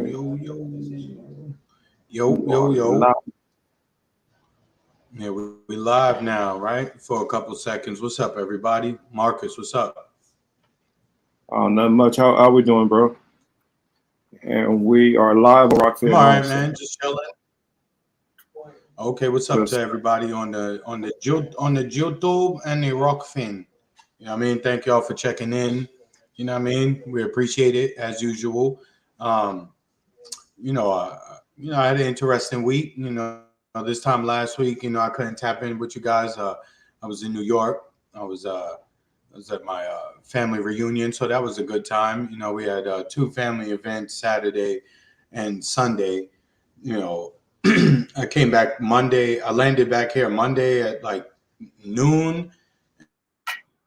right. yo, yo, You yo, are yo. live. Yeah, we live now, right? For a couple seconds. What's up, everybody? Marcus, what's up? Not much. How we doing, bro? And we are live on I'm Rockfin all right, also. man. Just chilling. Okay, what's up to Just everybody on the YouTube and the Rock Fin? You know what I mean? Thank y'all for checking in. You know what I mean? We appreciate it as usual. Um, I had an interesting week. This time last week, I couldn't tap in with you guys. I was in New York. I was at my family reunion, so that was a good time. We had two family events, Saturday and Sunday. You know, I came back Monday. I landed back here Monday at like noon,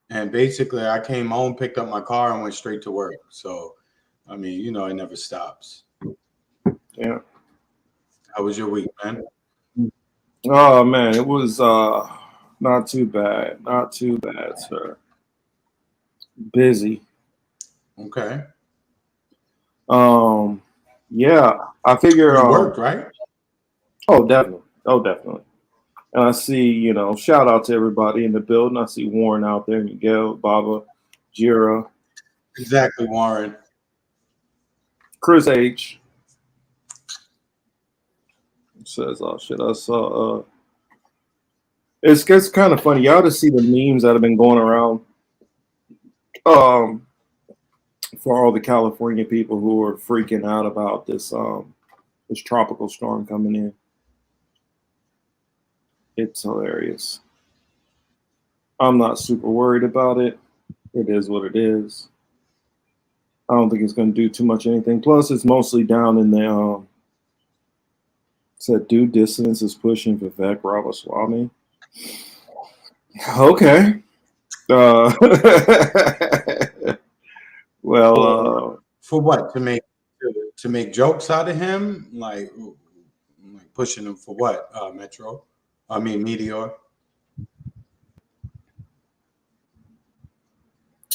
and basically I came home, picked up my car, and went straight to work. So, I mean, it never stops. yeah. How was your week, man? Oh man, it was not too bad. Not too bad, sir. Busy. Okay. Um, yeah. I figure. You worked, right? Oh, definitely. Oh, definitely. And I see, shout out to everybody in the building. I see Warren out there, Miguel, Baba, Jira, Exactly, Warren. Chris H. Says, "Oh shit, I saw." It's kind of funny. Y'all to see the memes that have been going around um, for all the California people who are freaking out about this tropical storm coming in. It's hilarious. I'm not super worried about it. It is what it is. I don't think it's going to do too much anything. Plus, it's mostly down in the said due distance is pushing Vivek Ramaswamy. Okay. Uh, well, For what? To make jokes out of him, like pushing him for what? Metro. I mean Meteor.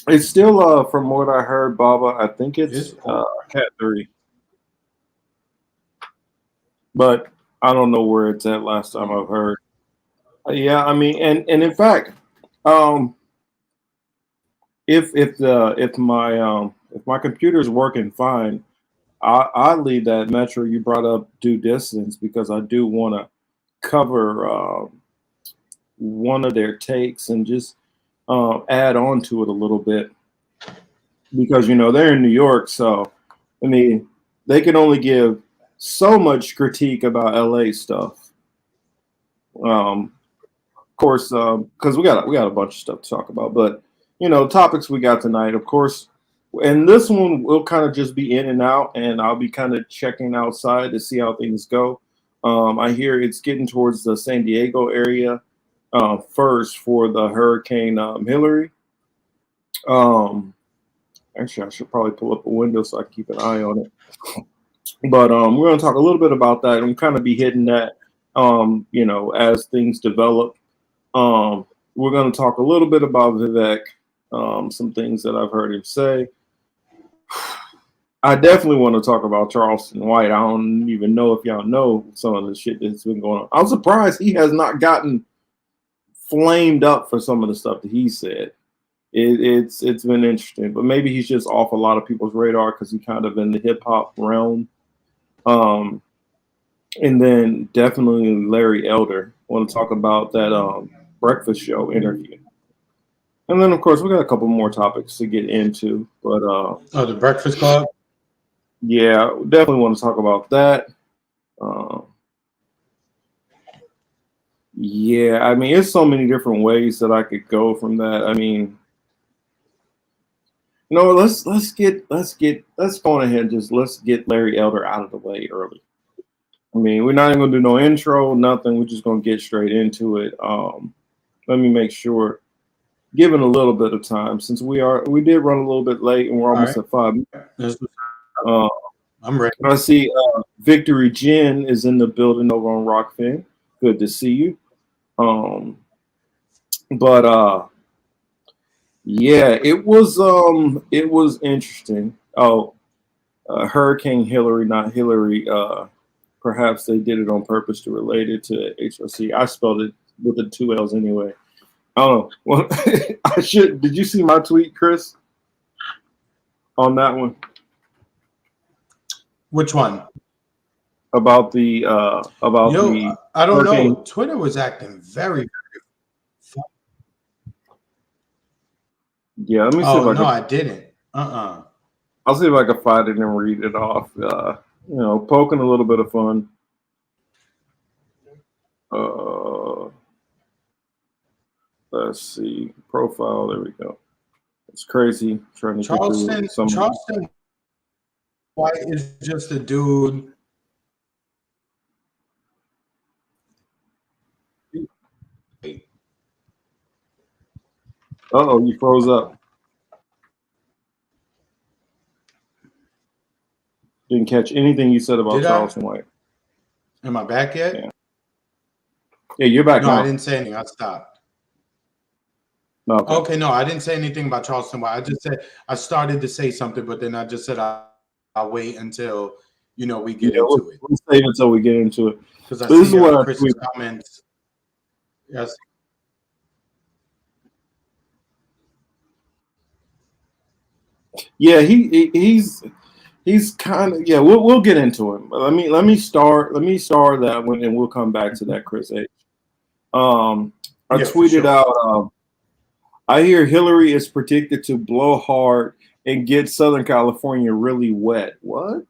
it's still, from what I heard, Baba. I think It's it's poor. Cat 3, but I don't know where it's at. Last time I've heard. Yeah, I mean, and in fact, um, if my computer's working fine, I leave that Metro you brought up due distance because I do want to cover one of their takes and just add on to it a little bit because they're in New York, so I mean they can only give so much critique about LA stuff. Of course, because we got a bunch of stuff to talk about, but topics we got tonight, of course, and this one will kind of just be in and out, and I'll be kind of checking outside to see how things go. I hear it's getting towards the San Diego area first for the Hurricane Hillary. Um, Actually, I should probably pull up a window so I can keep an eye on it. But we're going to talk a little bit about that and kind of be hitting that, as things develop. We're going to talk a little bit about Vivek, some things that I've heard him say. I definitely want to talk about Charleston White. I don't even know if y'all know some of the shit that's been going on. I'm surprised he has not gotten flamed up for some of the stuff that he said. It's been interesting, but maybe he's just off a lot of people's radar because he's kind of in the hip hop realm. And then definitely Larry Elder. Want to talk about that breakfast show interview, and then of course we got a couple more topics to get into. But Oh, the Breakfast Club. yeah, definitely want to talk about that. Uh, yeah, I mean, it's so many different ways that I could go from that. I mean, let's go on ahead and just let's get Larry Elder out of the way early. I mean, we're not even gonna do no intro, nothing. We're just gonna get straight into it. Let me make sure, given a little bit of time, since we did run a little bit late and we're All almost right. at 5. That's- Uh, I'm ready. I see Victory Jen is in the building over on Rockfin. Good to see you. But yeah, it was interesting. Oh, Hurricane Hillary, not Hillary. Perhaps they did it on purpose to relate it to HRC. I spelled it with the two L's anyway. I don't know. Well, I should. Did you see my tweet, Chris? On that one? Which one? About the I don't hurricane. know. Twitter was acting very, very. Yeah, let me see Oh if no, I didn't. I'll see if I can find it and read it off. Poking a little bit of fun. Let's see. Profile. There we go. It's crazy trying to Charleston. get through Charleston White is just a dude. Uh-oh, you froze up. Didn't catch anything you said about Charleston White. Am I back yet? Yeah, you're back now. I didn't say anything. I stopped. Okay, no, I didn't say anything about Charleston White. I just said I started to say something, but then I just said I'll wait until we get into it. We'll save it until we get into it. Because this is what Chris's comments. Yes. Yeah, he's kind of We'll get into him. Let me start that one, and we'll come back to that, Chris H. I tweeted out. I hear Hillary is predicted to blow hard and get Southern California really wet. What?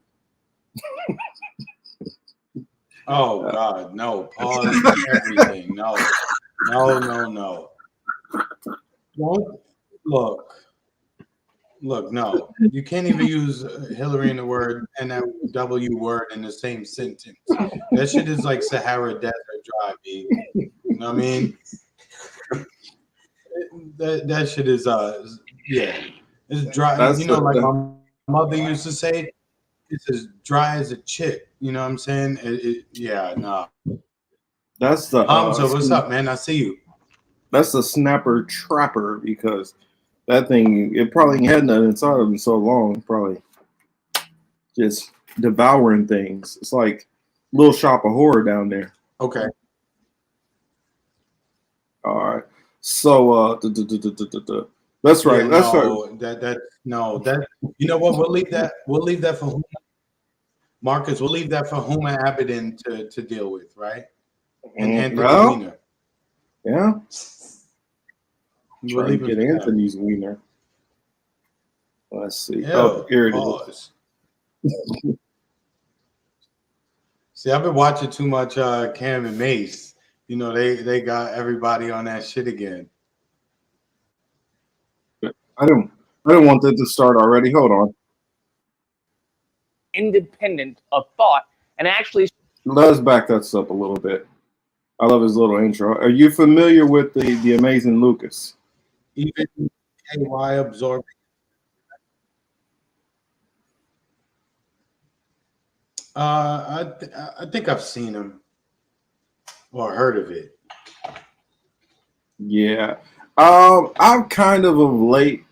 Oh God, no! Pause everything. No. Look, no. You can't even use Hillary in the word and that W word in the same sentence. That shit is like Sahara Desert dry, B. You know what I mean? That shit is it's dry. Like my mother used to say, it's as dry as a chip. You know what I'm saying? That's the Hamza, what's up, man? I see you. That's the snapper trapper, because that thing, it probably had nothing inside of it so long, probably just devouring things. It's like Little Shop of Horror down there. Okay. All right. So that's right. That's right. That you know what? We'll leave that for Marcus. We'll leave that for Huma Abedin to deal with, right? And Anthony Weiner. Yeah. We'll trying to get Anthony's Weiner. Let's see. Here it is. See, I've been watching too much Cam and Mace. They got everybody on that shit again. I don't want that to start already. Hold on. Independent of thought and actually. Let's back that up a little bit. I love his little intro. Are you familiar with the amazing Lucas? Even KY absorbing. I think I've seen him or heard of it. Yeah. I've kind of late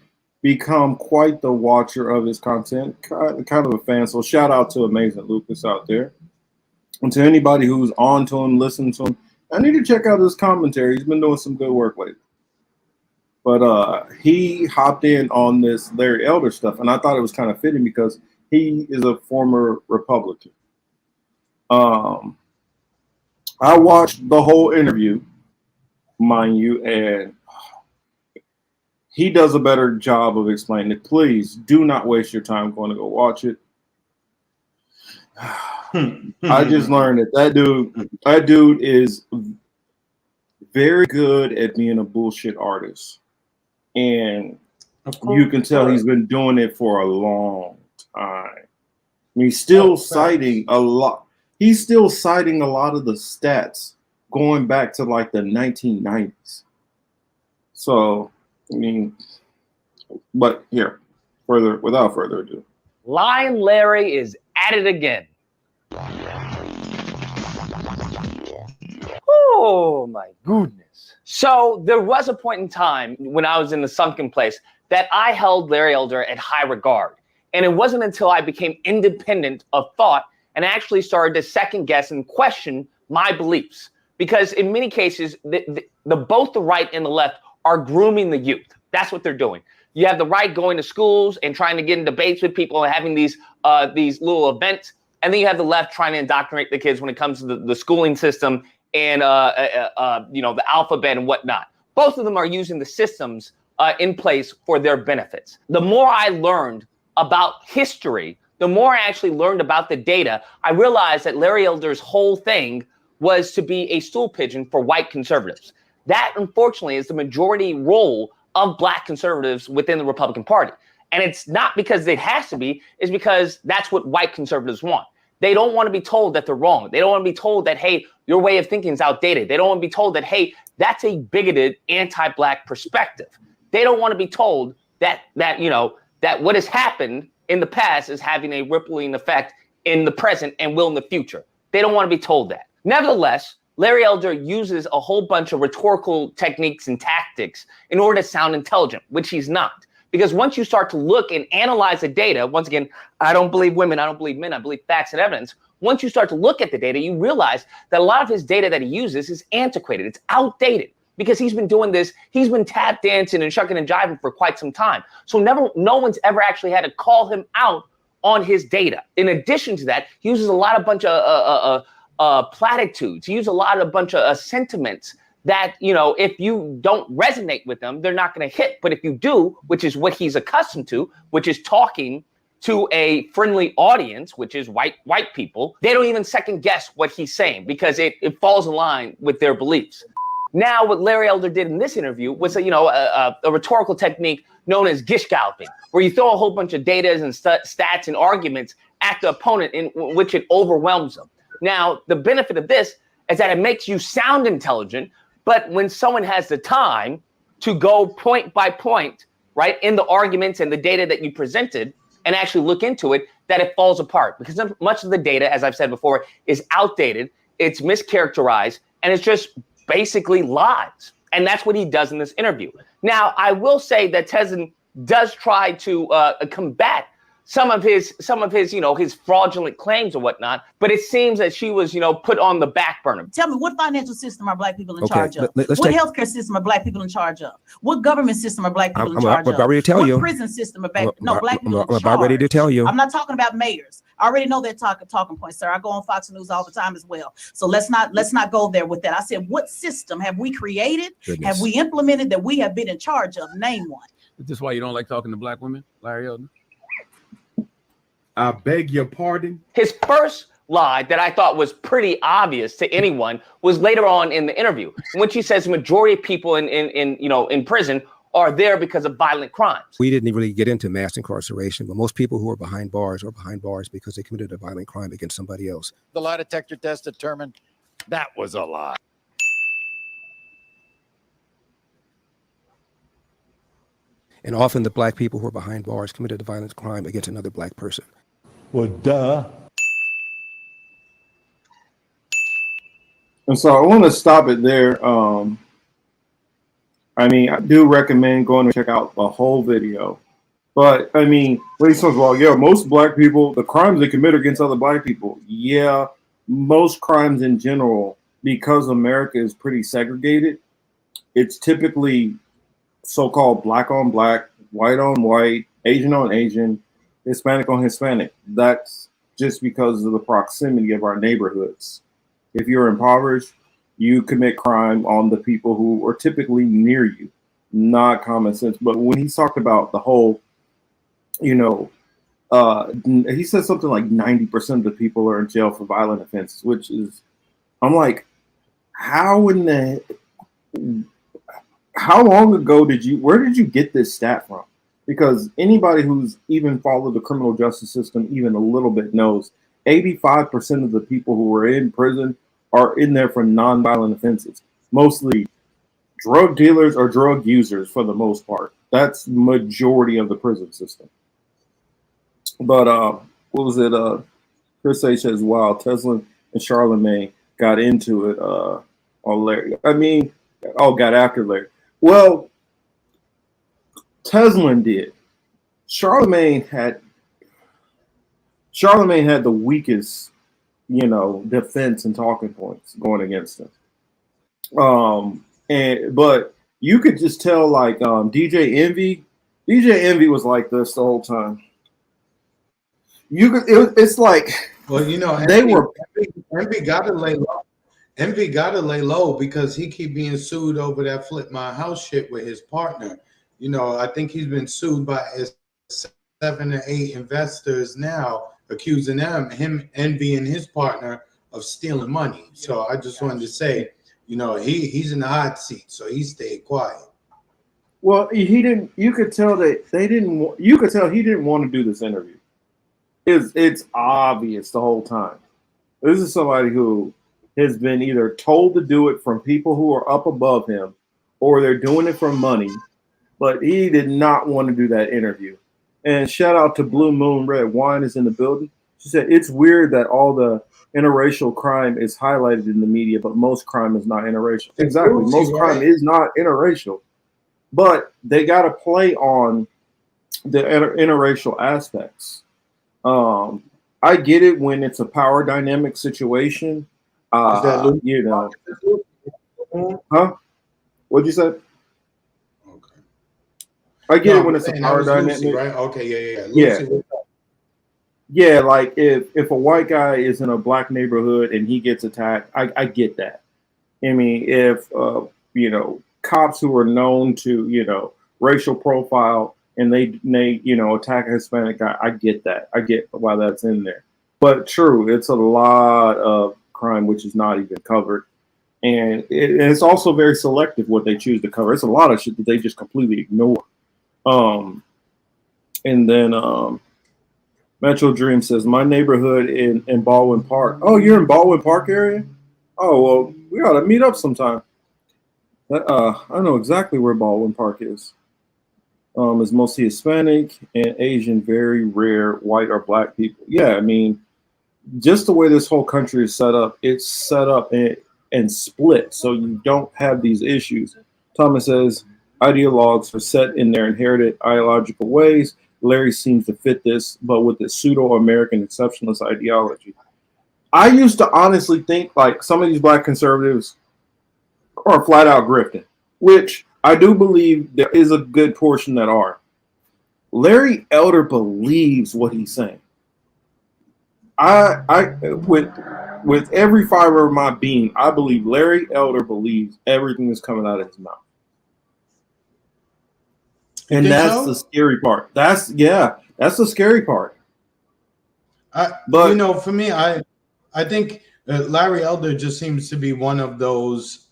become quite the watcher of his content, kind of a fan. So shout out to Amazing Lucas out there. And to anybody who's on to him, listen to him, I need to check out his commentary. He's been doing some good work lately. But he hopped in on this Larry Elder stuff, and I thought it was kind of fitting because he is a former Republican. I watched the whole interview, mind you, and he does a better job of explaining it. Please do not waste your time going to go watch it. I just learned that dude is very good at being a bullshit artist. And you can tell he's been doing it for a long time. He's still citing a lot. He's still citing a lot of the stats going back to like the 1990s. So, but here, without further ado. Lion Larry is at it again. Oh my goodness. So there was a point in time when I was in the sunken place that I held Larry Elder at high regard. And it wasn't until I became independent of thought and actually started to second guess and question my beliefs. Because in many cases, both the right and the left are grooming the youth. That's what they're doing. You have the right going to schools and trying to get in debates with people and having these little events. And then you have the left trying to indoctrinate the kids when it comes to the schooling system and the alphabet and whatnot. Both of them are using the systems in place for their benefits. The more I learned about history, the more I actually learned about the data, I realized that Larry Elder's whole thing was to be a stool pigeon for white conservatives. That, unfortunately, is the majority role of black conservatives within the Republican Party. And it's not because it has to be, it's because that's what white conservatives want. They don't want to be told that they're wrong. They don't want to be told that, hey, your way of thinking is outdated. They don't want to be told that, hey, that's a bigoted anti-black perspective. They don't want to be told that what has happened in the past is having a rippling effect in the present and will in the future. They don't want to be told that. Nevertheless, Larry Elder uses a whole bunch of rhetorical techniques and tactics in order to sound intelligent, which he's not. Because once you start to look and analyze the data, once again, I don't believe women, I don't believe men, I believe facts and evidence. Once you start to look at the data, you realize that a lot of his data that he uses is antiquated. It's outdated because he's been doing this. He's been tap dancing and shucking and jiving for quite some time. So no one's ever actually had to call him out on his data. In addition to that, he uses a bunch of platitudes. He uses a bunch of sentiments that, if you don't resonate with them, they're not going to hit. But if you do, which is what he's accustomed to, which is talking to a friendly audience, which is white people, they don't even second guess what he's saying because it falls in line with their beliefs. Now, what Larry Elder did in this interview was a rhetorical technique known as gish galloping, where you throw a whole bunch of data and stats and arguments at the opponent in which it overwhelms them. Now, the benefit of this is that it makes you sound intelligent, but when someone has the time to go point by point, right, in the arguments and the data that you presented and actually look into it, that it falls apart because much of the data, as I've said before, is outdated, it's mischaracterized, and it's just basically lies. And that's what he does in this interview. Now, I will say that Tessin does try to combat some of his his fraudulent claims or whatnot, but it seems that she was, put on the back burner. Tell me, what financial system are black people in charge of? What healthcare system are black people in charge of? What government system are black people in charge of? I'm about ready to tell you. What prison system are black people in charge? I'm about ready to tell you. I'm not talking about mayors. I already know that talking points, sir. I go on Fox News all the time as well. So let's not go there with that. I said, what system have we created? Goodness. Have we implemented that we have been in charge of? Name one. Is this why you don't like talking to black women, Larry Elder? I beg your pardon? His first lie that I thought was pretty obvious to anyone was later on in the interview, in which he says the majority of people in prison are there because of violent crimes. We didn't really get into mass incarceration, but most people who are behind bars because they committed a violent crime against somebody else. The lie detector test determined that was a lie. And often the black people who are behind bars committed a violent crime against another black person. Well, duh. And so I want to stop it there. I do recommend going to check out the whole video. But, when he says, well, most black people, the crimes they commit against other black people. Yeah, most crimes in general, because America is pretty segregated, it's typically so-called black on black, white on white, Asian on Asian, Hispanic on Hispanic. That's just because of the proximity of our neighborhoods. If you're impoverished, you commit crime on the people who are typically near you, not common sense. But when he's talked about the whole, he said something like 90% of the people are in jail for violent offenses, which is, I'm like, how long ago where did you get this stat from? Because anybody who's even followed the criminal justice system even a little bit knows 85% of the people who are in prison are in there for nonviolent offenses, mostly drug dealers or drug users for the most part. That's majority of the prison system. But what was it? Chris H says, wow, Tesla and Charlemagne got into it on Larry. Got after Larry. Well, Tesla did. Charlemagne had Charlemagne had the weakest, defense and talking points going against him. But you could just tell, like, DJ Envy was like this the whole time. It's like, well, Envy got to lay low. Envy got to lay low because he keep being sued over that flip my house shit with his partner. I think he's been sued by 7 or 8 investors now, accusing him, Envy, and his partner of stealing money. So I just wanted to say, he's in the hot seat, so he stayed quiet. Well, he didn't. You could tell that they didn't. You could tell he didn't want to do this interview. It's obvious the whole time. This is somebody who has been either told to do it from people who are up above him, or they're doing it for money. But he did not want to do that interview. And shout out to Blue Moon Red Wine is in the building. She said it's weird that all the interracial crime is highlighted in the media, but most crime is not interracial. Exactly, most crime is not interracial, but they got to play on the interracial aspects. I get it when it's a power dynamic situation. Huh? What'd you say? Okay. I get it when it's a power dynamic, Lucy, right? Okay, yeah. Lucy, yeah, like if a white guy is in a black neighborhood and he gets attacked, I get that. I mean, if cops who are known to racial profile and they attack a Hispanic guy, I get that. I get why that's in there. But true, it's a lot of crime which is not even covered, and it's also very selective what they choose to cover. It's a lot of shit that they just completely ignore. And then Metro Dream says, my neighborhood in Baldwin Park. Oh, you're in Baldwin Park area? Oh, well, we ought to meet up sometime. I know exactly where Baldwin Park is. It's mostly Hispanic and Asian, very rare white or black people. Yeah, I mean, just the way this whole country is set up, it's set up and split, so you don't have these issues. Thomas says, ideologues are set in their inherited ideological ways. Larry seems to fit this, but with the pseudo-American exceptionalist ideology. I used to honestly think like some of these black conservatives are flat out grifting, which I do believe there is a good portion that are. Larry Elder believes what he's saying. With every fiber of my being, I believe Larry Elder believes everything that's coming out of his mouth. And that's the scary part. That's the scary part. But for me, I think Larry Elder just seems to be one of those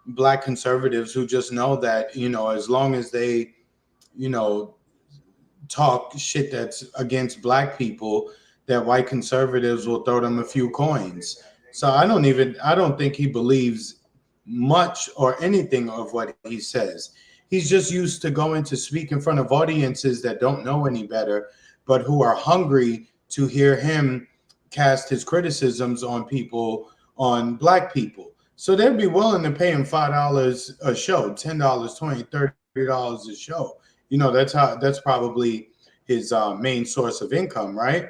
black conservatives who just know that, as long as they, talk shit that's against black people, that white conservatives will throw them a few coins. So I don't think he believes much or anything of what he says. He's just used to going to speak in front of audiences that don't know any better, but who are hungry to hear him cast his criticisms on people, on black people. So they'd be willing to pay him $5 a show, $10, $20, $30 a show. That's probably his main source of income, right?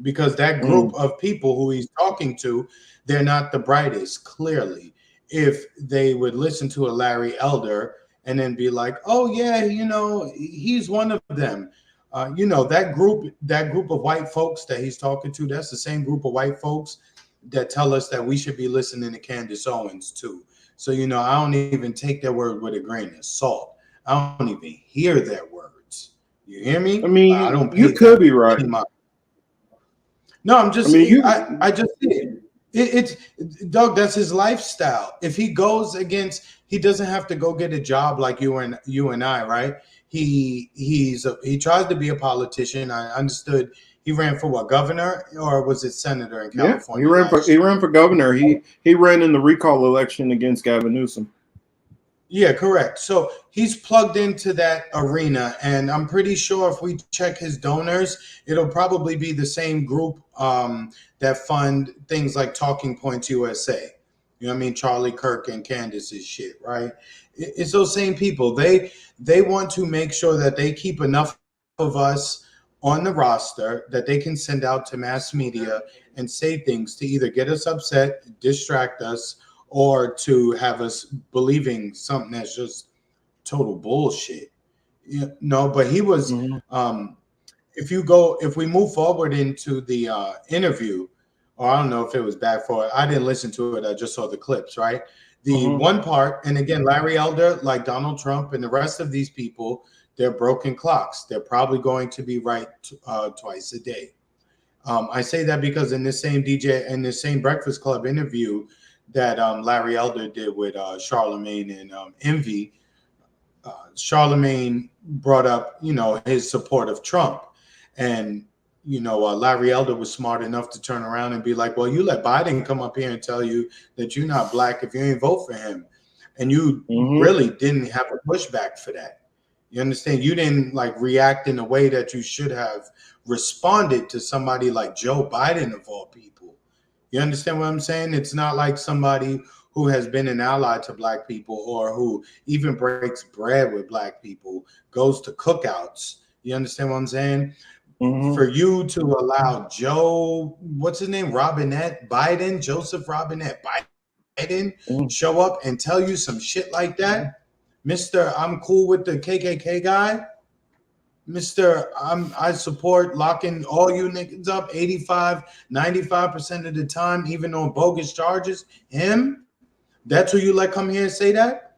Because that group of people who he's talking to, they're not the brightest, clearly. If they would listen to a Larry Elder and then be like, oh yeah, he's one of them. That group of white folks that he's talking to, that's the same group of white folks that tell us that we should be listening to Candace Owens too. So, I don't even take their word with a grain of salt. I don't even hear their words. You hear me? I mean, I don't. You could be right. No, I'm just. I just. It's Doug. That's his lifestyle. If he goes against, he doesn't have to go get a job like you and I, right? He tries to be a politician. I understood. He ran for what, governor, or was it senator in California? Yeah, he ran for governor. He ran in the recall election against Gavin Newsom. Yeah, correct. So he's plugged into that arena, and I'm pretty sure if we check his donors, it'll probably be the same group that fund things like Talking Points USA. You know what I mean? Charlie Kirk and Candace's shit, right? It's those same people. They want to make sure that they keep enough of us on the roster that they can send out to mass media and say things to either get us upset, distract us, or to have us believing something that's just total bullshit. You know, but he was if we move forward into the interview, or I don't know if it was bad for it. I didn't listen to it. I just saw the clips, right? The one part, and again, Larry Elder, like Donald Trump and the rest of these people, they're broken clocks. They're probably going to be right twice a day. I say that because in this same Breakfast Club interview that Larry Elder did with Charlemagne and Envy, Charlemagne brought up, you know, his support of Trump. And, you know, Larry Elder was smart enough to turn around and be like, well, you let Biden come up here and tell you that you're not black if you ain't vote for him. And you really didn't have a pushback for that. You understand? You didn't like react in a way that you should have responded to somebody like Joe Biden of all people. You understand what I'm saying? It's not like somebody who has been an ally to black people or who even breaks bread with black people, goes to cookouts. You understand what I'm saying? For you to allow Joe, what's his name? Joseph Robinette Biden show up and tell you some shit like that. Mr. I'm cool with the KKK guy. Mr. I support locking all you niggas up 95% of the time, even on bogus charges. Him? That's who you let come here and say that?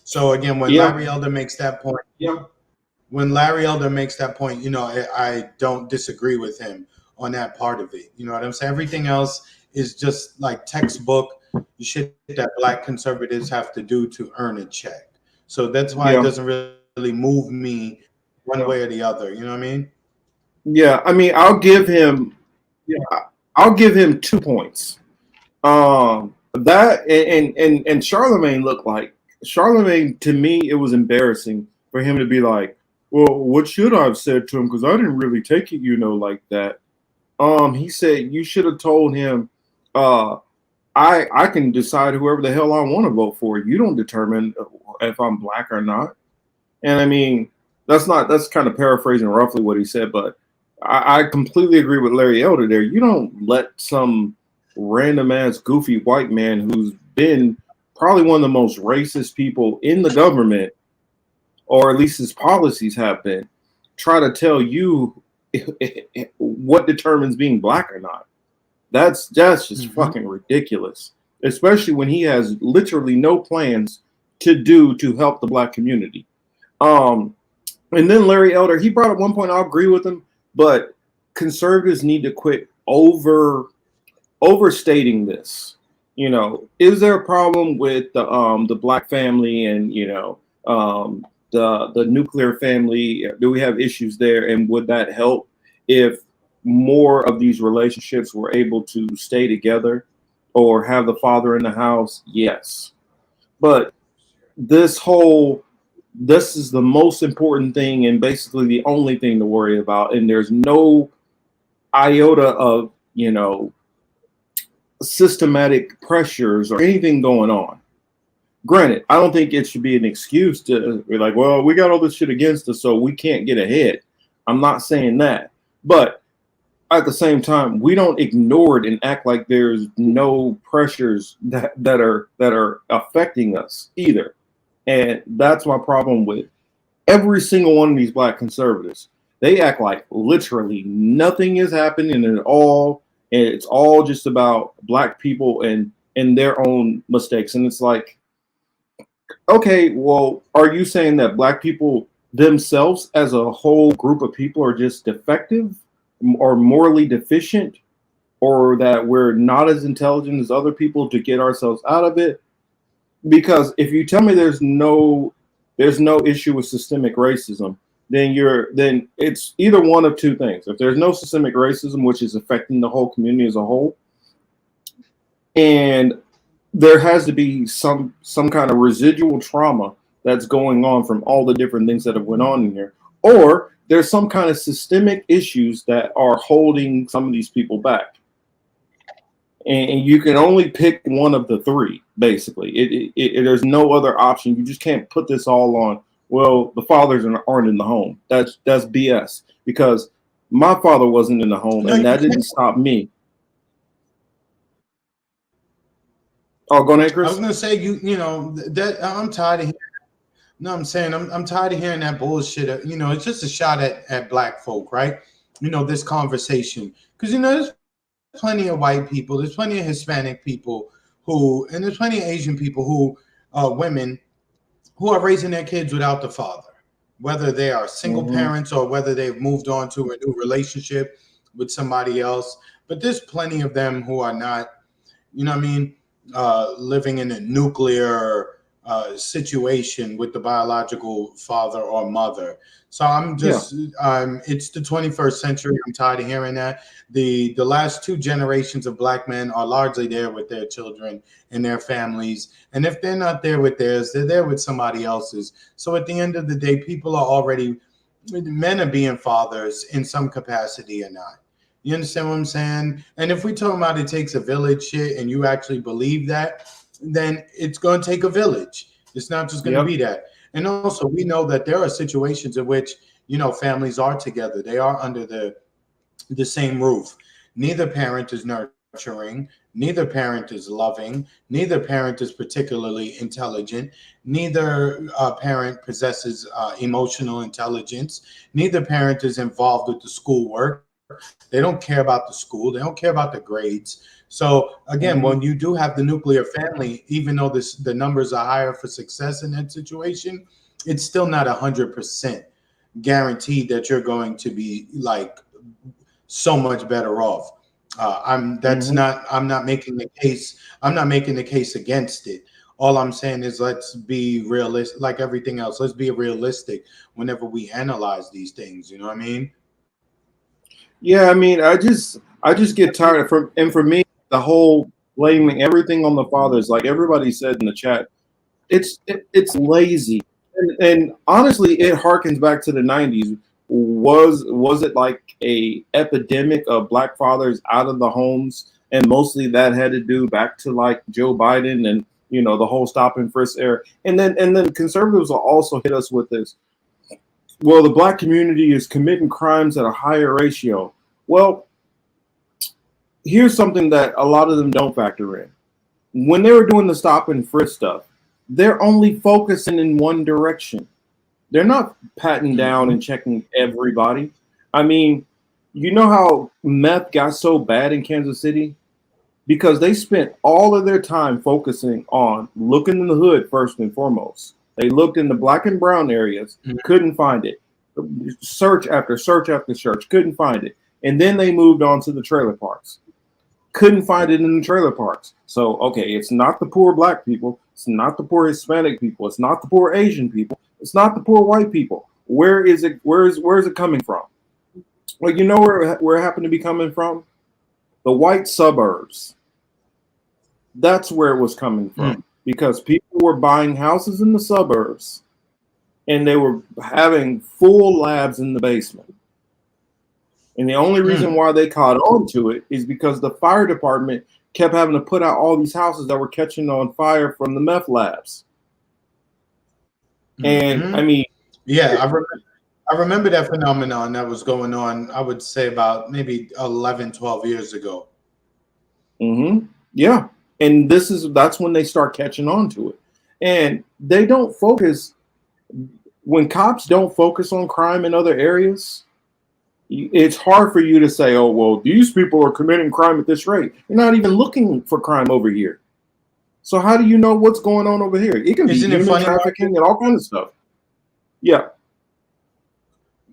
So again, when Larry Elder makes that point, when Larry Elder makes that point, you know, I don't disagree with him on that part of it. You know what I'm saying? Everything else is just like textbook shit that black conservatives have to do to earn a check. So that's why it doesn't really move me one way or the other. You know what I mean? Yeah, I mean, I'll give him 2 points. That and Charlemagne looked like Charlemagne, to me, it was embarrassing for him to be like, well, what should I have said to him? Because I didn't really take it, you know, like that. He said you should have told him, I can decide whoever the hell I want to vote for. You don't determine if I'm black or not. And I mean, that's kind of paraphrasing roughly what he said, but I completely agree with Larry Elder there. You don't let some random ass goofy white man who's been probably one of the most racist people in the government, or at least his policies have been, try to tell you what determines being black or not. That's just fucking ridiculous, especially when he has literally no plans to help the black community. And then Larry Elder, he brought up one point, I'll agree with him, but conservatives need to quit overstating this. You know, is there a problem with the black family and, you know, the nuclear family? Do we have issues there? And would that help if more of these relationships were able to stay together or have the father in the house? Yes. But this is the most important thing and basically the only thing to worry about. And there's no iota of, you know, systematic pressures or anything going on. Granted, I don't think it should be an excuse to be like, well, we got all this shit against us, so we can't get ahead. I'm not saying that. But at the same time, we don't ignore it and act like there's no pressures that are affecting us either. And that's my problem with every single one of these black conservatives. They act like literally nothing is happening at all. And it's all just about black people and their own mistakes. And it's like, okay, well, are you saying that black people themselves as a whole group of people are just defective or morally deficient, or that we're not as intelligent as other people to get ourselves out of it? Because if you tell me there's no issue with systemic racism, then it's either one of two things. If there's no systemic racism, which is affecting the whole community as a whole, and there has to be some kind of residual trauma that's going on from all the different things that have went on in here, or there's some kind of systemic issues that are holding some of these people back. And you can only pick one of the three, basically. There's no other option. You just can't put this all on well, the fathers aren't in the home. That's BS, because my father wasn't in the home, No, and you that can't. didn't stop me. Oh, go ahead, I was Chris. gonna say you know that I'm tired of hearing. No, I'm saying I'm tired of hearing that bullshit. You know, it's just a shot at black folk, right? You know, this conversation, because you know there's plenty of white people, there's plenty of Hispanic people who, and there's plenty of Asian people who, women who are raising their kids without the father, whether they are single Hmm. parents or whether they've moved on to a new relationship with somebody else. But there's plenty of them who are not, you know what I mean, living in a nuclear situation with the biological father or mother. So I'm Yeah. just, it's the 21st century. I'm tired of hearing that. The last two generations of black men are largely there with their children and their families. And if they're not there with theirs, they're there with somebody else's. So at the end of the day, people are already, men are being fathers in some capacity or not. You understand what I'm saying? And if we talk about it takes a village shit and you actually believe that, then it's going to take a village. It's not just going to Yep. be that. And also, we know that there are situations in which, you know, families are together. They are under the same roof. Neither parent is nurturing. Neither parent is loving. Neither parent is particularly intelligent. Neither parent possesses emotional intelligence. Neither parent is involved with the schoolwork. They don't care about the school. They don't care about the grades. So again, Hmm. when you do have the nuclear family, even though the numbers are higher for success in that situation, it's still not 100% guaranteed that you're going to be like so much better off. I'm Hmm. not making the case. I'm not making the case against it. All I'm saying is let's be realistic, like everything else. Let's be realistic whenever we analyze these things. You know what I mean? Yeah, I mean, I just get tired of, and for me, the whole blaming everything on the fathers, like everybody said in the chat, it's lazy, and honestly, it harkens back to the '90s. Was it like a epidemic of black fathers out of the homes, and mostly that had to do back to like Joe Biden and the whole stop and frisk era, and then conservatives will also hit us with this. Well, the black community is committing crimes at a higher ratio. Well, here's something that a lot of them don't factor in. When they were doing the stop and frisk stuff, they're only focusing in one direction. They're not patting down Mhm. and checking everybody. I mean, you know how meth got so bad in Kansas City? Because they spent all of their time focusing on looking in the hood first and foremost. They looked in the black and brown areas, couldn't find it. Search after search after search, couldn't find it. And then they moved on to the trailer parks. Couldn't find it in the trailer parks. So, okay, it's not the poor black people. It's not the poor Hispanic people. It's not the poor Asian people. It's not the poor white people. Where is it? Where is it coming from? Well, you know where it happened to be coming from? The white suburbs. That's where it was coming from, because people were buying houses in the suburbs and they were having full labs in the basement. And the only reason why they caught on to it is because the fire department kept having to put out all these houses that were catching on fire from the meth labs. And I mean, Yeah, I remember that phenomenon that was going on, I would say about maybe 11, 12 years ago. Yeah. And that's when they start catching on to it. And they don't focus, when cops don't focus on crime in other areas, it's hard for you to say, oh, well, these people are committing crime at this rate. You're not even looking for crime over here. So how do you know what's going on over here? It can be Isn't it human funny, trafficking and all kinds of stuff. Yeah.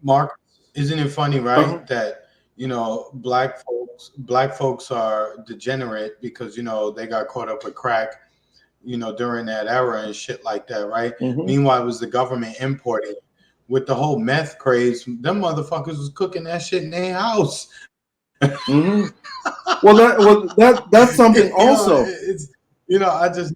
Mark? Isn't it funny, Uh-huh. right? That, you know, black folks are degenerate because, you know, they got caught up with crack, you know, during that era and shit like that, right? Mm-hmm. Meanwhile, it was the government importing. With the whole meth craze, them motherfuckers was cooking that shit in their house. Mm-hmm. Well, that's something also. It's, you know, I just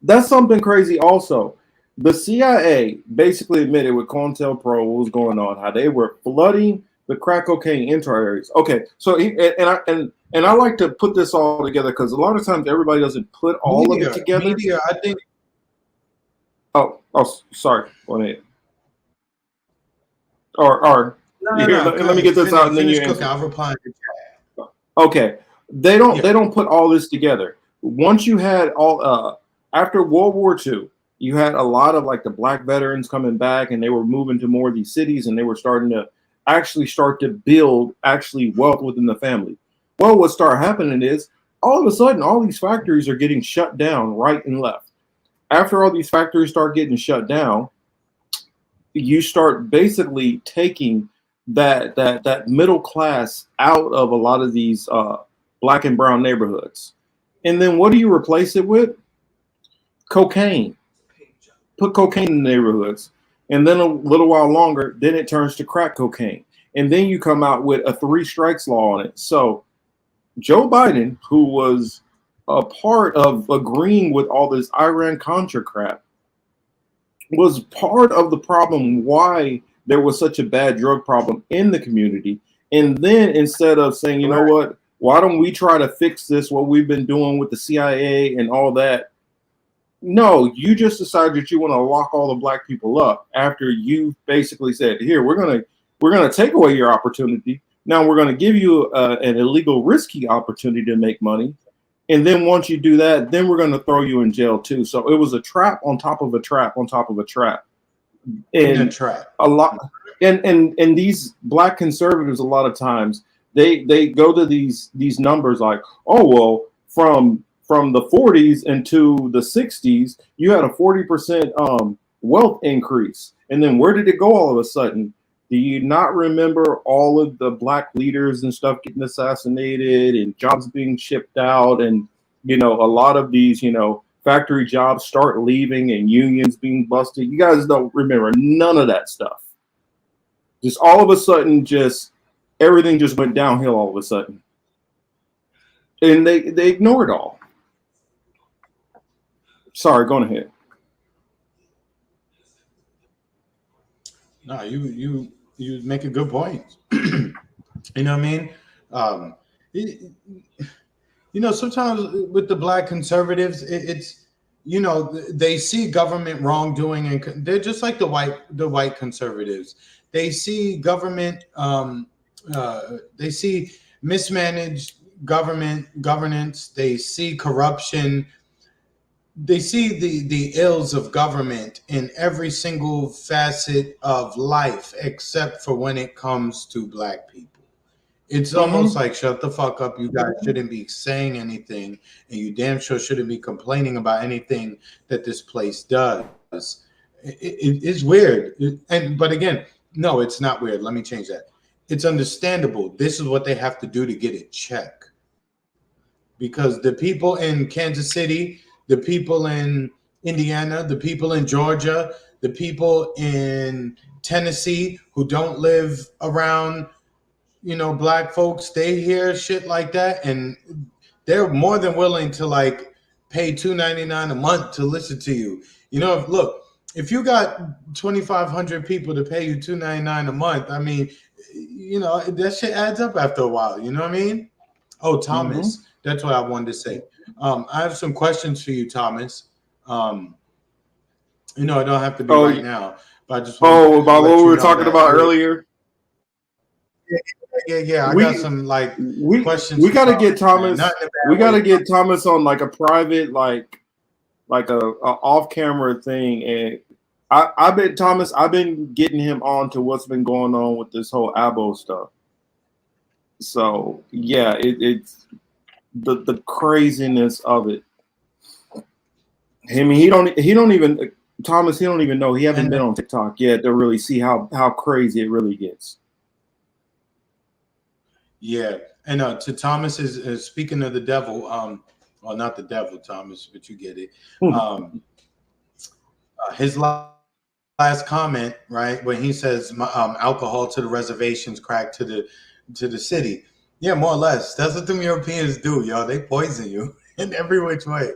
That's something crazy also. The CIA basically admitted with COINTELPRO what was going on, how they were flooding the crack cocaine into our areas. Okay, so and I like to put this all together because a lot of times everybody doesn't put all of it together. media. I think Sorry. Go ahead. Or No, here, no. let me get this out, and then you Finish cooking. answer. I'll reply. Okay, they don't Yeah. they don't put all this together. Once you had all after World War II, you had a lot of like the black veterans coming back, and they were moving to more of these cities, and they were starting to start to build wealth within the family. Well, what started happening is all of a sudden all these factories are getting shut down right and left. After all these factories start getting shut down, you start basically taking that middle class out of a lot of these black and brown neighborhoods. And then what do you replace it with? Cocaine. Put cocaine in the neighborhoods. And then a little while longer, then it turns to crack cocaine. And then you come out with a 3 strikes law on it. So Joe Biden, who was a part of agreeing with all this Iran-Contra crap, was part of the problem why there was such a bad drug problem in the community. And then instead of saying, you know what, why don't we try to fix this, what we've been doing with the CIA and all that? No, you just decided that you want to lock all the black people up after you basically said, here, we're gonna take away your opportunity. Now we're gonna give you an illegal, risky opportunity to make money. And then once you do that, then we're going to throw you in jail too. So it was a trap on top of a trap on top of a trap. And a lot, and these black conservatives, a lot of times they go to these numbers like, oh well, from the 40s into the 60s, you had a 40% wealth increase, and then where did it go all of a sudden? Do you not remember all of the black leaders and stuff getting assassinated and jobs being shipped out, and a lot of these factory jobs start leaving and unions being busted? You guys don't remember none of that stuff. Just all of a sudden, just everything just went downhill all of a sudden, and they ignore it all. Sorry, go ahead. No, you make a good point. You know what I mean? Sometimes with the black conservatives, it's they see government wrongdoing, and they're just like the white conservatives. They see government, they see mismanaged governance. They see corruption. They see the ills of government in every single facet of life, except for when it comes to black people. It's almost like, shut the fuck up. You guys shouldn't be saying anything, and you damn sure shouldn't be complaining about anything that this place does. It's weird. But again, no, it's not weird. Let me change that. It's understandable. This is what they have to do to get it checked. Because the people in Kansas City, the people in Indiana, the people in Georgia, the people in Tennessee who don't live around, black folks, they hear shit like that, and they're more than willing to like pay $2.99 a month to listen to you. If you got 2,500 people to pay you $2.99 a month, I mean, that shit adds up after a while. You know what I mean? Oh, Thomas, that's what I wanted to say. I have some questions for you, Thomas. I don't have to be right now, but I just want about what we were talking about earlier. Yeah. I got some questions. We got to get Thomas. We got to get Thomas on like a private, like a off-camera thing. And I bet Thomas, I've been getting him on to what's been going on with this whole Abo stuff. So yeah, it's the craziness of it. I mean, he don't even Thomas. He don't even know. He hasn't been on TikTok yet to really see how crazy it really gets. Yeah, and to Thomas is speaking of the devil. Well, not the devil, Thomas, but you get it. His last comment, right, when he says alcohol to the reservations, crack to the city. Yeah, more or less. That's what them Europeans do, y'all. They poison you in every which way.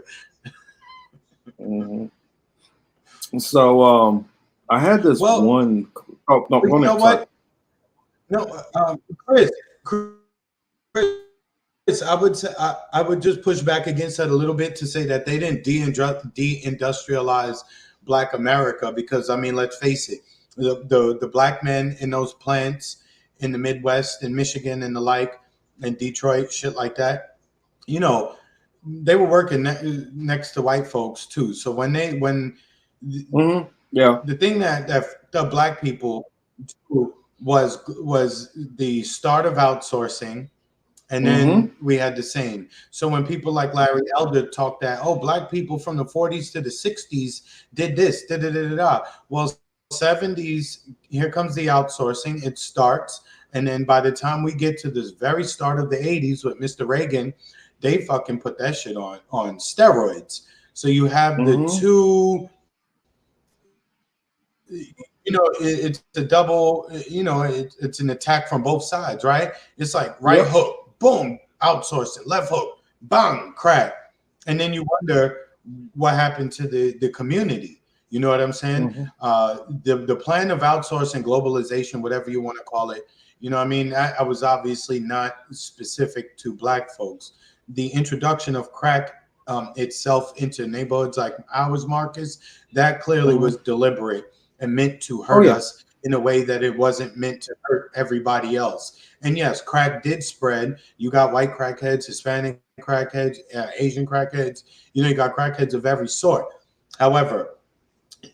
So I had this one. Oh no, you know what? No, Chris, I would say I would just push back against that a little bit to say that they didn't deindustrialize Black America, because I mean, let's face it, the black men in those plants in the Midwest, in Michigan and the like, in Detroit, shit like that, you know, they were working next to white folks too. So when Yeah. the thing that the black people was the start of outsourcing, and then we had the same. So when people like Larry Elder talk that, oh, black people from the 40s to the 60s did this, da da da da da. Well, 70s, here comes the outsourcing. It starts, and then by the time we get to this very start of the 80s with Mr. Reagan, they fucking put that shit on steroids. So you have the two. You know, it's a double. You know, it's an attack from both sides, right? It's like right hook, boom, outsourcing, left hook, bang, crack, and then you wonder what happened to the community. You know what I'm saying? The plan of outsourcing, globalization, whatever you want to call it. You know what I mean? I was obviously not specific to black folks. The introduction of crack itself into neighborhoods like ours, Marcus, that clearly was deliberate and meant to hurt us in a way that it wasn't meant to hurt everybody else. And yes, crack did spread. You got white crackheads, Hispanic crackheads, Asian crackheads. You know, you got crackheads of every sort. However,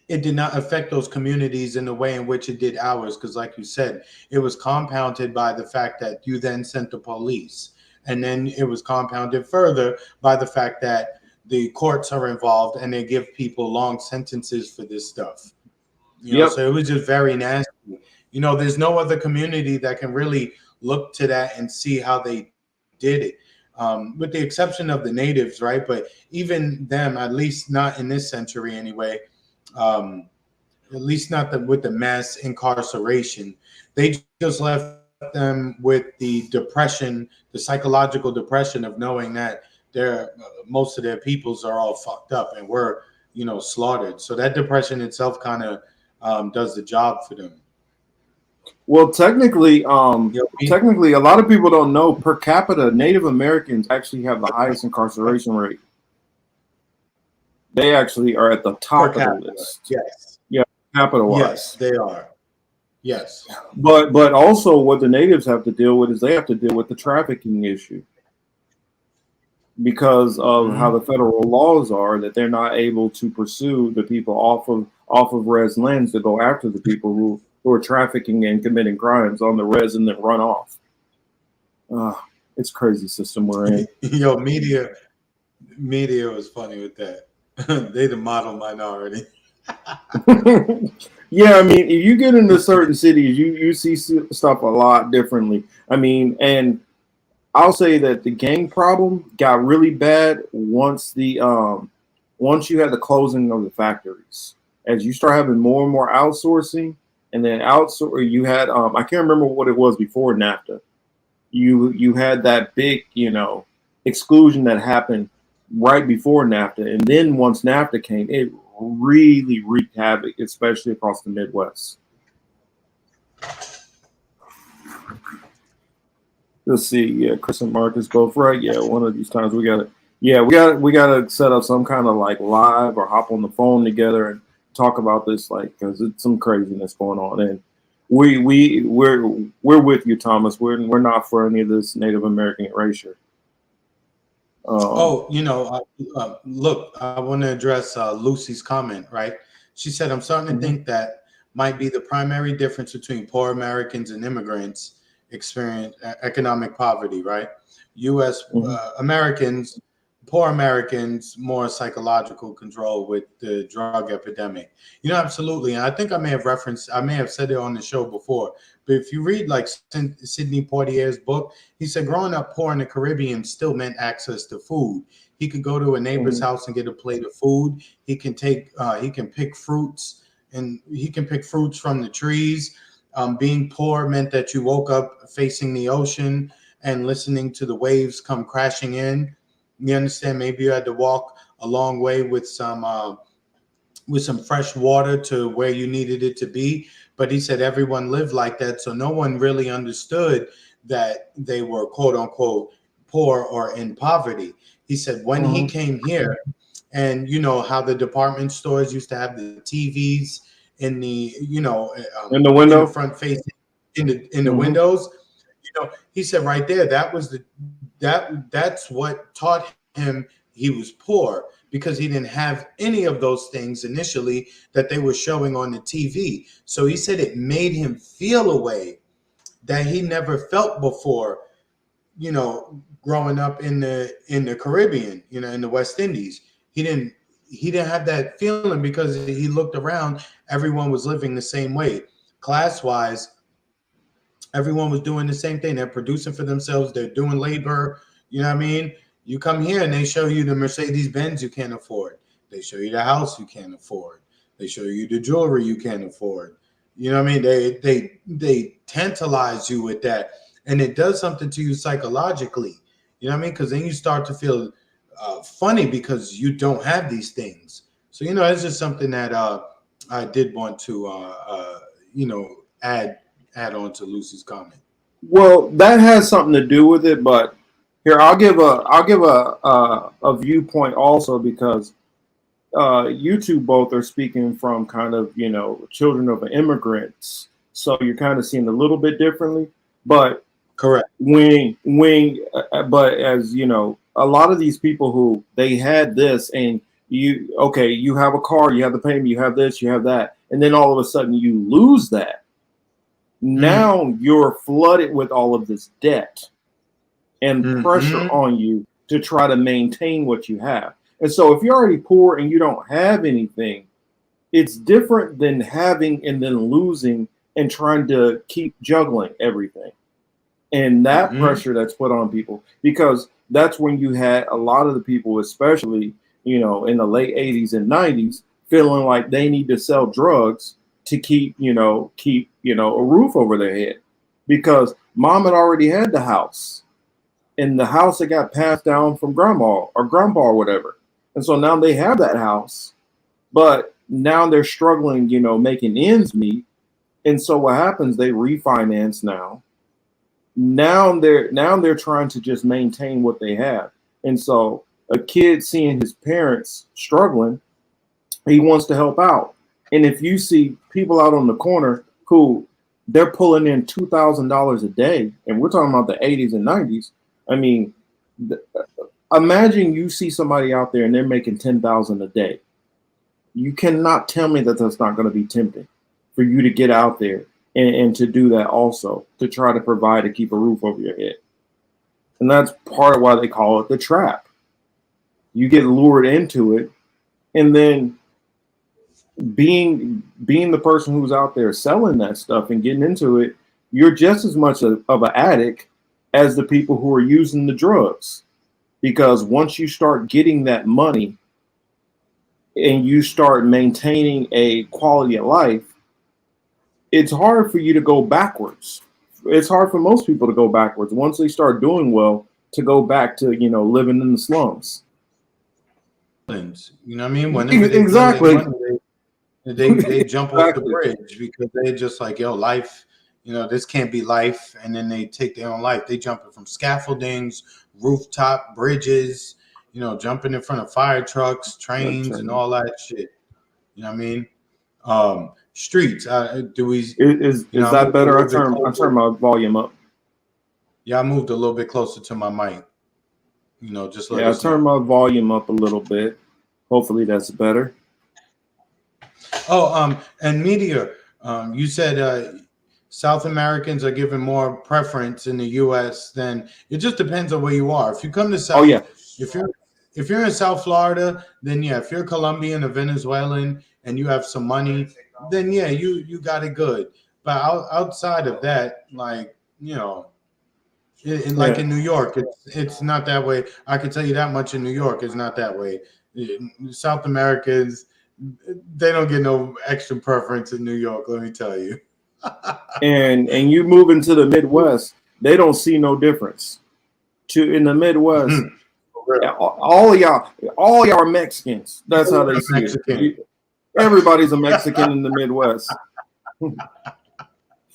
it did not affect those communities in the way in which it did ours, because like you said, it was compounded by the fact that you then sent the police. And then it was compounded further by the fact that the courts are involved and they give people long sentences for this stuff. You know, so it was just very nasty. You know, there's no other community that can really look to that and see how they did it, with the exception of the natives, right? But even them, at least not in this century anyway, at least not with the mass incarceration, they just left them with the depression, the psychological depression of knowing that most of their peoples are all fucked up and were, you know, slaughtered. So that depression itself kind of does the job for them. Well, technically, a lot of people don't know, per capita, Native Americans actually have the highest incarceration rate. They actually are at the top of the list. Yes. Yeah, capita-wise. Yes, they are. Yes. But also what the natives have to deal with is they have to deal with the trafficking issue. Because of how the federal laws are, that they're not able to pursue the people off of res lands to go after the people who are trafficking and committing crimes on the res and then run off. It's a crazy system we're in. Yo, media was funny with that. They the model minority. Yeah, I mean, if you get into certain cities, you see stuff a lot differently. I mean, and I'll say that the gang problem got really bad once you had the closing of the factories. As you start having more and more outsourcing, and then you had I can't remember what it was before NAFTA. You had that big, you know, exclusion that happened right before NAFTA, and then once NAFTA came, it really wreaked havoc, especially across the Midwest. Let's see. Yeah, Chris and Marcus both right. Yeah, one of these times we gotta set up some kind of like live or hop on the phone together and talk about this, like, because it's some craziness going on. And we're with you, Thomas. We're not for any of this Native American erasure. Look, I want to address Lucy's comment. Right? She said, "I'm starting to think that might be the primary difference between poor Americans and immigrants." Experience economic poverty, right? U.S. Americans, poor Americans, more psychological control with the drug epidemic. You know, absolutely. And I think I may have said it on the show before, but if you read like Sidney Poitier's book, he said growing up poor in the Caribbean still meant access to food. He could go to a neighbor's house and get a plate of food. He can pick fruits, and he can pick fruits from the trees. Being poor meant that you woke up facing the ocean and listening to the waves come crashing in. You understand? Maybe you had to walk a long way with some fresh water to where you needed it to be. But he said everyone lived like that, so no one really understood that they were quote unquote poor or in poverty. He said when he came here And you know how the department stores used to have the TVs in the, In the window? in the front facing in the Mhm. windows. He said right there that was that's what taught him he was poor, because he didn't have any of those things initially that they were showing on the TV. So he said it made him feel a way that he never felt before, growing up in the Caribbean, in the West Indies. He didn't have that feeling because he looked around, everyone was living the same way. Class wise, everyone was doing the same thing. They're producing for themselves, they're doing labor. You know what I mean? You come here and they show you the Mercedes Benz you can't afford. They show you the house you can't afford. They show you the jewelry you can't afford. You know what I mean? They tantalize you with that, and it does something to you psychologically. You know what I mean? Because then you start to feel funny because you don't have these things. So it's just something that I did want to add on to Lucy's comment. Well, that has something to do with it, but here I'll give a viewpoint also, because you two both are speaking from kind of children of immigrants, so you're kind of seeing a little bit differently. But Correct. But as a lot of these people who they had this, and you have a car, you have the payment, you have this, you have that, and then all of a sudden you lose that. Now you're flooded with all of this debt and pressure on you to try to maintain what you have. And so if you're already poor and you don't have anything, it's different than having and then losing and trying to keep juggling everything. And that pressure that's put on people, because that's when you had a lot of the people, especially, in the late 80s and 90s, feeling like they need to sell drugs to keep a roof over their head, because mom had already had the house, and the house that got passed down from grandma or whatever. And so now they have that house, but now they're struggling, making ends meet. And so what happens? They refinance now. Now they're trying to just maintain what they have. And so a kid seeing his parents struggling, he wants to help out. And if you see people out on the corner who they're pulling in $2,000 a day, and we're talking about the 80s and 90s, I mean, imagine you see somebody out there and they're making $10,000 a day. You cannot tell me that that's not going to be tempting for you to get out there and to do that also, to try to provide, to keep a roof over your head. And that's part of why they call it the trap. You get lured into it, and then being the person who's out there selling that stuff and getting into it, you're just as much of an addict as the people who are using the drugs. Because once you start getting that money and you start maintaining a quality of life, it's hard for you to go backwards. It's hard for most people to go backwards once they start doing well, to go back to living in the slums. You know what I mean? Whenever Exactly. They jump off the bridge because they're just like, yo, life, this can't be life. And then they take their own life. They jumping from scaffoldings, rooftop bridges, jumping in front of fire trucks, trains, and all that shit. You know what I mean? Streets. Is that better? I turn my volume up. Yeah, I moved a little bit closer to my mic. Just I turned my volume up a little bit. Hopefully that's better. And Meteor, you said South Americans are given more preference in the U.S. than it just depends on where you are. If you come to South, if you're in South Florida, then if you're Colombian or Venezuelan and you have some money, then you got it good. But outside of that, in New York, it's not that way. I can tell you that much. In New York, it's not that way. South Americans, they don't get no extra preference in New York, let me tell you. and you move into the Midwest, they don't see no difference. In the Midwest, all y'all are Mexicans. That's how they see it. Everybody's a Mexican in the Midwest.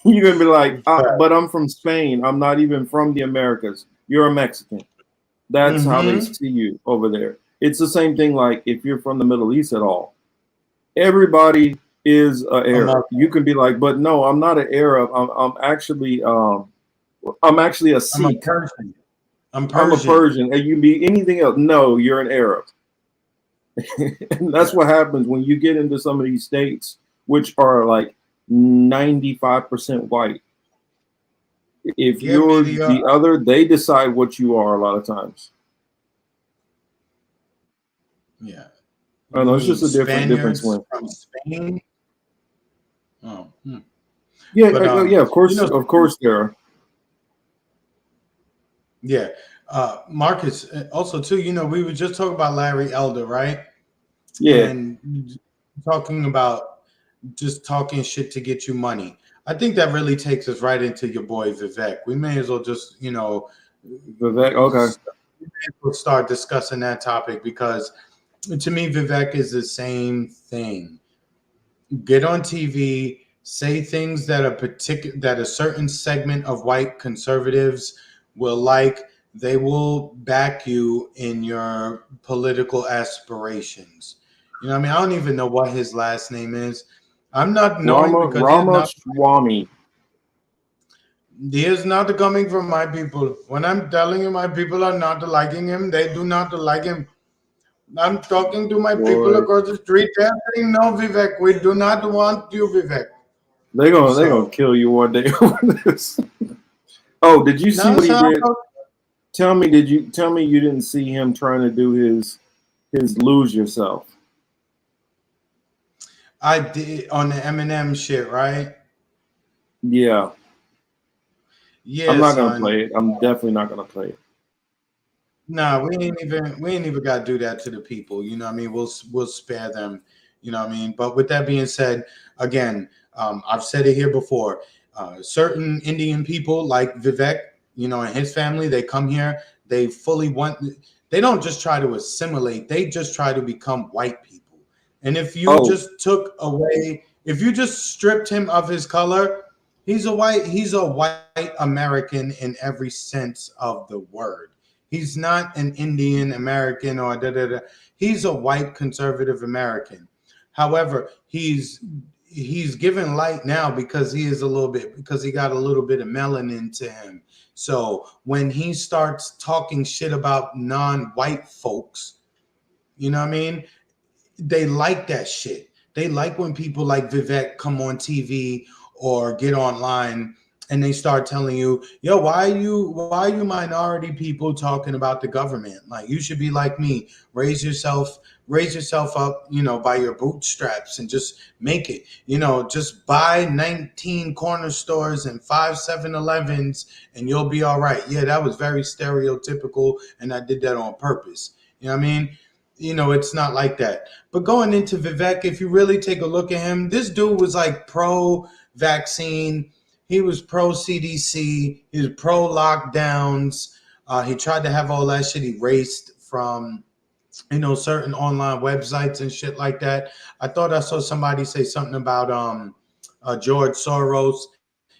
You're gonna be like, but I'm from Spain. I'm not even from the Americas. You're a Mexican. That's how they see you over there. It's the same thing. Like if you're from the Middle East at all, everybody is an Arab. You can be like, but no, I'm not an Arab. I'm actually a Sikh. Persian. I'm I'm a Persian. Persian, and you can be anything else. No, you're an Arab. And that's what happens when you get into some of these states, which are like 95% white. If you're the other, they decide what you are a lot of times. Yeah. I know, it's just a different swing. From Spain. Oh. Yeah, But, yeah, of course there are. Yeah. Marcus, also too, we were just talking about Larry Elder, right? Yeah. And talking about just talking shit to get you money. I think that really takes us right into your boy Vivek. We may as well just, Vivek, okay. We may as well start discussing that topic, because to me, Vivek is the same thing. Get on TV, say things that a certain segment of white conservatives will like. They will back you in your political aspirations. You know what I mean? I don't even know what his last name is. I'm not knowing because Ramaswamy. He is not coming from my people. When I'm telling you my people are not liking him, they do not like him. I'm talking to my people across the street. They're saying, no, Vivek, we do not want you, Vivek. They're gonna kill you one day over this. Oh, did you see what he did? Tell me you didn't see him trying to do his lose yourself? I did, on the Eminem shit, right? Yeah. Yeah. I'm not gonna play it. I'm definitely not gonna play it. Nah, we ain't even gotta do that to the people. You know what I mean? We'll spare them. You know what I mean? But with that being said, again, I've said it here before. Certain Indian people like Vivek, and his family, they come here. They they don't just try to assimilate. They just try to become white people. And if you if you just stripped him of his color, he's a white American in every sense of the word. He's not an Indian American or da-da-da. He's a white conservative American. However, he's given light now because he got a little bit of melanin to him. So when he starts talking shit about non-white folks, you know what I mean? They like that shit. They like when people like Vivek come on TV or get online and they start telling you, yo, why are you minority people talking about the government? Like, you should be like me, raise yourself up, by your bootstraps and just make it, just buy 19 corner stores and 5 7-Elevens and you'll be all right. Yeah, that was very stereotypical and I did that on purpose. You know what I mean? It's not like that. But going into Vivek, if you really take a look at him, this dude was like pro-vaccine. He was pro-CDC. He was pro-lockdowns. He tried to have all that shit erased from, certain online websites and shit like that. I thought I saw somebody say something about George Soros.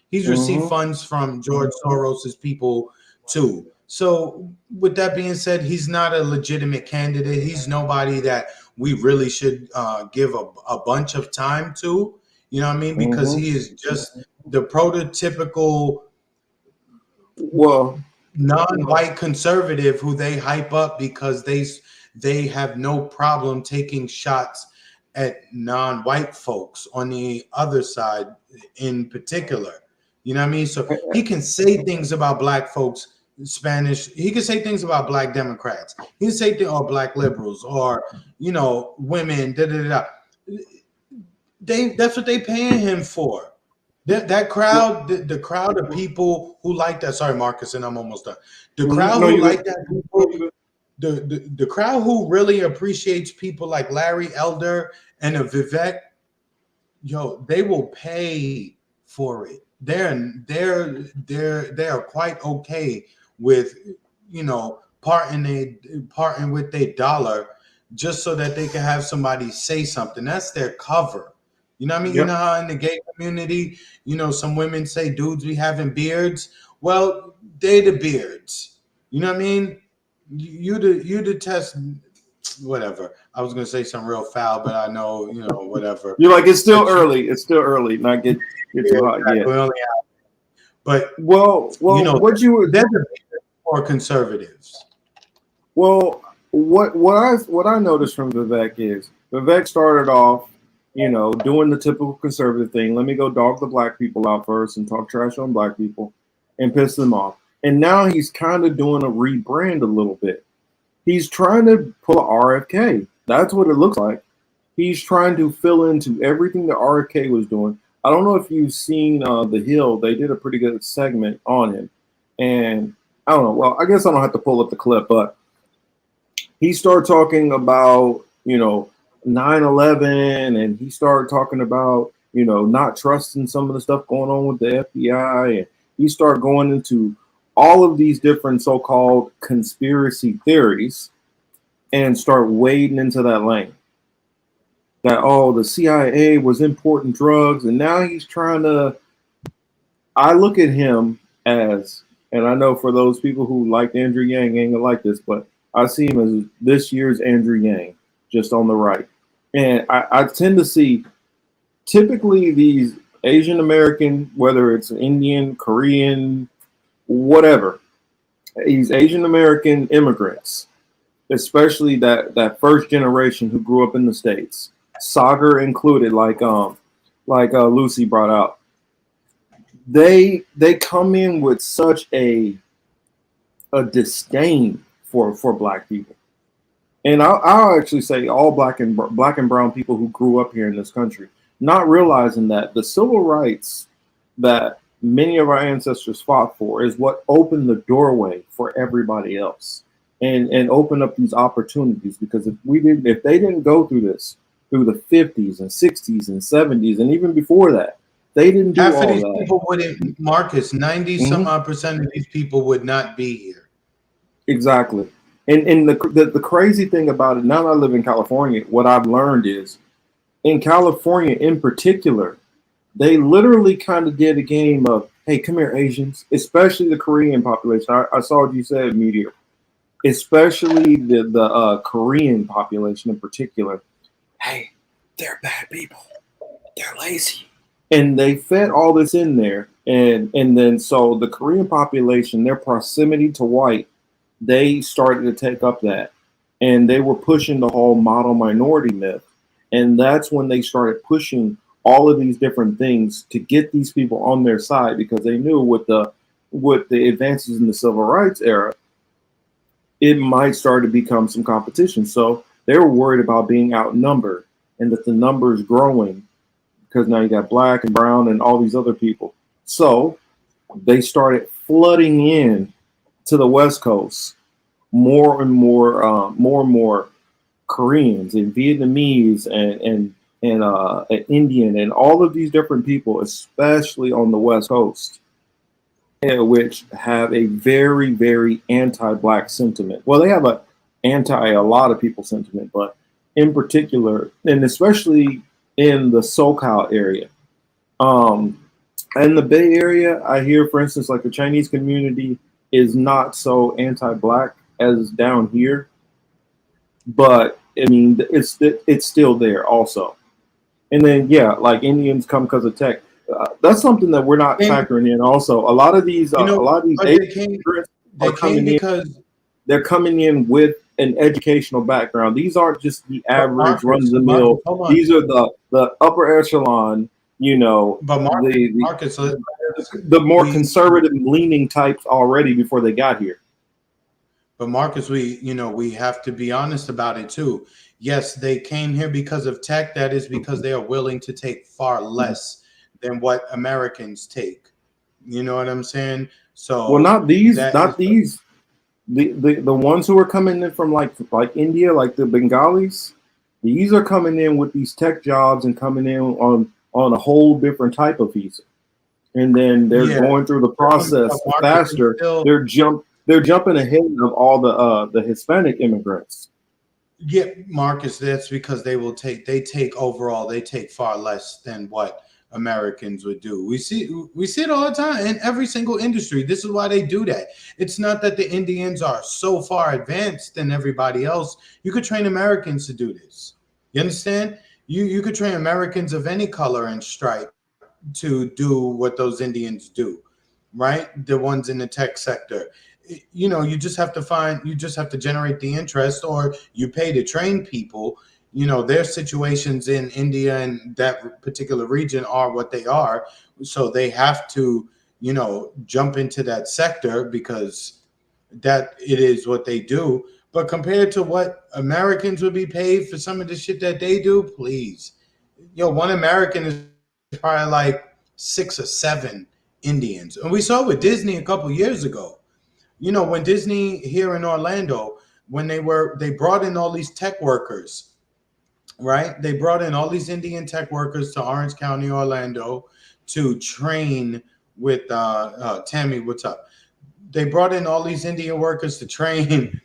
He's received funds from George Soros's people too. So with that being said, he's not a legitimate candidate. He's nobody that we really should give a bunch of time to, you know what I mean? Because he is just the prototypical non-white conservative who they hype up because they have no problem taking shots at non-white folks on the other side in particular. You know what I mean? So he can say things about black folks, Spanish. He can say things about black Democrats. He can say things or black liberals or women. That's what they paying him for. That crowd, the crowd of people who like that. Sorry, Marcus, and I'm almost done. The crowd who like that people, the crowd who really appreciates people like Larry Elder and a Vivek, they will pay for it. They're quite okay with parting with their dollar just so that they can have somebody say something. That's their cover. You know what I mean? Yep. You know how in the gay community, some women say dudes be having beards. Well, they the beards. You know what I mean? You the test. whatever. I was gonna say something real foul, but I know, whatever. You're like, it's still early. It's still early. Not get too hot yet. But Well, what you were there's a for conservatives. Well, what I noticed from Vivek is Vivek started off, doing the typical conservative thing. Let me go dog the black people out first and talk trash on black people and piss them off. And now he's kind of doing a rebrand a little bit. He's trying to pull a RFK. That's what it looks like. He's trying to fill into everything that RFK was doing. I don't know if you've seen The Hill. They did a pretty good segment on him. And I don't know. Well, I guess I don't have to pull up the clip, but he started talking about, 9/11, and he started talking about, not trusting some of the stuff going on with the FBI. And he started going into all of these different so-called conspiracy theories and start wading into that lane. That, the CIA was importing drugs, and now he's trying to. I look at him as, and I know for those people who liked Andrew Yang ain't gonna like this, but I see him as this year's Andrew Yang, just on the right. And I tend to see typically these Asian American, whether it's Indian, Korean, whatever, these Asian American immigrants, especially that first generation who grew up in the States, Sagar included, like Lucy brought out. They come in with such a disdain for black people, and I'll actually say all black and brown people who grew up here in this country, not realizing that the civil rights that many of our ancestors fought for is what opened the doorway for everybody else, and opened up these opportunities. Because if they didn't go through this through the 50s and 60s and 70s and even before that, they didn't do half all of these that. people wouldn't, Marcus, 90 some odd percent of these people would not be here. Exactly. And the crazy thing about it, now that I live in California, what I've learned is in California in particular, they literally kind of did a game of, hey, come here, Asians, especially the Korean population. I saw what you said, Meteor, especially the Korean population in particular. Hey, they're bad people. They're lazy. And they fed all this in there. And then so the Korean population, their proximity to white, they started to take up that. And they were pushing the whole model minority myth. And that's when they started pushing all of these different things to get these people on their side, because they knew with the advances in the civil rights era, it might start to become some competition. So they were worried about being outnumbered and that the number is growing because now you got black and brown and all these other people. So they started flooding in to the West Coast, more and more Koreans and Vietnamese and Indian and all of these different people, especially on the West Coast, which have a very, very anti-black sentiment. Well, they have a lot of people sentiment, but in particular, and especially in the SoCal area, in the Bay Area, I hear, for instance, like the Chinese community is not so anti-black as down here, but I mean, it's still there also. And then, yeah, like Indians come because of tech. That's something that we're not factoring in. Also, a lot of these Asian they're coming in with an educational background. These aren't just the average run-of-the-mill. These are the upper echelon. But Marcus, the more conservative-leaning types already before they got here. But Marcus, we have to be honest about it too. Yes, they came here because of tech. That is because they are willing to take far less than what Americans take. You know what I'm saying? So, well, not these. The ones who are coming in from like India, like the Bengalis. These are coming in with these tech jobs and coming in on a whole different type of visa, and then they're going through the process faster. They're jumping ahead of all the Hispanic immigrants. Yeah, Marcus, that's because they take far less than what Americans would do. We see it all the time in every single industry. This is why they do that. It's not that the Indians are so far advanced than everybody else. You could train Americans to do this. You understand? You could train Americans of any color and stripe to do what those Indians do, right? The ones in the tech sector. You know, you just have to generate the interest, or you pay to train people. You know, their situations in India and that particular region are what they are. So they have to, you know, jump into that sector because that it is what they do. But compared to what Americans would be paid for some of the shit that they do, please. Yo, one American is probably like 6 or 7 Indians. And we saw with Disney a couple years ago. You know, when Disney here in Orlando, when they brought in all these tech workers, right? They brought in all these Indian tech workers to Orange County, Orlando, to train with Tammy. What's up? They brought in all these Indian workers to train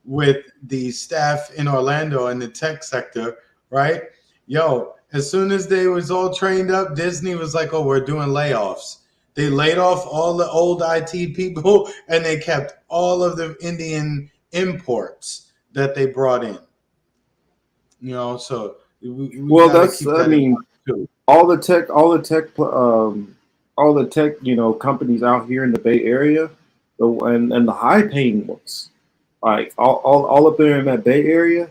with the staff in Orlando in the tech sector, right? Yo, as soon as they was all trained up, Disney was like, "Oh, we're doing layoffs." They laid off all the old IT people, and they kept all of the Indian imports that they brought in. You know, so well, that's I mean, all the tech, you know, companies out here in the Bay Area, and the high paying ones, like all up there in that Bay Area,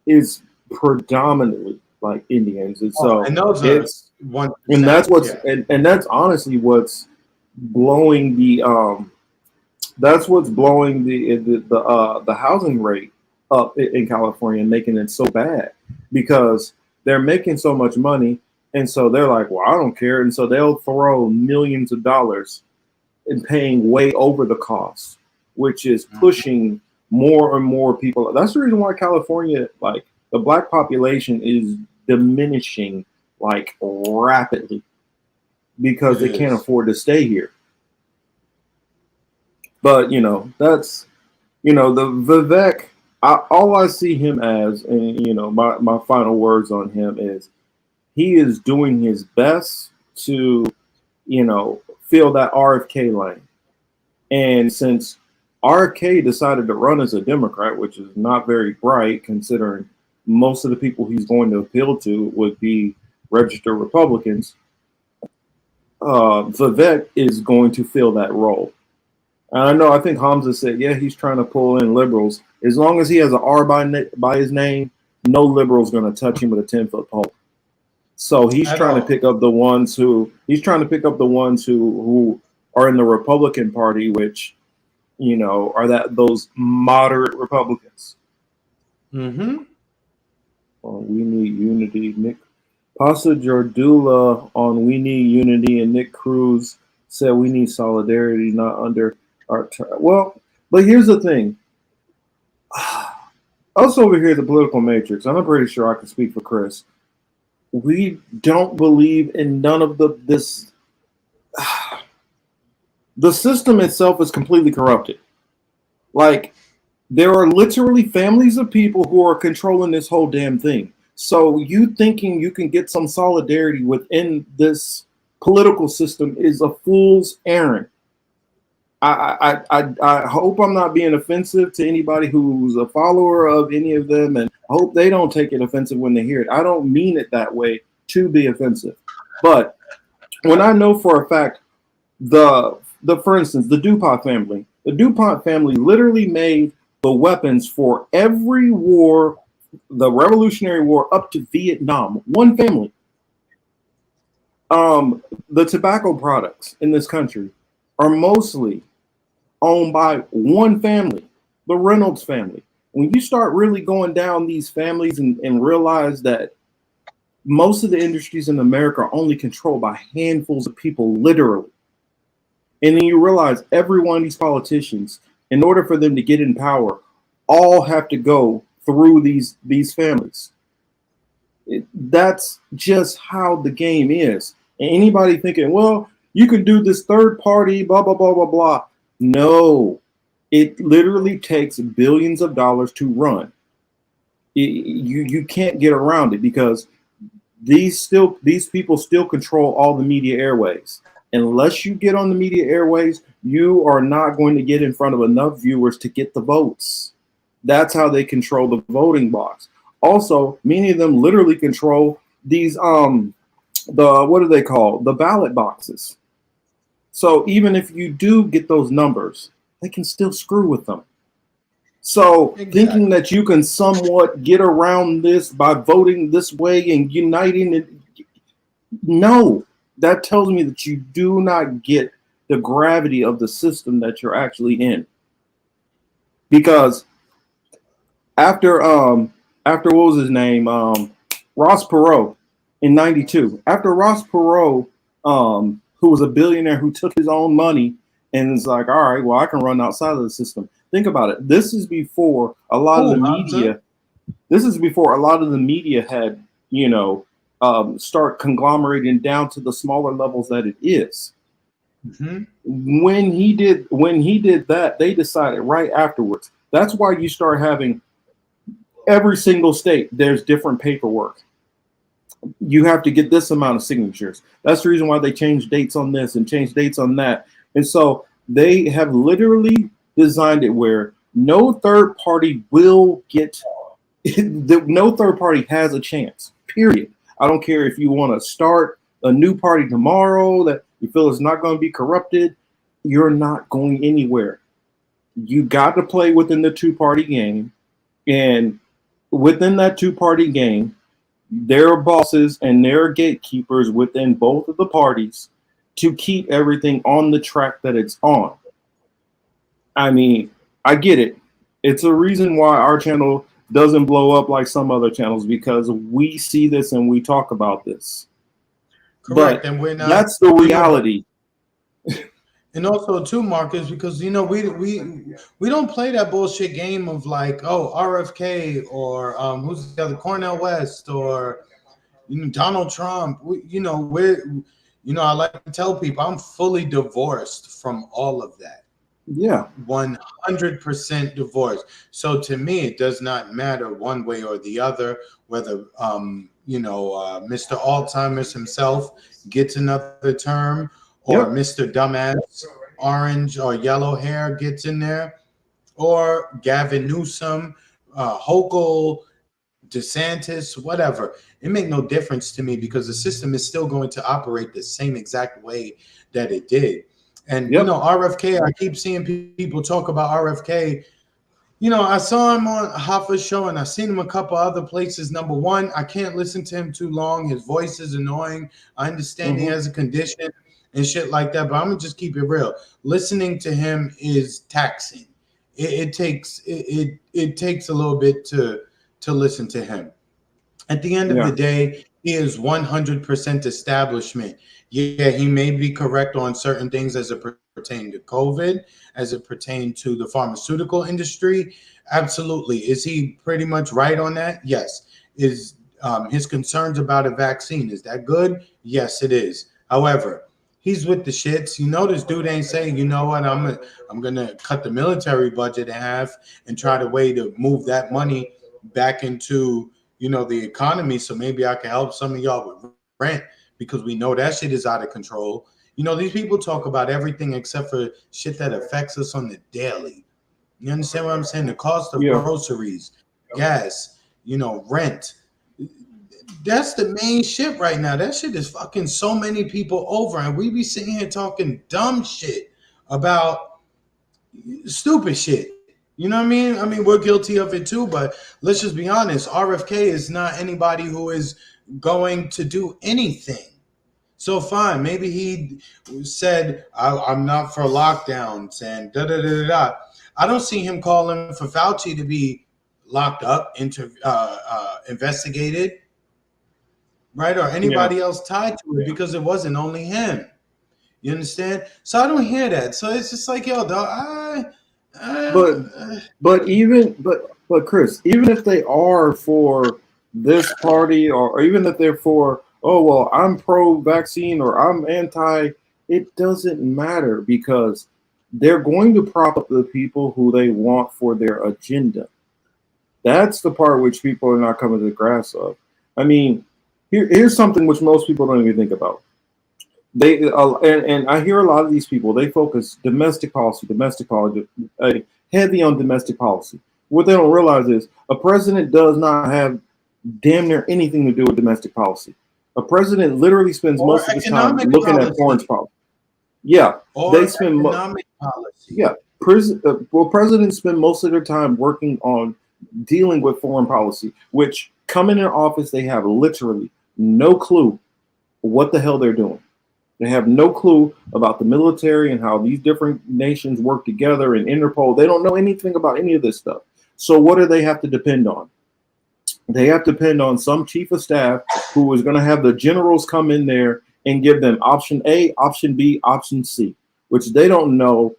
is predominantly like Indians, and so and those it's one, and that's what's and that's honestly what's blowing the housing rate up in California and making it so bad, because they're making so much money, and so they're like, well, I don't care, and so they'll throw millions of dollars in paying way over the cost, which is pushing more and more people. That's the reason why California, like, the black population is diminishing like rapidly, because they can't afford to stay here. But you know, that's, you know, the Vivek, all I see him as, and you know, my final words on him is, he is doing his best to, you know, fill that RFK lane. And since RFK decided to run as a Democrat, which is not very bright considering most of the people he's going to appeal to would be registered Republicans, Vivek is going to fill that role. And I think Hamza said, yeah, he's trying to pull in liberals. As long as he has an R by his name, no liberal's going to touch him with a 10-foot pole. So he's trying to pick up the ones who are in the Republican Party, which, you know, are those moderate Republicans. Mm-hmm. Well, we need unity. Nick Pasa Jordula on We Need Unity, and Nick Cruz said we need solidarity, not under our well, but here's the thing. Us over here at the Political Matrix, and I'm pretty sure I can speak for Chris, we don't believe in none of this. The system itself is completely corrupted. Like, there are literally families of people who are controlling this whole damn thing. So you thinking you can get some solidarity within this political system is a fool's errand. I hope I'm not being offensive to anybody who's a follower of any of them, and I hope they don't take it offensive when they hear it. I don't mean it that way to be offensive. But when I know for a fact, for instance, the DuPont family literally made the weapons for every war, the Revolutionary War up to Vietnam. One family. The tobacco products in this country are mostly owned by one family, the Reynolds family. When you start really going down these families and realize that most of the industries in America are only controlled by handfuls of people, literally. And then you realize every one of these politicians, in order for them to get in power, all have to go through these families. That's just how the game is. And anybody thinking, well, you can do this third party, blah, blah, blah, blah, blah. No, it literally takes billions of dollars to run. You can't get around it, because these people still control all the media airways. Unless you get on the media airways, you are not going to get in front of enough viewers to get the votes. That's how they control the voting box. Also, many of them literally control these the what are they called? The ballot boxes. So even if you do get those numbers, they can still screw with them. So thinking that you can somewhat get around this by voting this way and uniting it, no, that tells me that you do not get the gravity of the system that you're actually in. Because after what was his name? Ross Perot in '92. After Ross Perot, who was a billionaire who took his own money and is like, all right, well, I can run outside of the system. Think about it. This is before a lot of the media. This is before a lot of the media had, start conglomerating down to the smaller levels that it is. Mm-hmm. When he did that, they decided right afterwards. That's why you start having every single state. There's different paperwork. You have to get this amount of signatures. That's the reason why they changed dates on this and changed dates on that. And so they have literally designed it where no third party will get, no third party has a chance, period. I don't care if you want to start a new party tomorrow that you feel is not going to be corrupted. You're not going anywhere. You got to play within the two-party game. And within that two-party game, there are bosses and there are gatekeepers within both of the parties to keep everything on the track that it's on. I mean, I get it. It's a reason why our channel doesn't blow up like some other channels, because we see this and we talk about this. Correct. But and we're not, that's the reality. And also too, Marcus, because we don't play that bullshit game of like, oh, RFK or who's the other, Cornel West or Donald Trump. I like to tell people I'm fully divorced from all of that. Yeah, 100% divorced. So to me, it does not matter one way or the other whether Mr. Alzheimer's himself gets another term, or Mr. Dumbass orange or yellow hair gets in there, or Gavin Newsom, Hochul, DeSantis, whatever. It makes no difference to me, because the system is still going to operate the same exact way that it did. And, RFK, I keep seeing people talk about RFK. I saw him on Hoffa's show, and I've seen him a couple other places. Number one, I can't listen to him too long. His voice is annoying. I understand he has a condition and shit like that, but I'm going to just keep it real. Listening to him is taxing. It takes a little bit to listen to him. At the end of the day, he is 100% establishment. Yeah, he may be correct on certain things as it pertains to COVID, as it pertains to the pharmaceutical industry. Absolutely. Is he pretty much right on that? Yes. Is his concerns about a vaccine, is that good? Yes, it is. However, he's with the shits. This dude ain't saying, you know what, I'm gonna cut the military budget in half and try to way to move that money back into the economy, so maybe I can help some of y'all with rent, because we know that shit is out of control. These people talk about everything except for shit that affects us on the daily. You understand what I'm saying? The cost of groceries, gas, rent. That's the main shit right now. That shit is fucking so many people over, and we be sitting here talking dumb shit about stupid shit. You know what I mean? I mean, we're guilty of it too, but let's just be honest. RFK is not anybody who is going to do anything. So fine, maybe he said, I'm not for lockdowns and da-da-da-da-da. I don't see him calling for Fauci to be locked up, investigated, right? Or anybody else tied to it, because it wasn't only him. You understand? So I don't hear that. So it's just like, yo, dog, But Chris, even if they are for this party, or even if they're for, oh well, I'm pro-vaccine or I'm anti, it doesn't matter, because they're going to prop up the people who they want for their agenda. That's the part which people are not coming to the grasp of. I mean, Here's something which most people don't even think about. They and I hear a lot of these people. They focus domestic policy, heavy on domestic policy. What they don't realize is a president does not have damn near anything to do with domestic policy. A president literally spends Or most of his time economic looking at policy. foreign policy. Yeah, Or they spend economic policy. yeah. Presidents spend most of their time working on dealing with foreign policy, which coming in office, they have literally no clue what the hell they're doing. They have no clue about the military and how these different nations work together and Interpol. They don't know anything about any of this stuff. So what do they have to depend on? They have to depend on some chief of staff who is going to have the generals come in there and give them option A, option B, option C, which they don't know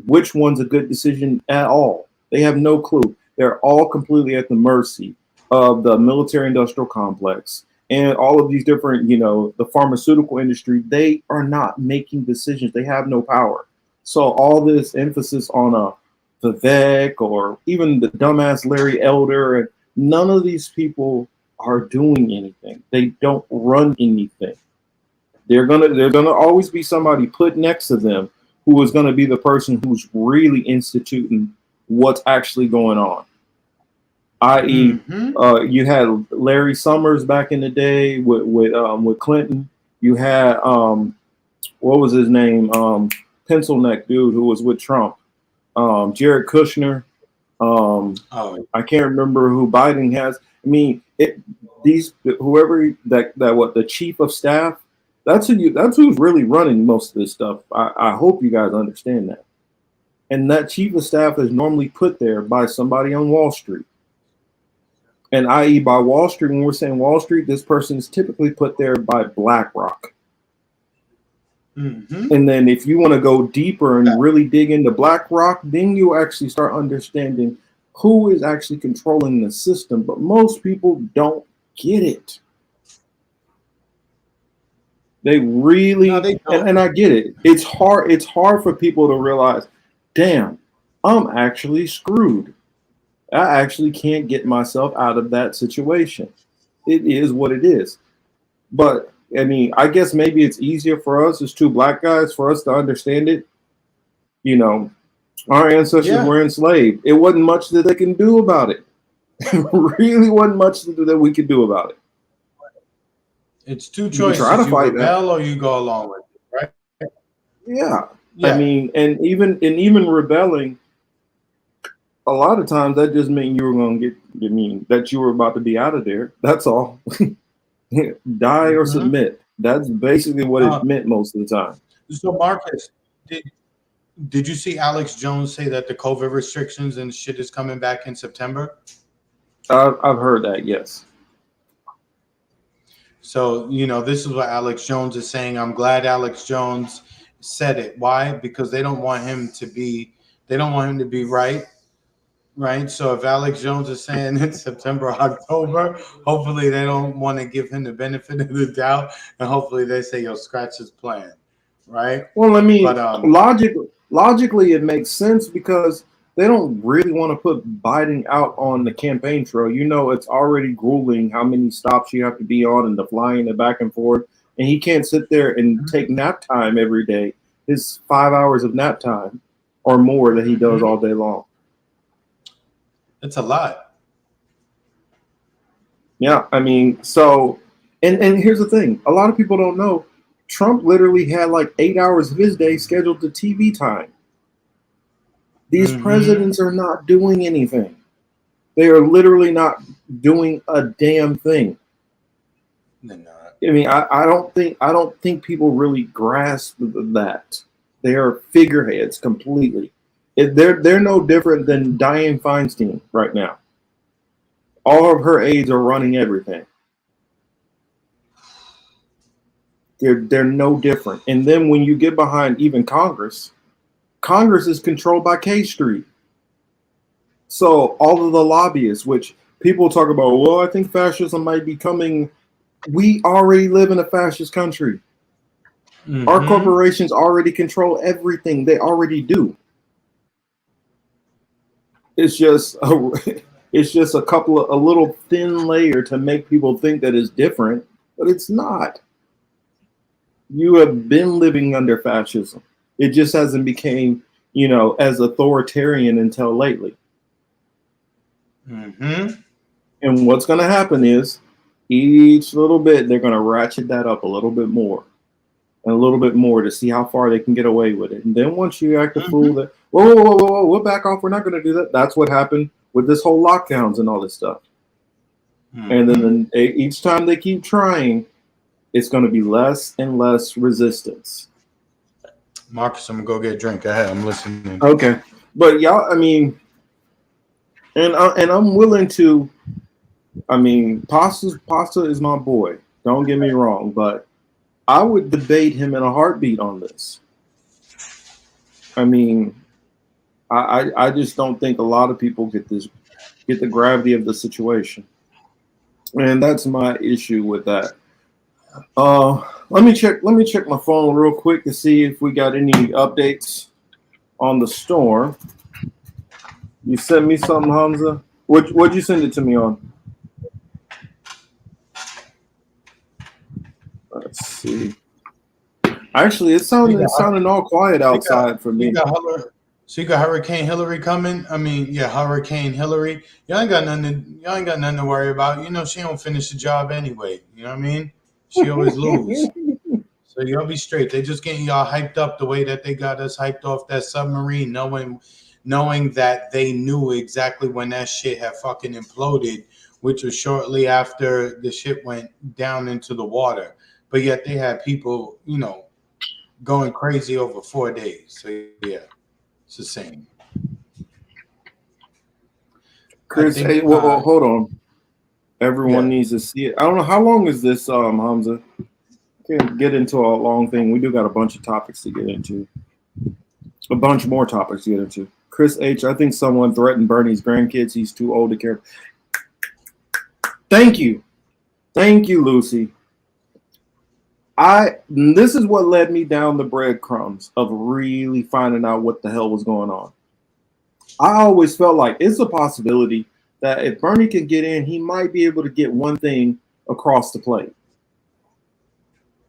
which one's a good decision at all. They have no clue. They're all completely at the mercy of the military industrial complex and all of these different, the pharmaceutical industry. They are not making decisions. They have no power. So all this emphasis on Vivek or even the dumbass Larry Elder, and none of these people are doing anything. They don't run anything. They're gonna always be somebody put next to them who is going to be the person who's really instituting what's actually going on. I.e., you had Larry Summers back in the day with Clinton. You had what was his name? Pencil neck dude who was with Trump. Jared Kushner. I can't remember who Biden has. I mean, whoever the chief of staff. That's who's really running most of this stuff. I hope you guys understand that. And that chief of staff is normally put there by somebody on Wall Street. And i.e. by Wall Street, when we're saying Wall Street, this person is typically put there by BlackRock. Mm-hmm. And then if you want to go deeper and really dig into BlackRock, then you actually start understanding who is actually controlling the system. But most people don't get it. They really, and I get it. It's hard. It's hard for people to realize, damn, I'm actually screwed. I actually can't get myself out of that situation. It is what it is. But I mean, I guess maybe it's easier for us as two black guys for us to understand it. Our ancestors were enslaved. It wasn't much that they can do about it. It really wasn't much that we could do about it. It's two choices: you rebel or you go along with it, right? Yeah. I mean, and even rebelling, a lot of times that just means you were going to that you were about to be out of there. That's all. Die or submit. That's basically what it meant most of the time. So, Marcus, did you see Alex Jones say that the COVID restrictions and shit is coming back in September? I've heard that, yes. So, this is what Alex Jones is saying. I'm glad Alex Jones said it. Why? Because they don't want him to be right. Right. So if Alex Jones is saying it's September, October, hopefully they don't want to give him the benefit of the doubt. And hopefully they say, yo, scratch his plan. Right. Well, I mean, logically, it makes sense because they don't really want to put Biden out on the campaign trail. It's already grueling how many stops you have to be on and the flying and back and forth. And he can't sit there and take nap time every day. His 5 hours of nap time or more that he does all day long. It's a lot. Yeah, I mean, so, and here's the thing. A lot of people don't know. Trump literally had like 8 hours of his day scheduled to TV time. These presidents are not doing anything. They are literally not doing a damn thing. They're not. I mean, I don't think people really grasp that. They are figureheads completely. They're no different than Dianne Feinstein right now. All of her aides are running everything. They're no different. And then when you get behind even Congress is controlled by K Street. So all of the lobbyists, which people talk about, well, I think fascism might be coming. We already live in a fascist country. Our corporations already control everything. They already do. It's just It's just a little thin layer to make people think that it's different, but it's not. You have been living under fascism. It just hasn't became, as authoritarian until lately. Mm-hmm. And what's going to happen is each little bit, they're going to ratchet that up a little bit more and a little bit more to see how far they can get away with it. And then once you act a fool, that, whoa, we'll back off. We're not going to do that. That's what happened with this whole lockdowns and all this stuff. Mm-hmm. And then each time they keep trying, it's going to be less and less resistance. Marcus, I'm going to go get a drink. Go ahead. I'm listening. Okay. But y'all, I mean, and I'm willing to, I mean, Pasta is my boy. Don't get me wrong, but I would debate him in a heartbeat on this. I mean, I just don't think a lot of people get the gravity of the situation. And that's my issue with that. Let me check my phone real quick to see if we got any updates on the storm. You sent me something, Hamza? What'd you send it to me on? Let's see. Actually, it's sounding all quiet outside for me. So you got Hurricane Hillary coming. I mean, yeah, Hurricane Hillary. Y'all ain't got nothing to worry about. You know, she don't finish the job anyway. You know what I mean? She always lose. So y'all be straight. They just getting y'all hyped up the way that they got us hyped off that submarine, knowing that they knew exactly when that shit had fucking imploded, which was shortly after the shit went down into the water. But yet they had people, going crazy over 4 days. So yeah, it's the same. Chris, hey, well, hold on. Everyone needs to see it. I don't know how long is this, Hamza. Can't get into a long thing. We do got a bunch of topics to get into. A bunch more topics to get into. Chris H, I think someone threatened Bernie's grandkids. He's too old to care. Thank you, Lucy. This is what led me down the breadcrumbs of really finding out what the hell was going on. I always felt like it's a possibility that if Bernie can get in, he might be able to get one thing across the plate.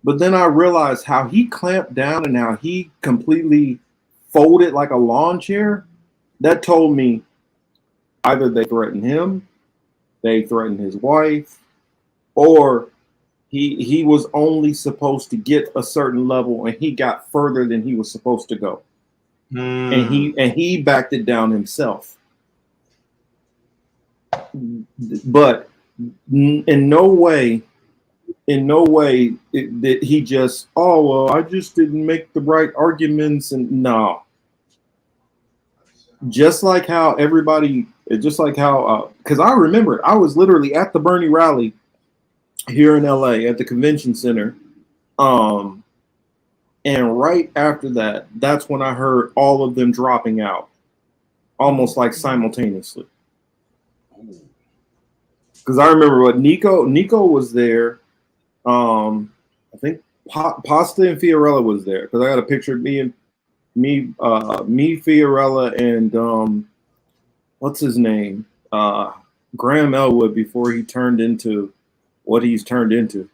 But then I realized how he clamped down and how he completely folded like a lawn chair. That told me either they threatened him, they threatened his wife, or he was only supposed to get a certain level and he got further than he was supposed to go. And he backed it down himself. But in no way that he just, I just didn't make the right arguments. And no. Just like how because I remember it. I was literally at the Bernie rally here in LA at the convention center. And right after that, that's when I heard all of them dropping out almost like simultaneously. Because I remember what Nico was there. I think Pasta and Fiorella was there because I got a picture of me, Fiorella, and what's his name? Graham Elwood before he turned into what he's turned into.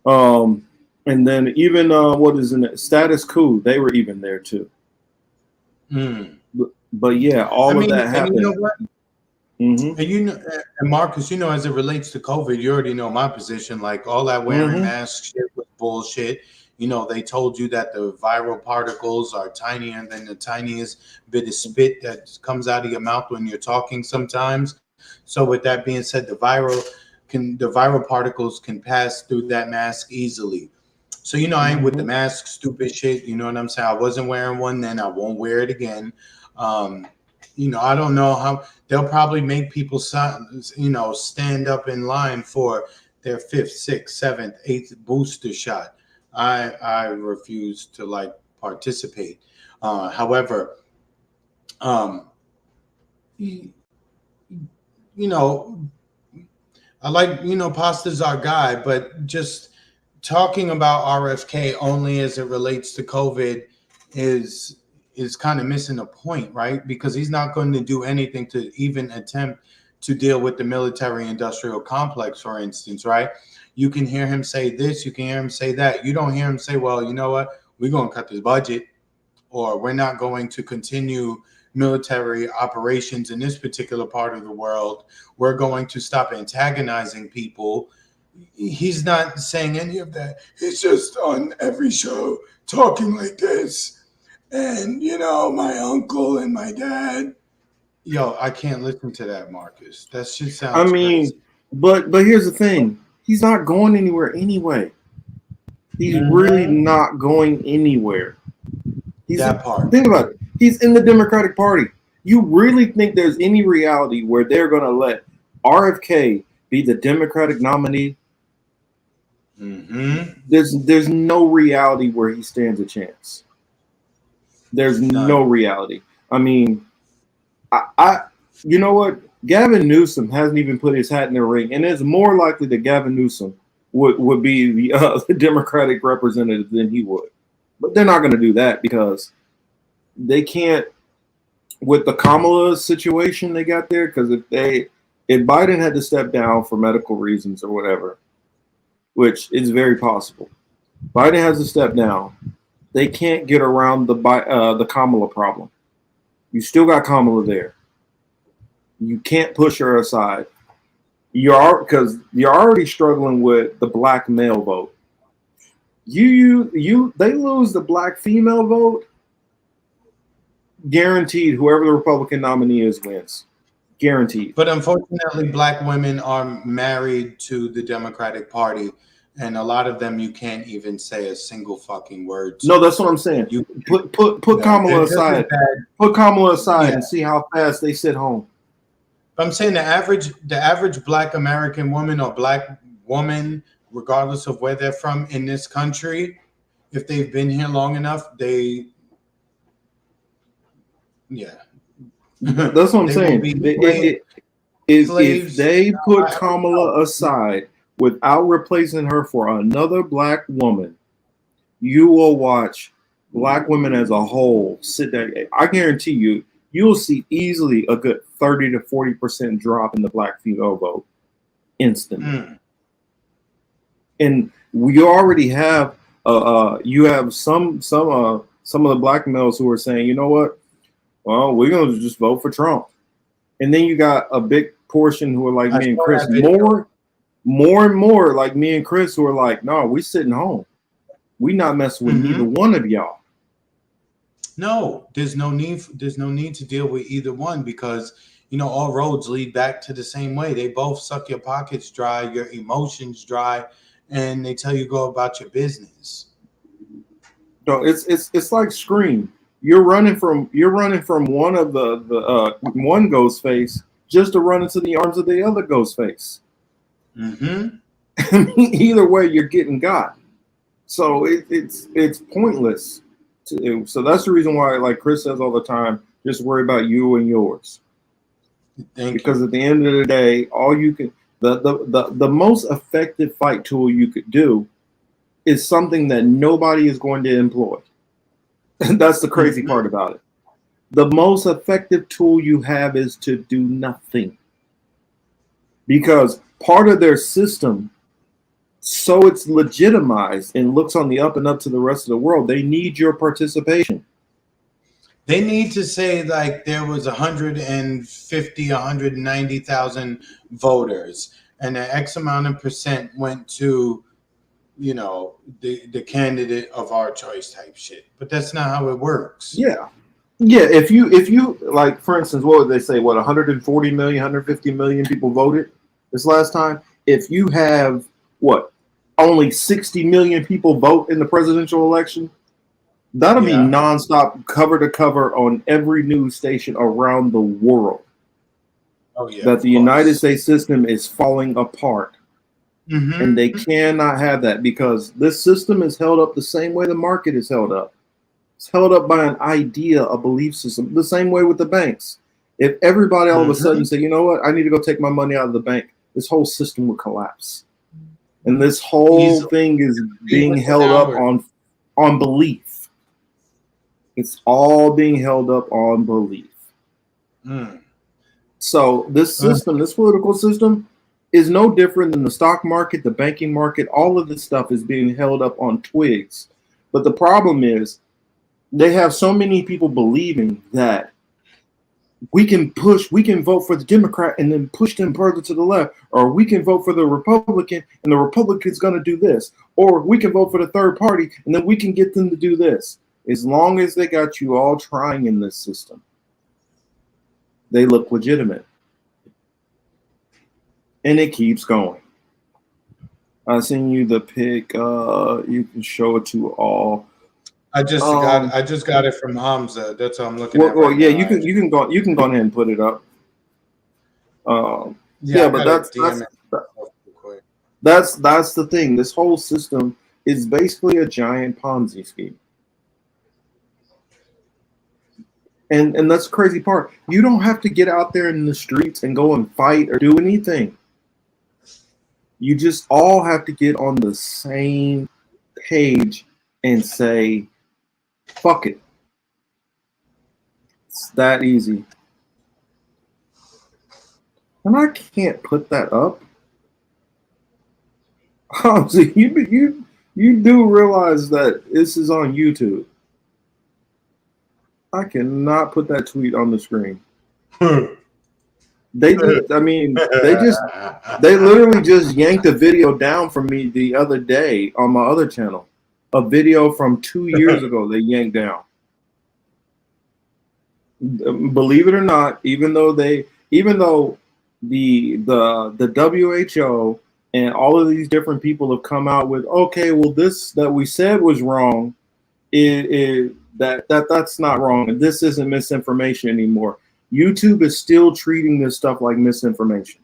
And then even what is in it? Status Quo, they were even there too. But yeah, all of that happened. You know what? Mm-hmm. And Marcus, as it relates to COVID, you already know my position. Like all that wearing masks shit was bullshit. They told you that the viral particles are tinier than the tiniest bit of spit that comes out of your mouth when you're talking sometimes. So with that being said, the viral particles can pass through that mask easily. So, I ain't with the mask, stupid shit. You know what I'm saying? I wasn't wearing one then. I won't wear it again. I don't know how they'll probably make people, stand up in line for their 5th, 6th, 7th, 8th booster shot. I refuse to participate. However, I like, Pasta's our guy, but just talking about RFK only as it relates to COVID is is kind of missing the point, right? Because he's not going to do anything to even attempt to deal with the military-industrial complex, for instance, right? You can hear him say this, you can hear him say that. You don't hear him say, well, you know what? We're going to cut this budget, or we're not going to continue military operations in this particular part of the world. We're going to stop antagonizing people. He's not saying any of that. He's just on every show talking like this. And, you know, my uncle and my dad. Yo, I can't listen to that, Marcus. That shit sounds I mean, crazy. but here's the thing. He's not going anywhere anyway. He's really not going anywhere. That part. Think about it. He's in the Democratic Party. You really think there's any reality where they're going to let RFK be the Democratic nominee? There's no reality where he stands a chance. There's no reality. I mean, I you know what? Gavin Newsom hasn't even put his hat in the ring, and it's more likely that Gavin Newsom would be the Democratic representative than he would. But they're not going to do that because they can't, with the Kamala situation they got there, because if Biden had to step down for medical reasons or whatever, which is very possible, Biden has to step down. They can't get around the Kamala problem. You still got Kamala there. You can't push her aside. Because you're already struggling with the black male vote. They lose the black female vote. Guaranteed, whoever the Republican nominee is wins. Guaranteed. But unfortunately, black women are married to the Democratic Party, and a lot of them you can't even say a single fucking word to. No, that's what I'm saying. You put Kamala aside. Put Kamala aside and see how fast they sit home. I'm saying the average black American woman or black woman, regardless of where they're from in this country, if they've been here long enough, that's what I'm saying. If they put Kamala aside without replacing her for another black woman, you will watch black women as a whole sit there. I guarantee you, you'll see easily a good 30 to 40% drop in the black female vote instantly. And we already have you have some of the black males who are saying, you know what? Well, we're going to just vote for Trump. And then you got a big portion who are like me and Chris, more and more like me and Chris, who are like, no, we sitting home. We not messing with neither one of y'all. No, there's no need to deal with either one because, you know, all roads lead back to the same way. They both suck your pockets dry, your emotions dry, and they tell you go about your business. No, it's like Scream. You're running from one of the one ghost face just to run into the arms of the other ghost face. Either way, you're getting got. So it's pointless. So that's the reason why, like Chris says all the time, just worry about you and yours. Because at the end of the day, all you can the most effective fight tool you could do is something that nobody is going to employ. And that's the crazy part about it. The most effective tool you have is to do nothing. Because part of their system, so it's legitimized and looks on the up and up to the rest of the world, they need your participation. They need to say like there was 190,000 voters and an X amount of percent went to, you know, the candidate of our choice type shit. But that's not how it works. Yeah. If you like, for instance, what would they say? What, 140 million, 150 million people voted this last time? If you have only 60 million people vote in the presidential election, that'll be nonstop, cover to cover on every news station around the world. Oh yeah. That the United States system is falling apart. And they cannot have that because this system is held up the same way the market is held up. It's held up by an idea, a belief system, the same way with the banks. If everybody all of a sudden say, you know what, I need to go take my money out of the bank, this whole system would collapse. And this whole thing is being held up on belief. It's all being held up on belief. So this system, this political system, is no different than the stock market, the banking market. All of this stuff is being held up on twigs. But the problem is they have so many people believing that we can vote for the Democrat and then push them further to the left, or we can vote for the Republican and the Republican's going to do this, or we can vote for the third party and then we can get them to do this. As long as they got you all trying in this system, they look legitimate. And it keeps going. I send you the pic. You can show it to all. I just got it from Hamza. That's what I'm looking at. Well, right yeah, now. you can go ahead and put it up. Yeah, but that's the thing. This whole system is basically a giant Ponzi scheme. And that's the crazy part. You don't have to get out there in the streets and go and fight or do anything. You just all have to get on the same page and say, fuck it. It's that easy. And I can't put that up. So you do realize that this is on YouTube. I cannot put that tweet on the screen. They literally just yanked a video down from me the other day on my other channel. A video from 2 years ago they yanked down. Believe it or not, even though the WHO and all of these different people have come out with, okay, well, this that we said was wrong, that's not wrong, and this isn't misinformation anymore. YouTube is still treating this stuff like misinformation.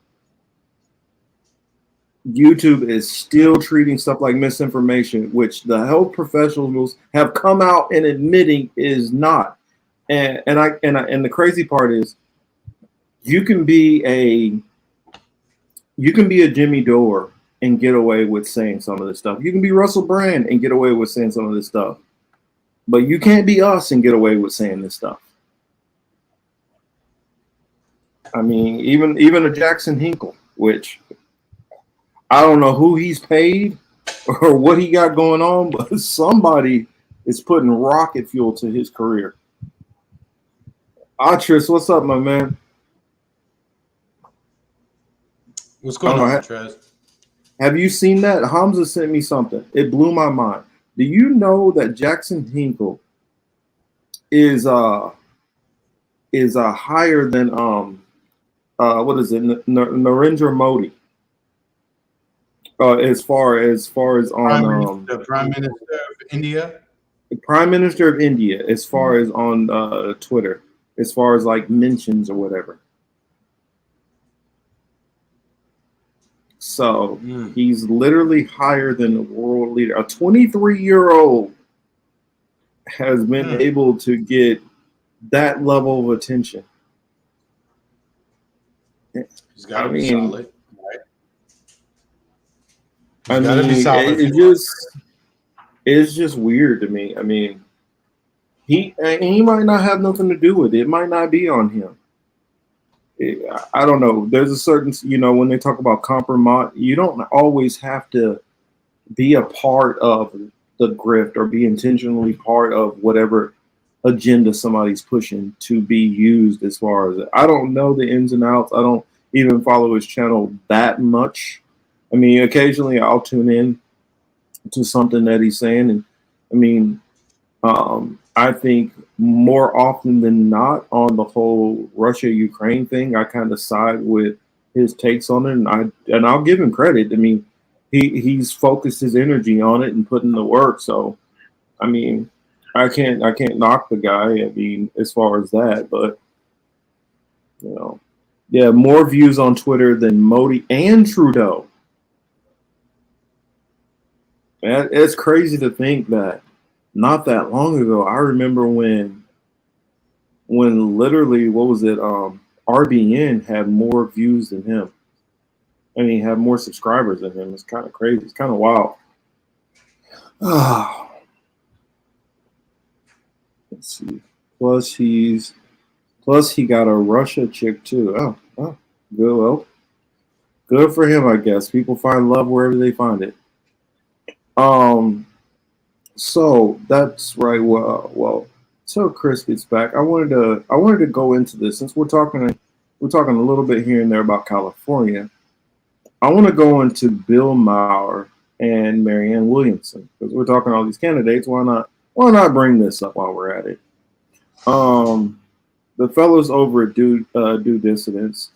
YouTube is still treating stuff like misinformation, which the health professionals have come out and admitting is not. And the crazy part is, you can be a Jimmy Dore and get away with saying some of this stuff. You can be Russell Brand and get away with saying some of this stuff. But you can't be us and get away with saying this stuff. I mean, even a Jackson Hinkle, which I don't know who he's paid or what he got going on, but somebody is putting rocket fuel to his career. Atris, what's up, my man? What's going on, Trez? Have you seen that? Hamza sent me something. It blew my mind. Do you know that Jackson Hinkle is higher than what is it, Narendra Modi? As far as on the Prime Minister of India. The Prime Minister of India, as far as on Twitter, as far as like mentions or whatever. So he's literally higher than the world leader. A 23-year-old has been able to get that level of attention. He's got to be solid, right? I mean, it's just weird to me. I mean, he might not have nothing to do with it. It might not be on him. I don't know. There's a certain, when they talk about compromise, you don't always have to be a part of the grift or be intentionally part of whatever agenda somebody's pushing to be used. As far as I don't know the ins and outs. I don't even follow his channel that much. I mean, occasionally I'll tune in to something that he's saying, and I mean, I think more often than not on the whole Russia-Ukraine thing, I kind of side with his takes on it, and I'll give him credit. I mean, he's focused his energy on it and put in the work. So, I mean, I can't knock the guy. I mean, as far as that, but yeah, more views on Twitter than Modi and Trudeau. It's crazy to think that not that long ago, I remember when literally, what was it? RBN had more views than him. I mean, had more subscribers than him. It's kind of crazy. It's kind of wild. Let's see. Plus he got a Russia chick too. Oh, good. Well, good for him, I guess. People find love wherever they find it. So that's right. Well, till Chris gets back, I wanted to go into this since we're talking a little bit here and there about California. I want to go into Bill Maher and Marianne Williamson because we're talking all these candidates. Why not bring this up while we're at it? The fellows over at Do Dissidents,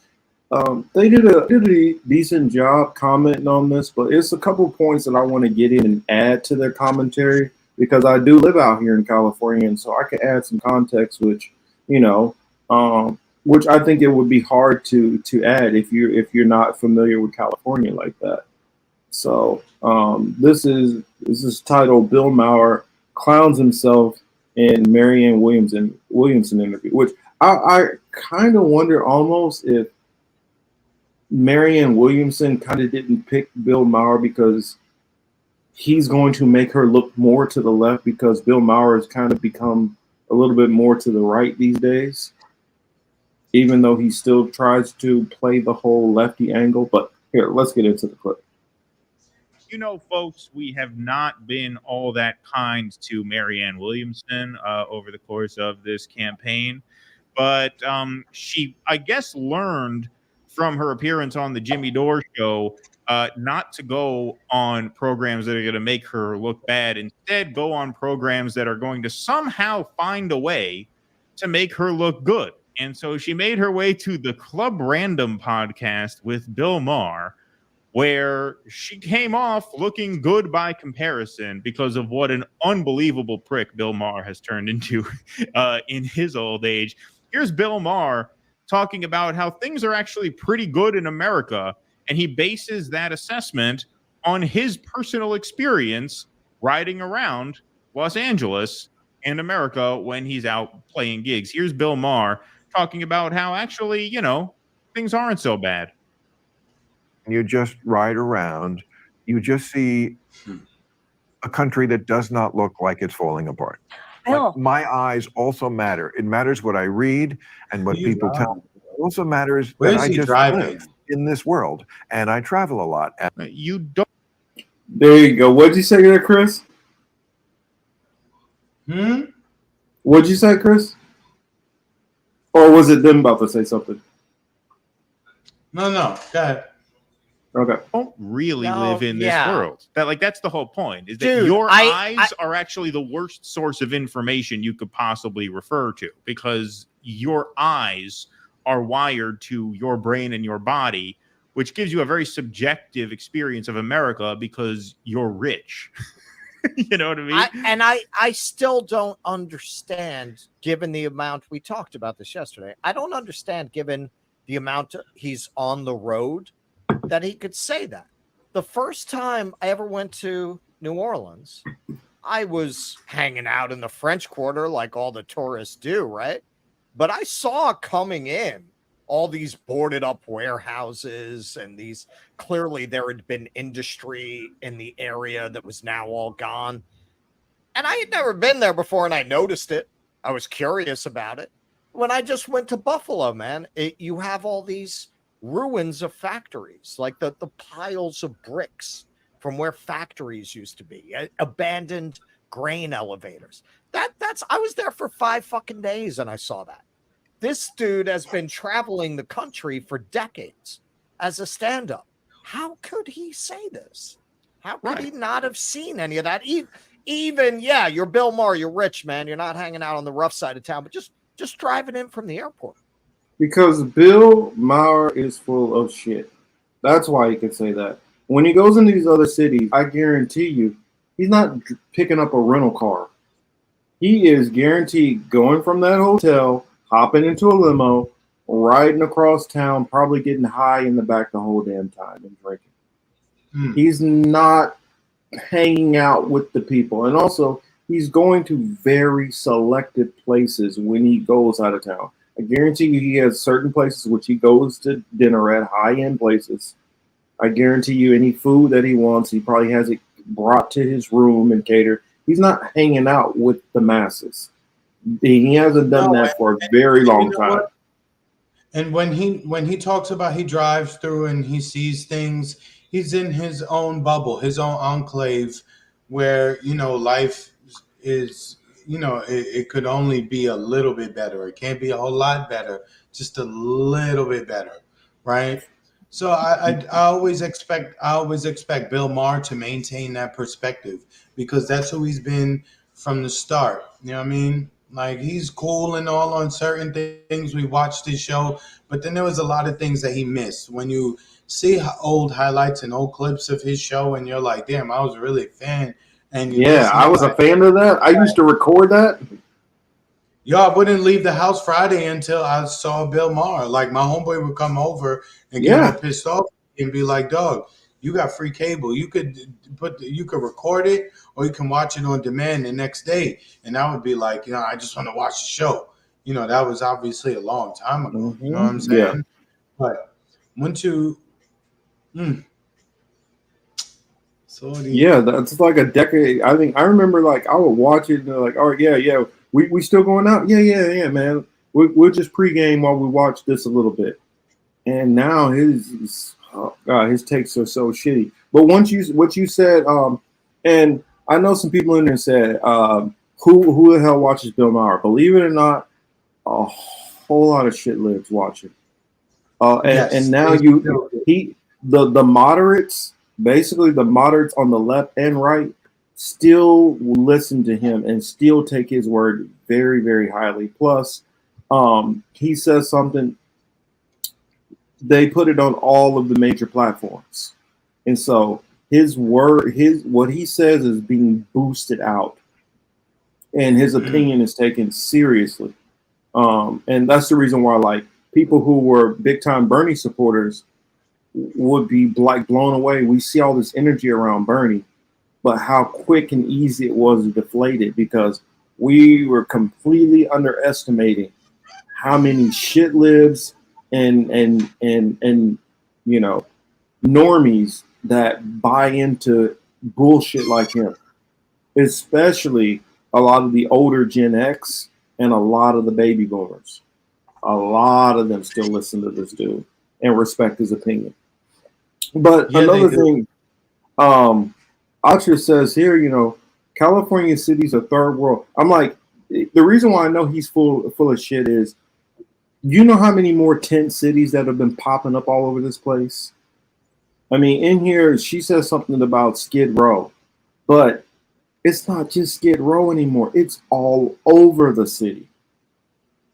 they did a decent job commenting on this, but it's a couple points that I want to get in and add to their commentary because I do live out here in California, and so I can add some context, which which I think it would be hard to add if you're not familiar with California like that. So this is titled "Bill Maher Clowns Himself in Marianne Williamson Interview," which I kind of wonder almost if Marianne Williamson kind of didn't pick Bill Maher because he's going to make her look more to the left because Bill Maher has kind of become a little bit more to the right these days, even though he still tries to play the whole lefty angle. But here, let's get into the clip. You know, folks, we have not been all that kind to Marianne Williamson over the course of this campaign. But she, I guess, learned from her appearance on the Jimmy Dore show not to go on programs that are going to make her look bad. Instead, go on programs that are going to somehow find a way to make her look good. And so she made her way to the Club Random podcast with Bill Maher, where she came off looking good by comparison because of what an unbelievable prick Bill Maher has turned into in his old age. Here's Bill Maher talking about how things are actually pretty good in America, and he bases that assessment on his personal experience riding around Los Angeles and America when he's out playing gigs. Here's Bill Maher talking about how actually, things aren't so bad. You just ride around, you just see a country that does not look like it's falling apart. Like, my eyes also matter. It matters what I read and what people tell me. It also matters that I just live in this world and I travel a lot. You don't. There you go. What'd you say there, Chris? What'd you say, Chris? Or was it them about to say something? No. Go ahead. Okay. Don't really live in this world. That's the whole point. Is that Dude, your eyes are actually the worst source of information you could possibly refer to because your eyes are wired to your brain and your body, which gives you a very subjective experience of America because you're rich. You know what I mean? I still don't understand, given the amount we talked about this yesterday. I don't understand, given the amount he's on the road, that he could say that. The first time I ever went to New Orleans, I was hanging out in the French Quarter like all the tourists do, right? But I saw coming in all these boarded up warehouses and these, clearly there had been industry in the area that was now all gone. And I had never been there before and I noticed it. I was curious about it. When I just went to Buffalo, man, you have all these ruins of factories, like the piles of bricks from where factories used to be, abandoned grain elevators. I was there for 5 fucking days and I saw that. This dude has been traveling the country for decades as a stand-up. How could he say this? How could he not have seen any of that? Even, you're Bill Maher, you're rich, man. You're not hanging out on the rough side of town, but just driving in from the airport. Because Bill Maher is full of shit. That's why he can say that. When he goes in these other cities, I guarantee you, he's not picking up a rental car. He is guaranteed going from that hotel, hopping into a limo, riding across town, probably getting high in the back the whole damn time and drinking. He's not hanging out with the people. And also, he's going to very selected places when he goes out of town. I guarantee you he has certain places which he goes to dinner at, high-end places. I guarantee you any food that he wants, he probably has it brought to his room and catered. He's not hanging out with the masses. He hasn't done that for a very long time. And when he talks about he drives through and he sees things, he's in his own bubble, his own enclave, where life is it could only be a little bit better. It can't be a whole lot better, just a little bit better, right? So I always expect Bill Maher to maintain that perspective, because that's who he's been from the start. You know what I mean? Like, he's cool and all on certain things. We watched his show, but then there was a lot of things that he missed. When you see old highlights and old clips of his show, and you're like, damn, I was really a fan. And I was a fan of that. I used to record that. Yo, I wouldn't leave the house Friday until I saw Bill Maher. Like, my homeboy would come over and get all pissed off and be like, dog, you got free cable. You could record it, or you can watch it on demand the next day. And I would be like, I just want to watch the show. That was obviously a long time ago. Mm-hmm. You know what I'm saying? Yeah. But that's like a decade. I think I remember, like, I would watch it and they're like, oh yeah, we still going out? Yeah, man. We'll just pregame while we watch this a little bit. And now his takes are so shitty. But what you said, and I know some people in there said, who the hell watches Bill Maher? Believe it or not, a whole lot of shit lives watching. And now the moderates, basically the moderates on the left and right, still listen to him and still take his word very, very highly. Plus, he says something, they put it on all of the major platforms. And so what he says is being boosted out, and his opinion is taken seriously. And that's the reason why, like, people who were big time Bernie supporters would be like blown away. We see all this energy around Bernie, but how quick and easy it was to deflate it, because we were completely underestimating how many shit libs and normies that buy into bullshit like him, especially a lot of the older Gen X and a lot of the baby boomers. A lot of them still listen to this dude and respect his opinion. But another thing, Acha says here, California cities are third world. I'm like, the reason why I know he's full of shit is, you know how many more tent cities that have been popping up all over this place? I mean, in here, she says something about Skid Row, but it's not just Skid Row anymore. It's all over the city.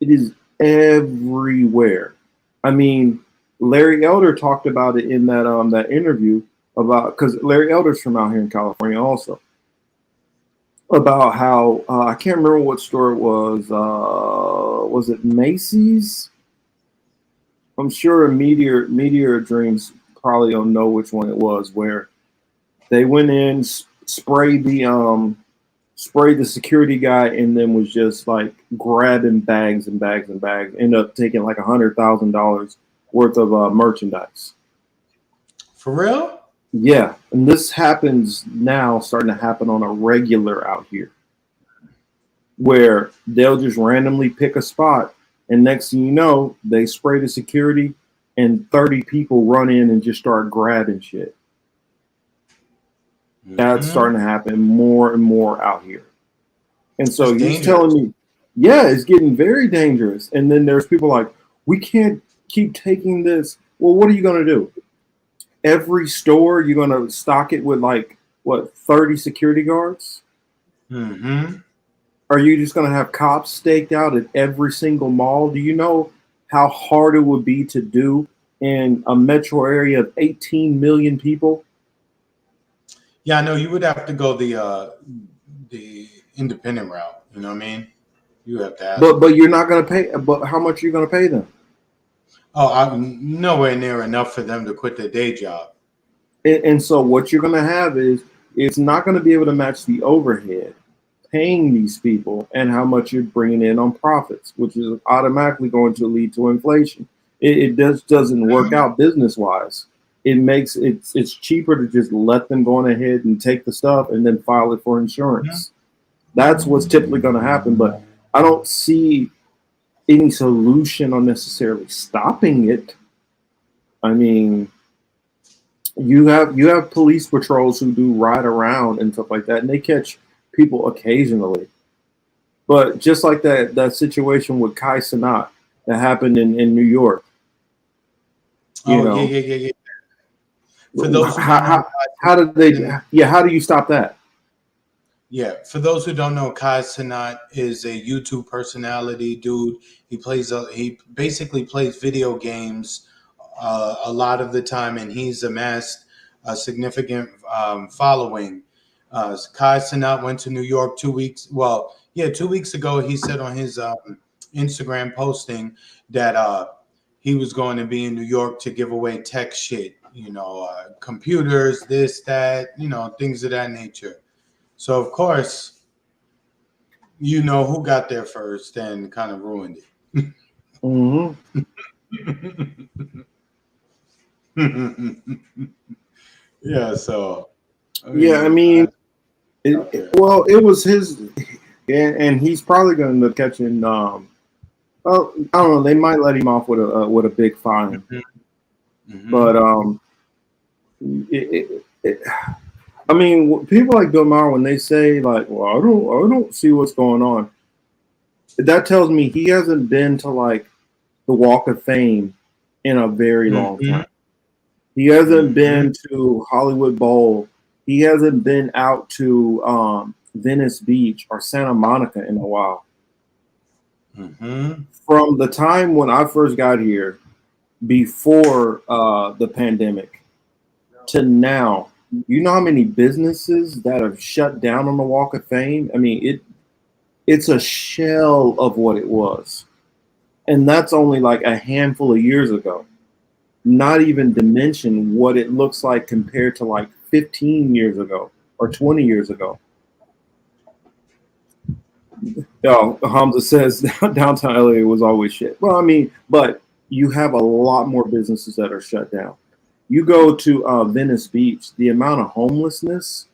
It is everywhere. I mean, Larry Elder talked about it in that interview about, because Larry Elder's from out here in California also, about how I can't remember what store it was. Was it Macy's? I'm sure Meteor Dreams probably don't know which one it was, where they went in, sprayed the security guy, and then was just like grabbing bags and bags and bags. Ended up taking like $100,000 worth of merchandise. For real? Yeah, and this happens now, starting to happen on a regular out here, where they'll just randomly pick a spot, and next thing you know, they spray the security, and 30 people run in and just start grabbing shit. That's starting to happen more and more out here. And so he's telling me, yeah, it's getting very dangerous. And then there's people like, we can't keep taking this. Well, what are you going to do? Every store, you're going to stock it with 30 security guards? Mm-hmm. Are you just going to have cops staked out at every single mall? Do you know how hard it would be to do in a metro area of 18 million people? Yeah, I know you would have to go the independent route. You know what I mean? You have to ask. But you're not going to pay. But how much are you going to pay them? Oh, I'm nowhere near enough for them to quit their day job. And so what you're going to have is, it's not going to be able to match the overhead paying these people and how much you're bringing in on profits, which is automatically going to lead to inflation. It doesn't work out business wise. It makes it's cheaper to just let them go on ahead and take the stuff and then file it for insurance. That's what's typically going to happen. But I don't see any solution on necessarily stopping it. I mean, you have police patrols who do ride around and stuff like that, and they catch people occasionally. But just like that situation with Kai Cenat that happened in New York. Yeah. For those who don't know, how do you stop that? Yeah, for those who don't know, Kai Cenat is a YouTube personality dude. He basically plays video games a lot of the time, and he's amassed a significant following. Kai Cenat went to New York 2 weeks. Well, yeah, 2 weeks ago, he said on his Instagram posting that he was going to be in New York to give away tech shit, computers, this, that, things of that nature. So, of course, who got there first and kind of ruined it. Mm-hmm. Yeah, so. It was his, and he's probably going to end up catching. I don't know. They might let him off with a big fine, but I mean, people like Bill Maher, when they say like, "Well, I don't see what's going on," that tells me he hasn't been to like the Walk of Fame in a very long time. He hasn't been to Hollywood Bowl. He hasn't been out to Venice Beach or Santa Monica in a while. From the time when I first got here, before the pandemic, to now, you know how many businesses that have shut down on the Walk of Fame? I mean, it's a shell of what it was. And that's only like a handful of years ago. Not even to mention what it looks like compared to like 15 years ago or 20 years ago. Hamza says downtown LA was always shit. Well, I mean, but you have a lot more businesses that are shut down. You go to Venice Beach, the amount of homelessness,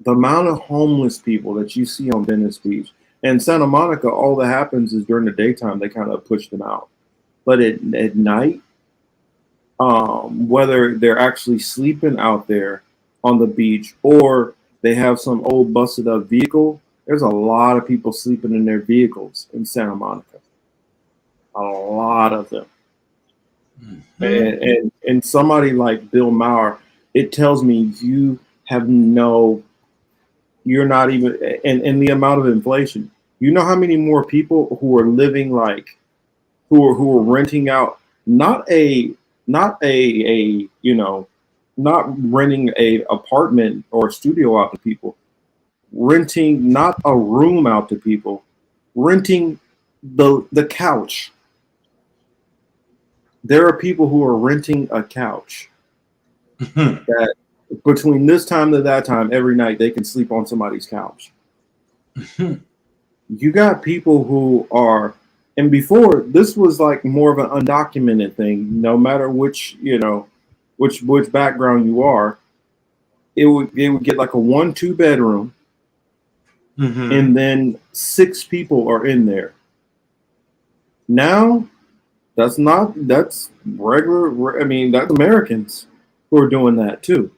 the amount of homeless people that you see on Venice Beach. And Santa Monica, all that happens is during the daytime, they kind of push them out. But at night, whether they're actually sleeping out there on the beach or they have some old busted up vehicle, there's a lot of people sleeping in their vehicles in Santa Monica. A lot of them. And somebody like Bill Maher, it tells me you're not even, and the amount of inflation. You know how many more people who are living like, who are renting out, not renting a apartment or a studio out to people, renting not a room out to people, renting the couch. There are people who are renting a couch that between this time to that time every night they can sleep on somebody's couch. You got people who are, and before this was like more of an undocumented thing. No matter which background you are, it would get like a 1-2 bedroom, and then 6 people are in there. Now, that's regular. I mean, that's Americans who are doing that too.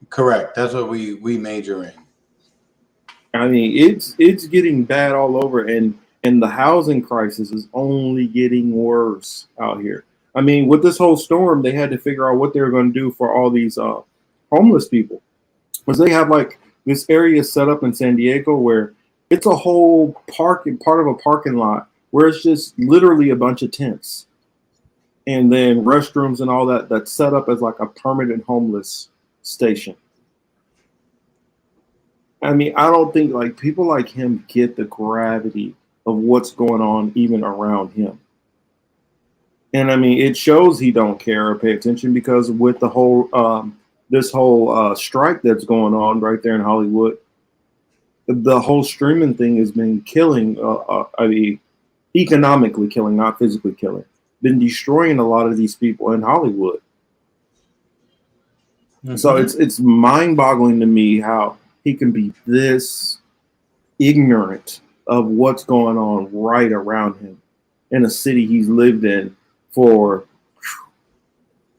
Correct. That's what we major in. I mean, it's getting bad all over, and the housing crisis is only getting worse out here. I mean, with this whole storm, they had to figure out what they were going to do for all these homeless people, because they have like this area set up in San Diego where it's a whole part of a parking lot where it's just literally a bunch of tents, and then restrooms and all that that's set up as like a permanent homeless station. I mean, I don't think like people like him get the gravity of what's going on even around him. And I mean, it shows he don't care or pay attention, because with the whole this whole strike that's going on right there in Hollywood, the whole streaming thing has been killing. I mean, economically killing, not physically killing. Been destroying a lot of these people in Hollywood. So it's mind-boggling to me how he can be this ignorant of what's going on right around him in a city he's lived in for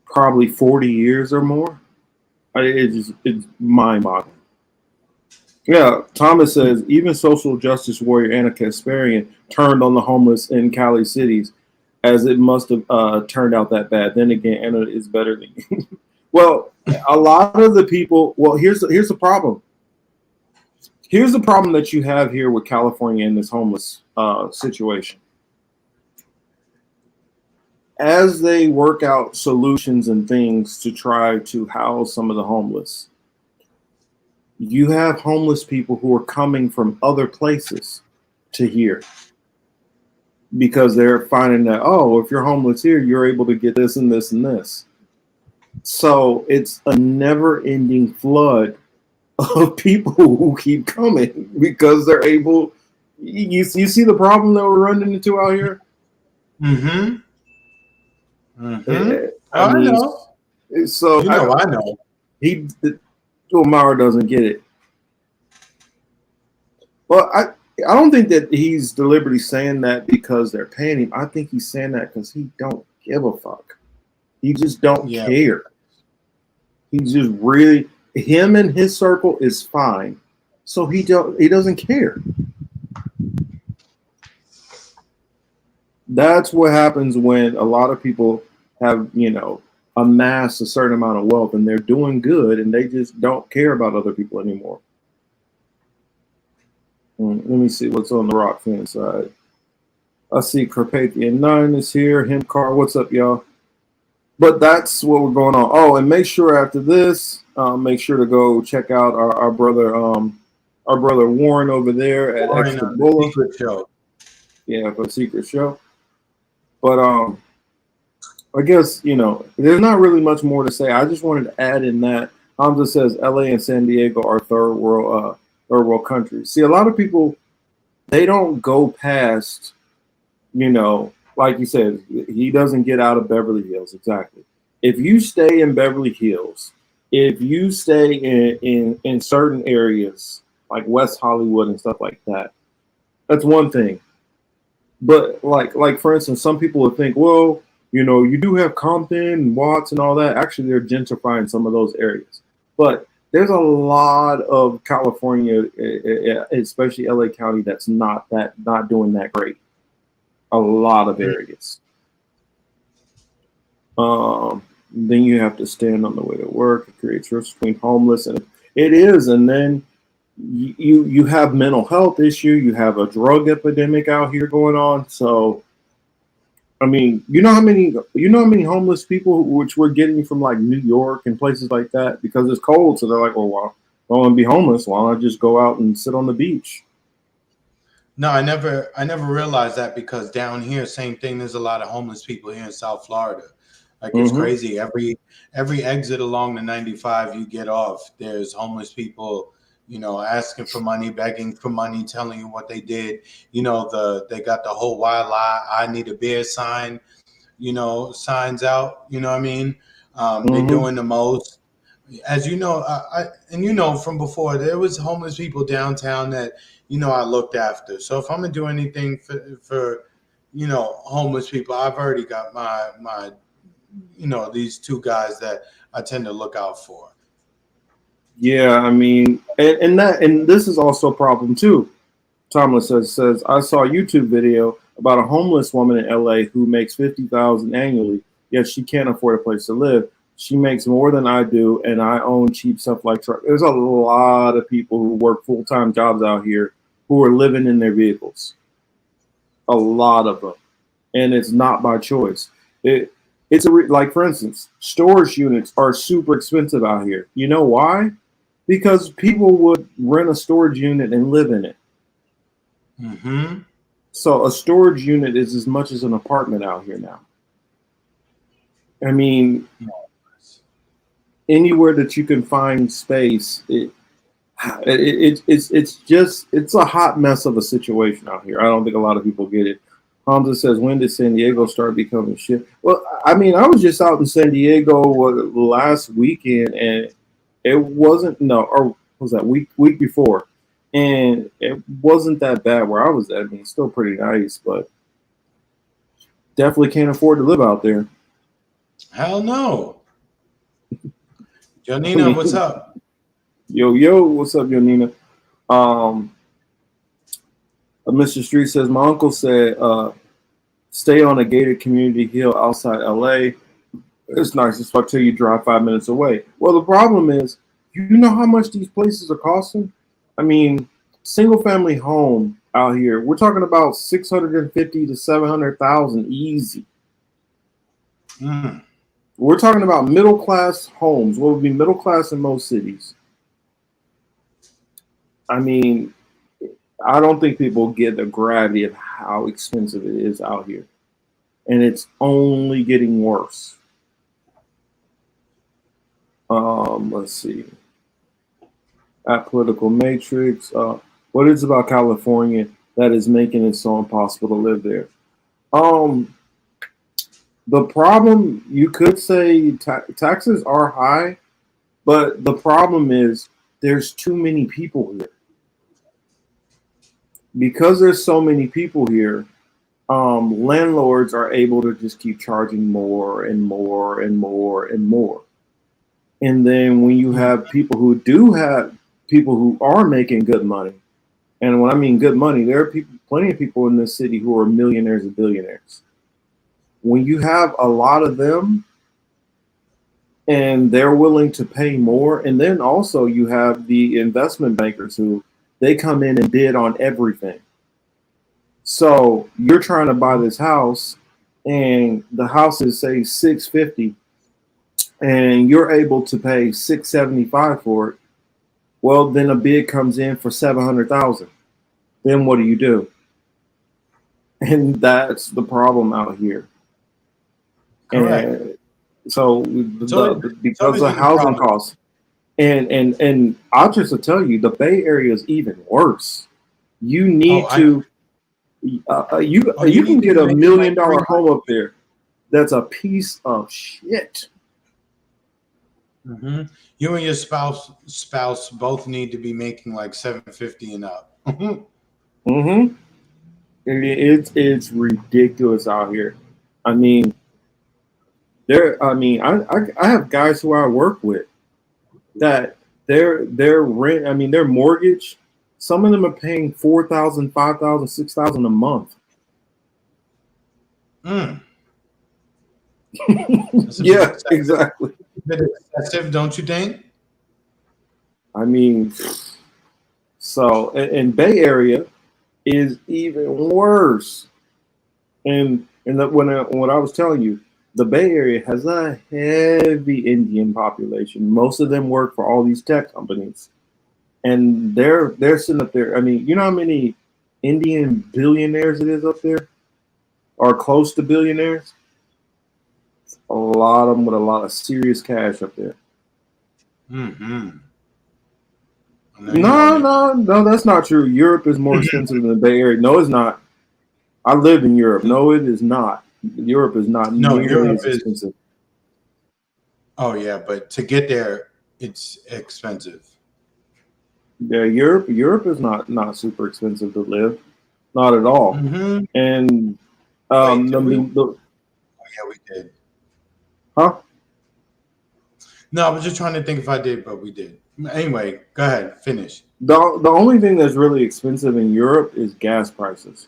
probably 40 years or more. It's mind-boggling. Yeah, Thomas says, even social justice warrior Anna Kasparian turned on the homeless in Cali cities, as it must have turned out that bad. Then again, Anna is better than you. Well, a lot of the people, well, here's the problem. Here's the problem that you have here with California in this homeless situation. As they work out solutions and things to try to house some of the homeless, you have homeless people who are coming from other places to here because they're finding that, oh, if you're homeless here, you're able to get this and this and this. So it's a never-ending flood of people who keep coming because they're able. You see the problem that we're running into out here? Mm-hmm. Mm-hmm. I know. So I know. Mara doesn't get it. Well, I don't think that he's deliberately saying that because they're paying him. I think he's saying that because he don't give a fuck. He just don't care. He's just really, him and his circle is fine. So he doesn't care. That's what happens when a lot of people have, amassed a certain amount of wealth and they're doing good and they just don't care about other people anymore. Let me see what's on the Rock fan side. I see Carpathian 9 is here. Himcar, what's up, y'all? But that's what we're going on. Oh, and make sure after this, make sure to go check out our brother Warren over there at Warren, Extra Bulla. Secret Show. Yeah, for Secret Show. But I guess there's not really much more to say. I just wanted to add in that Hamza says LA and San Diego are third world countries. See, a lot of people, they don't go past, like you said, he doesn't get out of Beverly Hills. Exactly. If you stay in Beverly Hills, if you stay in certain areas like West Hollywood and stuff like that, that's one thing. But like for instance, some people would think, well, you do have Compton and Watts and all that. Actually, they're gentrifying some of those areas. But there's a lot of California, especially LA County, that's not doing that great. A lot of areas. Then you have to stand on the way to work. It creates rifts between homeless, and it is. And then you have mental health issue. You have a drug epidemic out here going on. So, I mean, you know how many homeless people which we're getting from like New York and places like that because it's cold. So they're like, well, I want to be homeless. Why don't I just go out and sit on the beach? No, I never realized that because down here, same thing. There's a lot of homeless people here in South Florida. Like it's crazy. Every exit along the 95 you get off, there's homeless people, asking for money, begging for money, telling you what they did. They got the whole wild I need a beer sign, signs out. You know what I mean? They're doing the most. As you know, from before, there was homeless people downtown that I looked after. So if I'm gonna do anything for homeless people, I've already got my these two guys that I tend to look out for. Yeah, I mean, and this is also a problem too. Thomas says I saw a YouTube video about a homeless woman in LA who makes $50,000 annually, yet she can't afford a place to live. She makes more than I do, and I own cheap stuff like truck. There's a lot of people who work full-time jobs out here who are living in their vehicles. A lot of them, and it's not by choice. Like for instance, storage units are super expensive out here. You know why? Because people would rent a storage unit and live in it. Mm-hmm. So a storage unit is as much as an apartment out here now. I mean, anywhere that you can find space, it's a hot mess of a situation out here. I don't think a lot of people get it. Hamza says, when did San Diego start becoming shit? Well, I mean, I was just out in San Diego last weekend, and it wasn't or was that week before? and it wasn't that bad where I was at. I mean, it's still pretty nice, but definitely can't afford to live out there. Hell no. Janina, what's up? Yo, what's up, Janina? Mr. Street says, my uncle said, stay on a gated community hill outside LA. It's nice as fuck till you drive 5 minutes away. Well, the problem is, you know how much these places are costing? I mean, single family home out here, we're talking about 650 to 700,000 easy. We're talking about middle class homes. What would be middle class in most cities? I mean, I don't think people get the gravity of how expensive it is out here, and it's only getting worse. Let's see. At Political Matrix, what is about California that is making it so impossible to live there? The problem, you could say taxes are high, but the problem is there's too many people here. Because there's so many people here, landlords are able to just keep charging more and more and more and more. And then when you have people who are making good money, and when I mean good money, there are plenty of people in this city who are millionaires and billionaires. When you have a lot of them and they're willing to pay more, and then also you have the investment bankers who they come in and bid on everything. So you're trying to buy this house and the house is say $650 and you're able to pay $675 for it. Well, then a bid comes in for $700,000. Then what do? And that's the problem out here. Correct. And so because of housing costs, and I'll just tell you, the Bay Area is even worse. You need you can get $1 million home up there. That's a piece of shit. Mm-hmm. You and your spouse both need to be making like $750 and up. Mm-hmm. It's ridiculous out here. I mean, I have guys who I work with that their rent, I mean, their mortgage, some of them are paying $4,000, $5,000, $6,000 a month. Yeah, exactly. Excessive, don't you think? I mean, so and Bay Area is even worse. And when I was telling you, the Bay Area has a heavy Indian population. Most of them work for all these tech companies, and they're sitting up there. I mean, you know how many Indian billionaires it is up there, or close to billionaires? A lot of them with a lot of serious cash up there. Mm-hmm. No, that's not true. Europe is more expensive than the Bay Area. No, it's not. I lived in Europe. No, it is not. Europe is not. No, Europe is expensive. Oh yeah, but to get there, it's expensive. Yeah, Europe is not super expensive to live, not at all. Mm-hmm. And yeah, we did. Huh? No, I was just trying to think if I did, but we did. Anyway, go ahead, finish. The only thing that's really expensive in Europe is gas prices.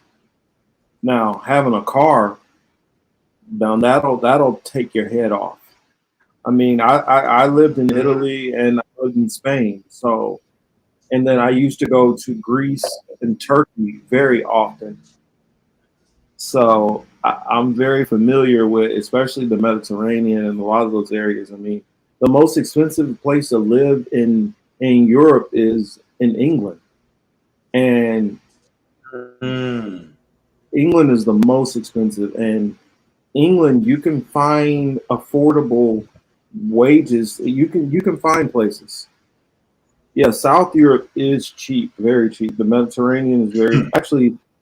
Now, having a car, now that'll take your head off. I mean, I lived in Italy and I lived in Spain, so, and then I used to go to Greece and Turkey very often. So I'm very familiar with, especially the Mediterranean and a lot of those areas. I mean, the most expensive place to live in Europe is in England, and England is the most expensive. And England, you can find affordable wages. You can find places. Yeah, South Europe is cheap, very cheap. The Mediterranean is very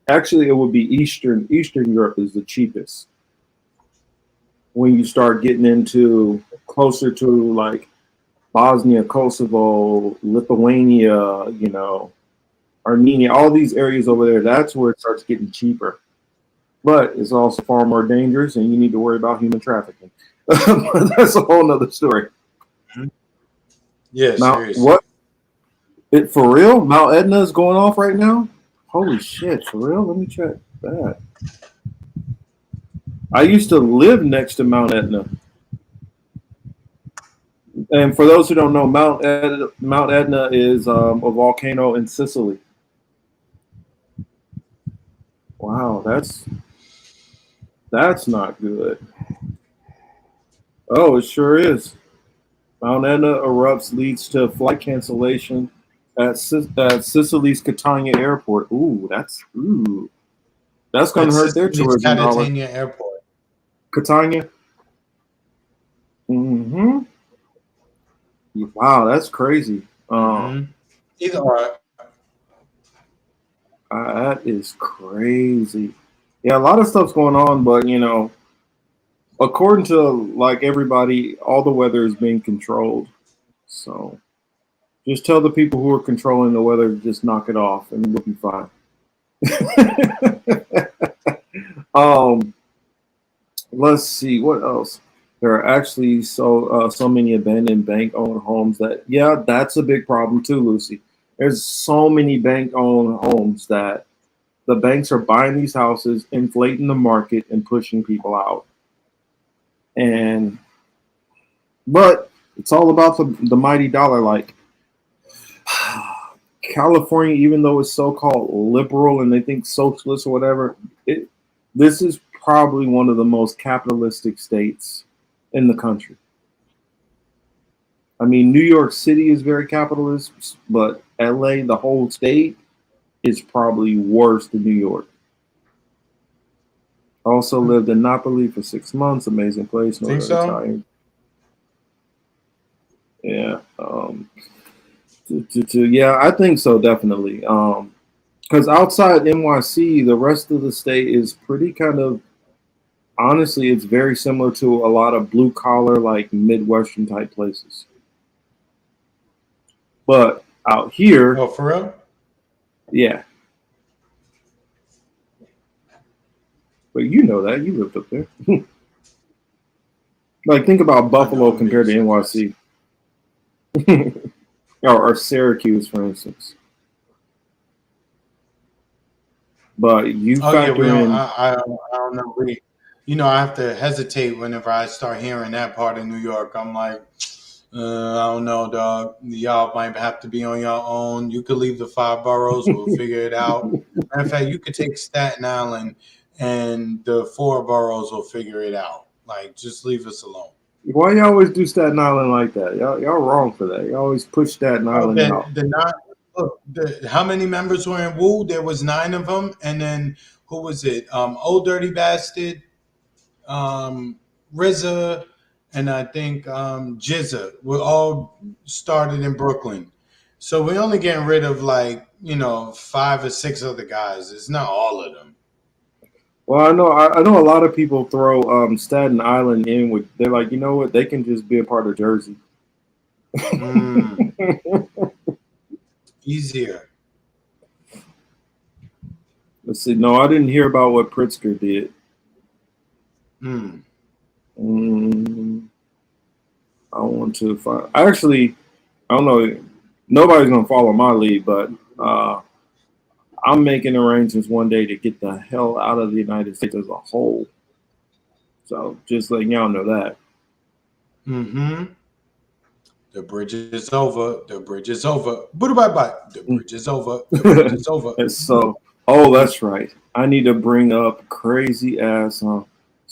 actually it would be Eastern Europe is the cheapest. When you start getting into closer to like Bosnia, Kosovo, Lithuania, you know, Armenia, all these areas over there, that's where it starts getting cheaper. But it's also far more dangerous, and you need to worry about human trafficking. That's a whole nother story. Yeah, Now, seriously. what? It for real? Mount Etna is going off right now? Holy shit, for real? Let me check that. I used to live next to Mount Etna. And for those who don't know, Mount Etna is a volcano in Sicily. Wow, that's not good. Oh, it sure is. Mount Etna erupts, leads to flight cancellation at Sicily's Catania Airport. That's going to hurt their tourism dollars. Catania Airport. Catania. Mm-hmm. Wow, that's crazy. Either or. That is crazy. Yeah, a lot of stuff's going on, but according to like everybody, all the weather is being controlled. So just tell the people who are controlling the weather to just knock it off, and we'll be fine. Let's see what else. There are actually so many abandoned bank-owned homes that's a big problem too, Lucy. There's so many bank-owned homes that the banks are buying these houses, inflating the market, and pushing people out. But it's all about the mighty dollar. Like California, even though it's so-called liberal and they think socialist or whatever, this is probably one of the most capitalistic states in the country. I mean, New York City is very capitalist, but LA, the whole state, is probably worse than New York. Also lived in Napoli for 6 months. Amazing place. Think so? Italian. Yeah. Yeah, I think so, definitely. Because outside NYC, the rest of the state is pretty kind of, honestly, it's very similar to a lot of blue collar, like Midwestern type places. But out here. Oh, for real? Yeah. But you know that. You lived up there. Like, think about Buffalo compared to NYC. or Syracuse, for instance. But you factor in. I don't know. I have to hesitate whenever I start hearing that part of New York. I'm like, I don't know, dog. Y'all might have to be on your own. You could leave the 5 boroughs. We'll figure it out. Matter of fact, you could take Staten Island and the 4 boroughs will figure it out. Like, just leave us alone. Why you always do Staten Island like that? Y'all wrong for that. You always push Staten Island out. How many members were in Woo? There was 9 of them. And then, who was it? Old Dirty Bastard, RZA, and I think Jizza were all started in Brooklyn. So we're only getting rid of 5 or 6 other guys. It's not all of them. Well, I know a lot of people throw Staten Island in with. They're like, you know what? They can just be a part of Jersey. Easier. Let's see. No, I didn't hear about what Pritzker did. I want to find. Actually, I don't know. Nobody's gonna follow my lead, but I'm making arrangements one day to get the hell out of the United States as a whole. So just letting y'all know that. The bridge is over. The bridge is over. Bye. The bridge is over. The bridge is over. And so, that's right. I need to bring up crazy ass. So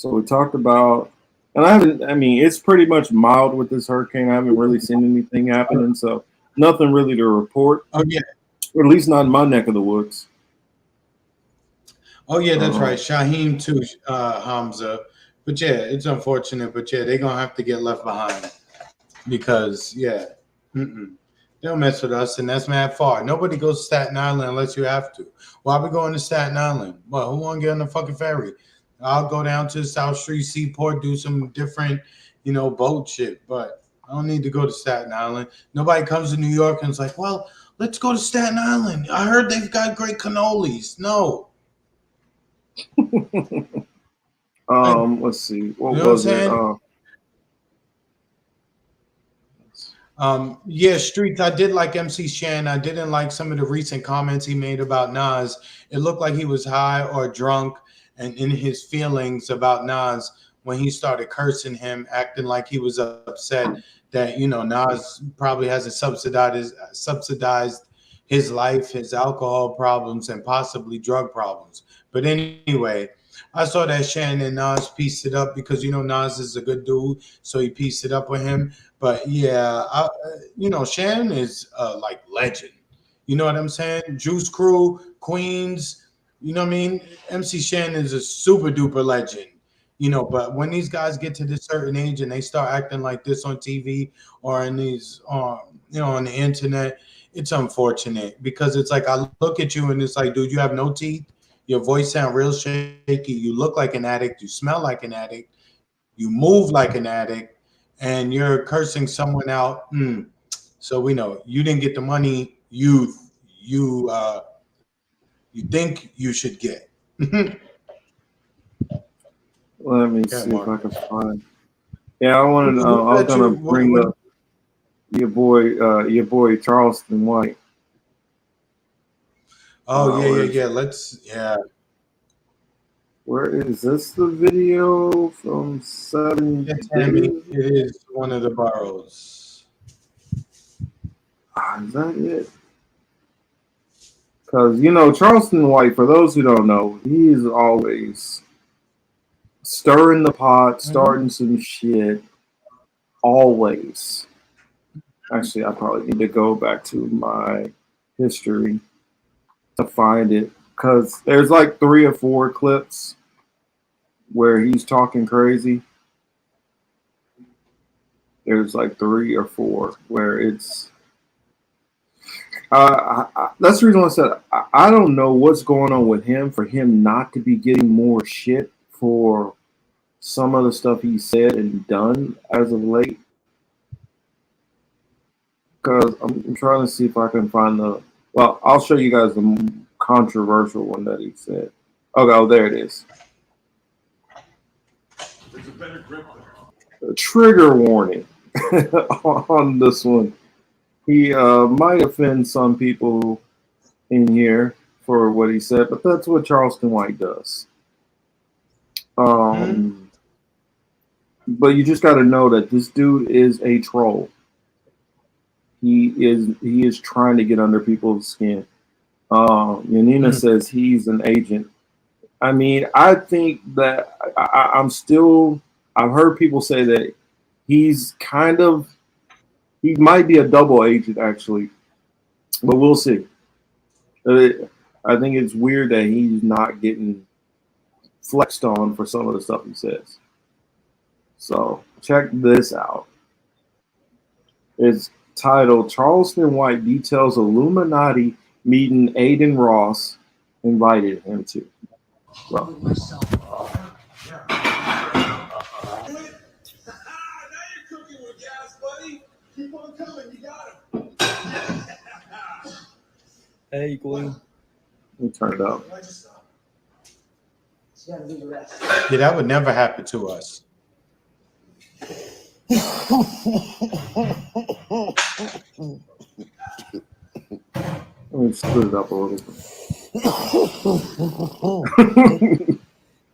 we talked about, and it's pretty much mild with this hurricane. I haven't really seen anything happening, so nothing really to report. Oh yeah. Or at least not in my neck of the woods. Oh yeah, that's right. Shaheem too, Hamza. But yeah, it's unfortunate. But yeah, they're gonna have to get left behind because they'll mess with us, and that's mad far. Nobody goes to Staten Island unless you have to. Why are we going to Staten Island? Well, who want to get on the fucking ferry? I'll go down to the South Street Seaport, do some different, boat shit. But I don't need to go to Staten Island. Nobody comes to New York and it's like, well, Let's go to Staten Island. I heard they've got great cannolis. No. Let's see. What You know was what I'm it? saying? Yeah, Streets, I did like MC Shan. I didn't like some of the recent comments he made about Nas. It looked like he was high or drunk and in his feelings about Nas when he started cursing him, acting like he was upset that, you know, Nas probably hasn't subsidized his life, his alcohol problems, and possibly drug problems. But anyway, I saw that Shan and Nas pieced it up because, you know, Nas is a good dude, so he pieced it up with him. But yeah, you know, Shan is like legend. You know what I'm saying? Juice Crew, Queens, you know what I mean? MC Shan is a super duper legend. You know, but when these guys get to this certain age and they start acting like this on TV or in these, you know, on the internet, it's unfortunate because it's like I look at you and it's like, dude, you have no teeth. Your voice sound real shaky. You look like an addict. You smell like an addict. You move like an addict, and you're cursing someone out. So we know you didn't get the money you think you should get. Let me see if I can find. Yeah, I wanted. I was gonna bring up your boy Charleston White. Oh yeah. Yeah. Where is this? The video from 7 It's Tammy. It is one of the boroughs. Is that it? Because, you know, Charleston White, for those who don't know, he is always stirring the pot, starting some shit. Always. Actually, I probably need to go back to my history to find it. Because there's like 3 or 4 clips where he's talking crazy. There's like 3 or 4 where it's... that's the reason why I said I don't know what's going on with him for him not to be getting more shit for some of the stuff he said and done as of late. Because I'm trying to see if I can find the... Well, I'll show you guys the controversial one that he said. Oh, there it is. There's a better grip there. A trigger warning on this one. He might offend some people in here for what he said, but that's what Charleston White does. But you just got to know that this dude is a troll. He is trying to get under people's skin. Yanina says he's an agent. I mean, I think that I've heard people say that he might be a double agent, actually, but we'll see. I think it's weird that he's not getting flexed on for some of the stuff he says. So check this out. It's titled Charleston White Details Illuminati Meeting Aiden Ross Invited Him to. So. Hey, Glenn. Let me turn it up. Yeah, that would never happen to us. Let me split it up a little bit.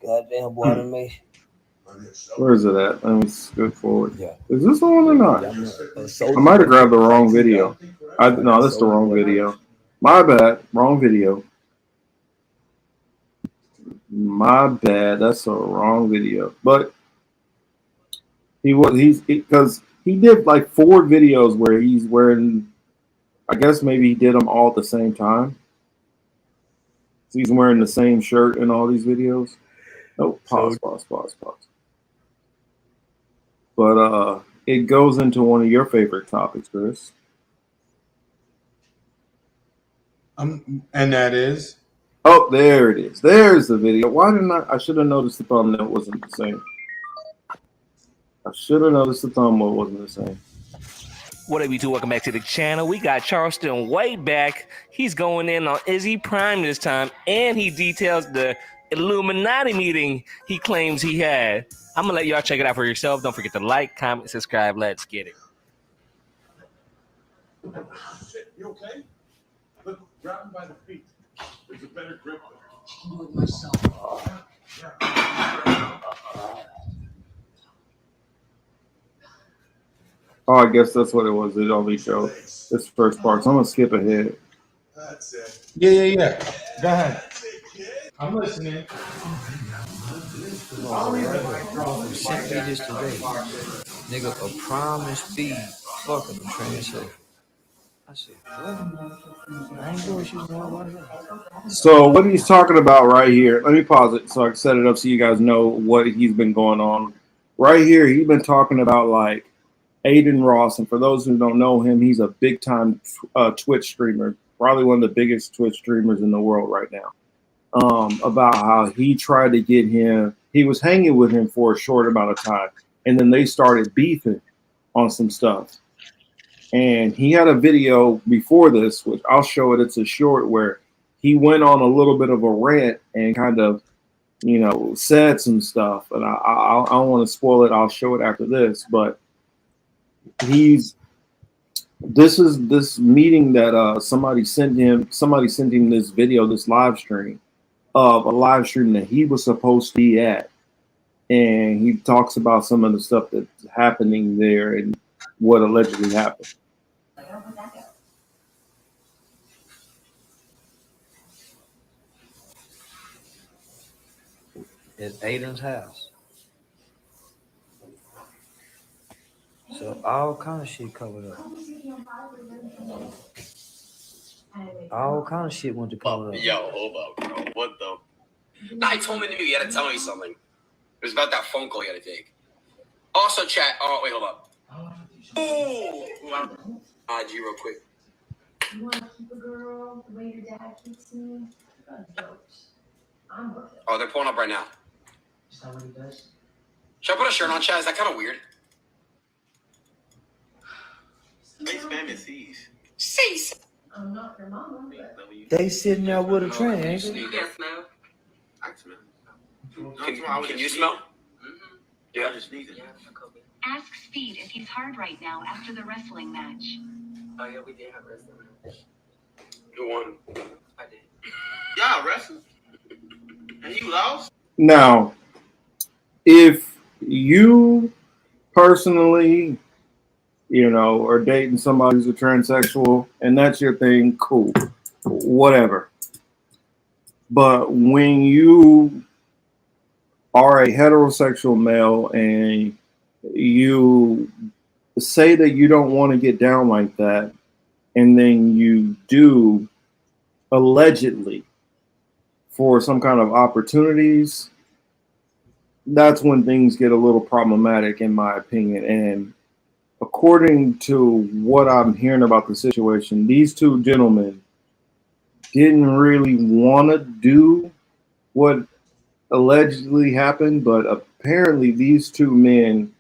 Goddamn water me. Where is it at? Let me go forward. Yeah. Is this the one or not? I might have grabbed the wrong video. No, this is the wrong video. My bad. Wrong video. My bad. That's the wrong video. But because he did like 4 videos where he's wearing, I guess maybe he did them all at the same time. So he's wearing the same shirt in all these videos. Oh, pause. But it goes into one of your favorite topics, Chris. And that is? Oh, there it is. There's the video. Why didn't I should have noticed the thumbnail wasn't the same. I should have noticed the thumbnail wasn't the same. What up, YouTube? Welcome back to the channel. We got Charleston way back. He's going in on Izzy Prime this time, and he details the Illuminati meeting he claims he had. I'm gonna let y'all check it out for yourself. Don't forget to like, comment, subscribe. Let's get it. Shit, you okay? Look, grab him by the feet. There's a better grip there. I'll do it myself. Oh, I guess that's what it was. It only showed this first part. So I'm gonna skip ahead. That's it. Yeah. Go ahead. I'm listening. Sent me this today. Nigga, a promise fee. Fucking the translator. I said, what? I ain't doing shit wrong about that. So what he's talking about right here, let me pause it so I can set it up so you guys know what he's been going on. Right here, he's been talking about like Aiden Ross, and for those who don't know him, he's a big time Twitch streamer, probably one of the biggest Twitch streamers in the world right now. About how he tried to get him, he was hanging with him for a short amount of time, and then they started beefing on some stuff. And he had a video before this, which I'll show it. It's a short where he went on a little bit of a rant and kind of, you know, said some stuff. And I don't want to spoil it. I'll show it after this. But this is this meeting that somebody sent him this video, this live stream of a live stream that he was supposed to be at. And he talks about some of the stuff that's happening there and what allegedly happened. It's Aiden's house. So all kind of shit covered up. All kind of shit went to cover up. Yo, hold up, bro. What the? Nah, he told me you had to tell me something. It was about that phone call you had to take. Also, chat. Oh, wait, hold up. Ooh, IG real quick. You want to keep a girl the way your dad keeps me? I'm working. Oh, they're pulling up right now. Is that what he does? Should I put a shirt on, chat? Is that kind of weird? They spam it sees. Cease. I'm not your mama, but... They sitting there with a train, ain't they? You can't smell. I can smell. Can you smell? Mm-hmm. Yeah. I just sneezed. Ask Speed if he's hard right now after the wrestling match. Oh, yeah, we did have wrestling match. Who won? I did. Y'all wrestled? And you lost? Now, if you personally, you know, are dating somebody who's a transsexual and that's your thing, cool, whatever. But when you are a heterosexual male and you say that you don't want to get down like that, and then you do allegedly for some kind of opportunities, that's when things get a little problematic, in my opinion. And according to what I'm hearing about the situation, these two gentlemen didn't really want to do what allegedly happened, but apparently these two men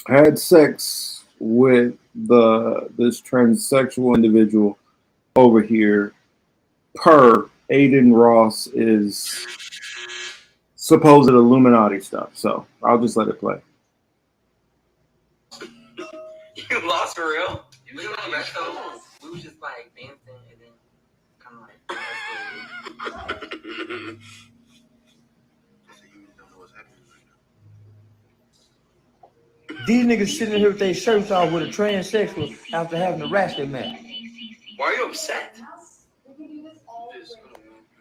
had sex with this transsexual individual over here, per Aiden Ross is supposed Illuminati stuff. So I'll just let it play. You lost for real? We were just like dancing and then kind of like. These niggas sitting here with their shirts off with a transsexual after having a wrestling match. Why are you upset?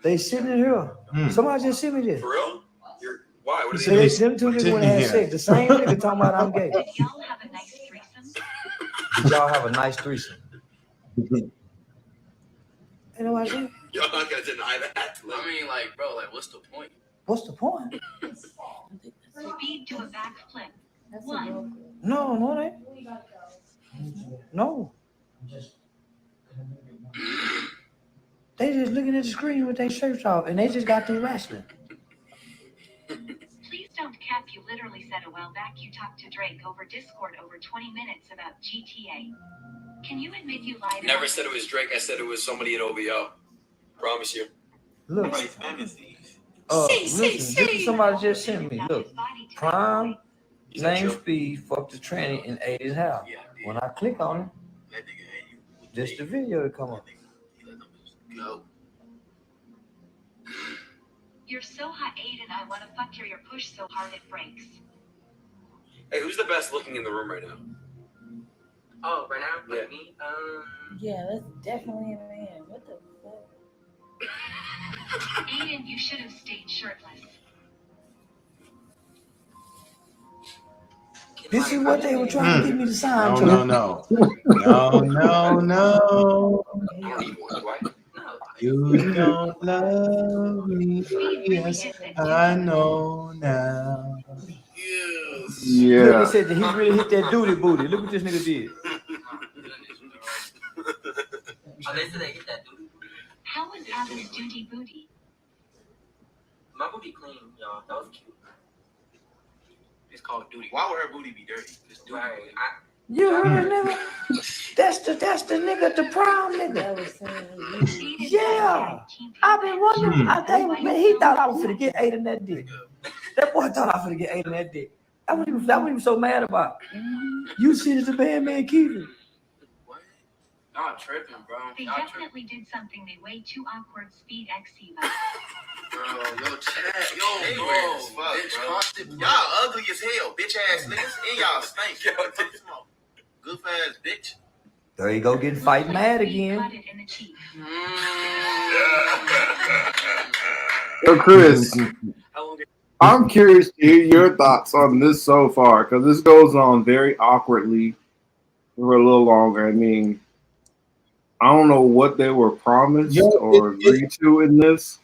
They sitting in here. Somebody just sent me this. For real? Why? What They them two niggas want to have sex. The same nigga talking about I'm gay. Did y'all have a nice threesome? Did y'all have a nice threesome? Ain't nobody said. Y'all not gonna deny that? I mean, like, bro, like, what's the point? What's the point? Speed to a backflip. One. No, they. No. They just looking at the screen with their shirts off, and they just got through wrestling. Please don't Cap, you literally said a while back you talked to Drake over Discord over 20 minutes about GTA. Can you admit you lied? Never said it was Drake. I said it was somebody at OVO. Promise you. Look. Listen, this is somebody just sent me. Look, Prime, name Speed, fucked the tranny and ate his house. When I click on it, this the video to come up. You're so hot, Aiden. I want to fuck your push so hard it breaks. Hey, who's the best looking in the room right now? Oh, right now, like me. Yeah, that's definitely a man. What the fuck? Aiden, you should have stayed shirtless. This is what they were trying to get me to sign to. No. You don't love me. Yes, I know now. Yeah. Look, he said that he really hit that duty booty. Look what this nigga did. Oh, they said they hit that duty. How was Abby's duty booty? My booty clean, y'all. That was cute. It's called duty. Why would her booty be dirty? It's duty. You heard nigga? That's the nigga, the Prime nigga. Yeah. I've been wondering. I think he thought I was finna get 8 in that dick. That boy thought I was finna get 8 in that dick. That what he was so mad about. You see this man Keegan. Y'all tripping, bro. They Y'all definitely did something they way too awkward speed XC. Bro, yo, chat, y'all ugly as hell, bitch ass niggas, and y'all stink. Goof ass bitch. There you go, getting fight mad again. So Chris, I'm curious to hear your thoughts on this so far, because this goes on very awkwardly for a little longer. I mean, I don't know what they were promised or agreed to in this.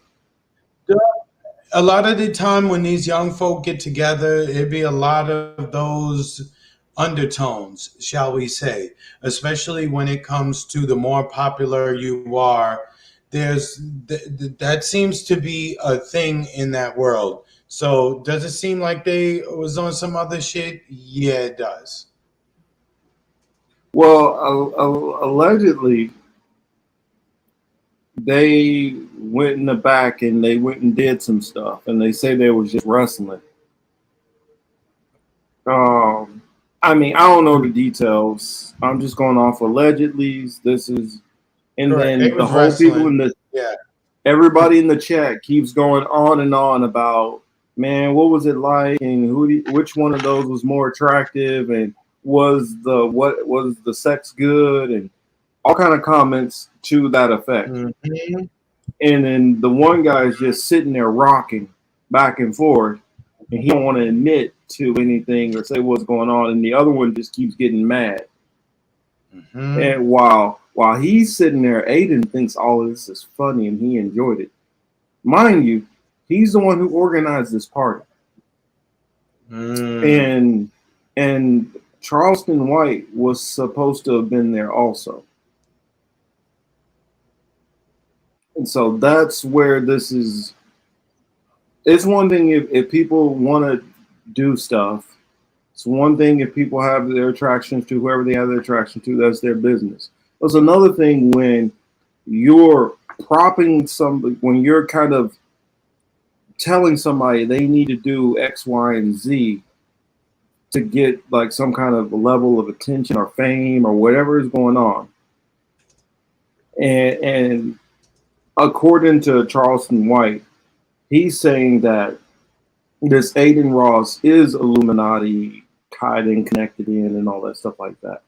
A lot of the time when these young folk get together, it'd be a lot of those undertones, shall we say, especially when it comes to the more popular you are. There's that seems to be a thing in that world. So does it seem like they was on some other shit? Yeah, it does. Well, allegedly, they went in the back and they went and did some stuff, and they say they was just wrestling. I mean, I don't know the details. I'm just going off allegedly. This is, and Correct. then the whole people in the everybody in the chat keeps going on and on about, man, what was it like, and which one of those was more attractive, and was the sex good, and all kind of comments to that effect. Mm-hmm. And then the one guy is just sitting there rocking back and forth, and he don't want to admit to anything or say what's going on, and the other one just keeps getting mad. Mm-hmm. And while he's sitting there, Aiden thinks all of this is funny and he enjoyed it. Mind you, he's the one who organized this party. And Charleston White was supposed to have been there also. And so that's where this is. It's one thing if people want to do stuff. It's one thing if people have their attractions to whoever they have their attraction to, that's their business. It's another thing when you're propping somebody, when you're kind of telling somebody they need to do X, Y, and Z to get like some kind of level of attention or fame or whatever is going on. And according to Charleston White, he's saying that this Aiden Ross is Illuminati tied in, connected in, and all that stuff like that.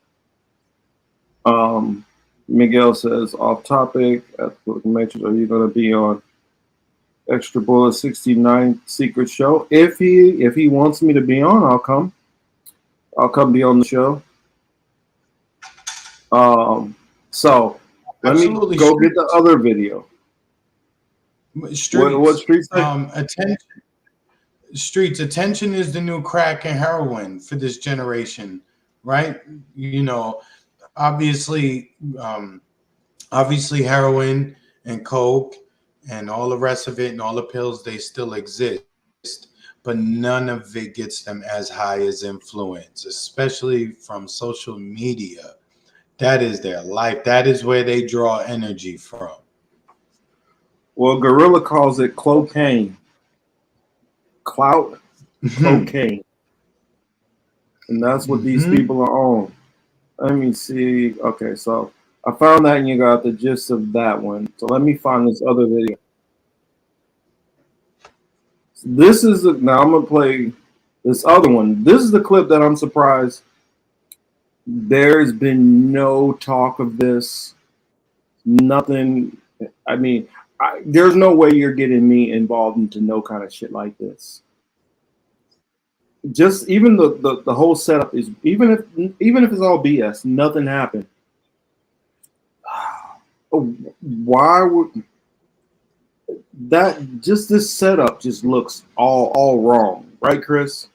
Miguel says, off topic, at the Political Matrix, are you going to be on Extra Bullet 69 Secret Show? If he wants me to be on, I'll come. I'll come be on the show. So let me go get the other video. Streets, what Streets say? Attention is the new crack and heroin for this generation, right? You know, obviously heroin and coke and all the rest of it and all the pills, they still exist. but none of it gets them as high as influence, especially from social media. That is their life. That is where they draw energy from. Well, Gorilla calls it clocaine. Clout cocaine. And that's what these people are on. Let me see. Okay, so I found that and you got the gist of that one. So let me find this other video. This is now I'm gonna play this other one. This is the clip that I'm surprised there's been no talk of this. Nothing. I mean, there's no way you're getting me involved into no kind of shit like this. Just even the whole setup is even if it's all BS, nothing happened. Why would that? Just this setup just looks all wrong, right, Chris?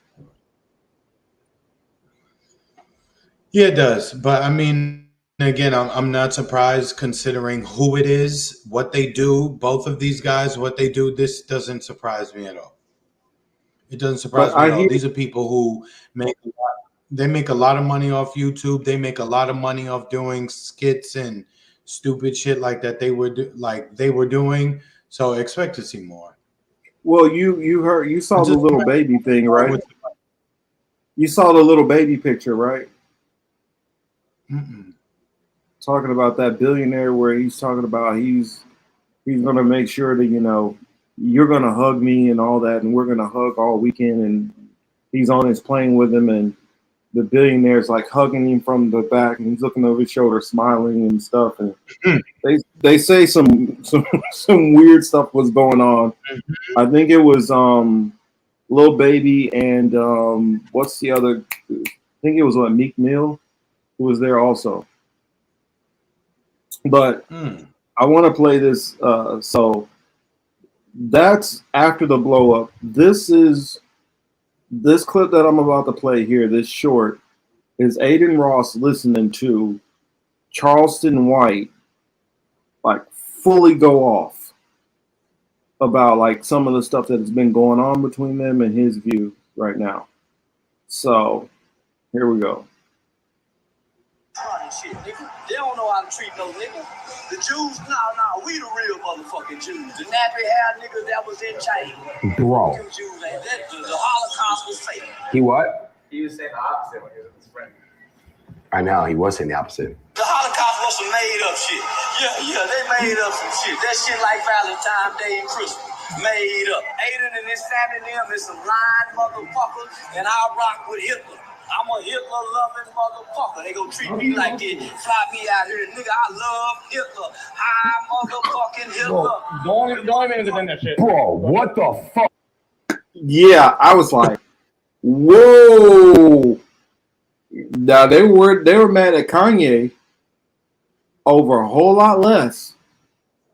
Yeah, it does. But I mean, again, I'm not surprised considering who it is, what they do. Both of these guys, what they do. This doesn't surprise me at all. It doesn't surprise me at all. These are people who make a lot of money off YouTube. They make a lot of money off doing skits and stupid shit like that they were doing. So expect to see more. Well, you saw the little baby thing, right? You saw the little baby picture, right? Talking about that billionaire where he's talking about he's gonna make sure that you're going to hug me and all that, and we're going to hug all weekend, and he's on his plane with him, and the billionaire's like hugging him from the back, and he's looking over his shoulder, smiling and stuff, and they say some weird stuff was going on. I think it was Lil Baby and what's the other? I think it was Meek Mill who was there also. But I want to play this. So that's after the blow up. This clip that I'm about to play here, this short, is Aiden Ross listening to Charleston White like fully go off about like some of the stuff that has been going on between them and his view right now. So here we go. Shit, nigga. They don't know how to treat no nigga. The Jews, nah, we the real motherfucking Jews. The nappy hair niggas that was in China. Bro. Them Jews, the Holocaust was fake. He what? He was saying the opposite when he was with his friend. I know, he was saying the opposite. The Holocaust was some made up shit. Yeah, they made up some shit. That shit like Valentine's Day and Christmas. Made up. Aiden and his family them is some lying motherfuckers, and I rock with Hitler. I'm a Hitler-loving motherfucker. They gonna treat me like this. Fly me out here. Nigga, I love Hitler. I motherfucking Hitler. Don't even entertain that shit. Bro, what the fuck? Yeah, I was like, whoa. Now they were mad at Kanye over a whole lot less.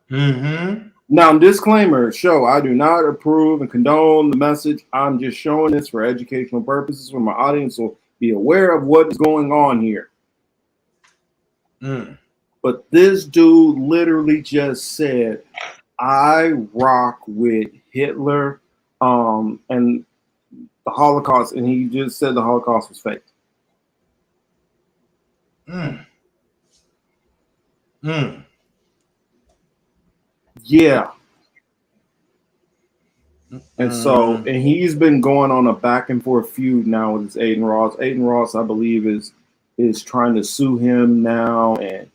Now, disclaimer, I do not approve and condone the message. I'm just showing this for educational purposes for my audience, so be aware of what is going on here. But this dude literally just said, I rock with Hitler and the Holocaust, and he just said the Holocaust was fake. Yeah. And so, and he's been going on a back and forth feud now with this Aiden Ross. Aiden Ross, I believe, is trying to sue him now, and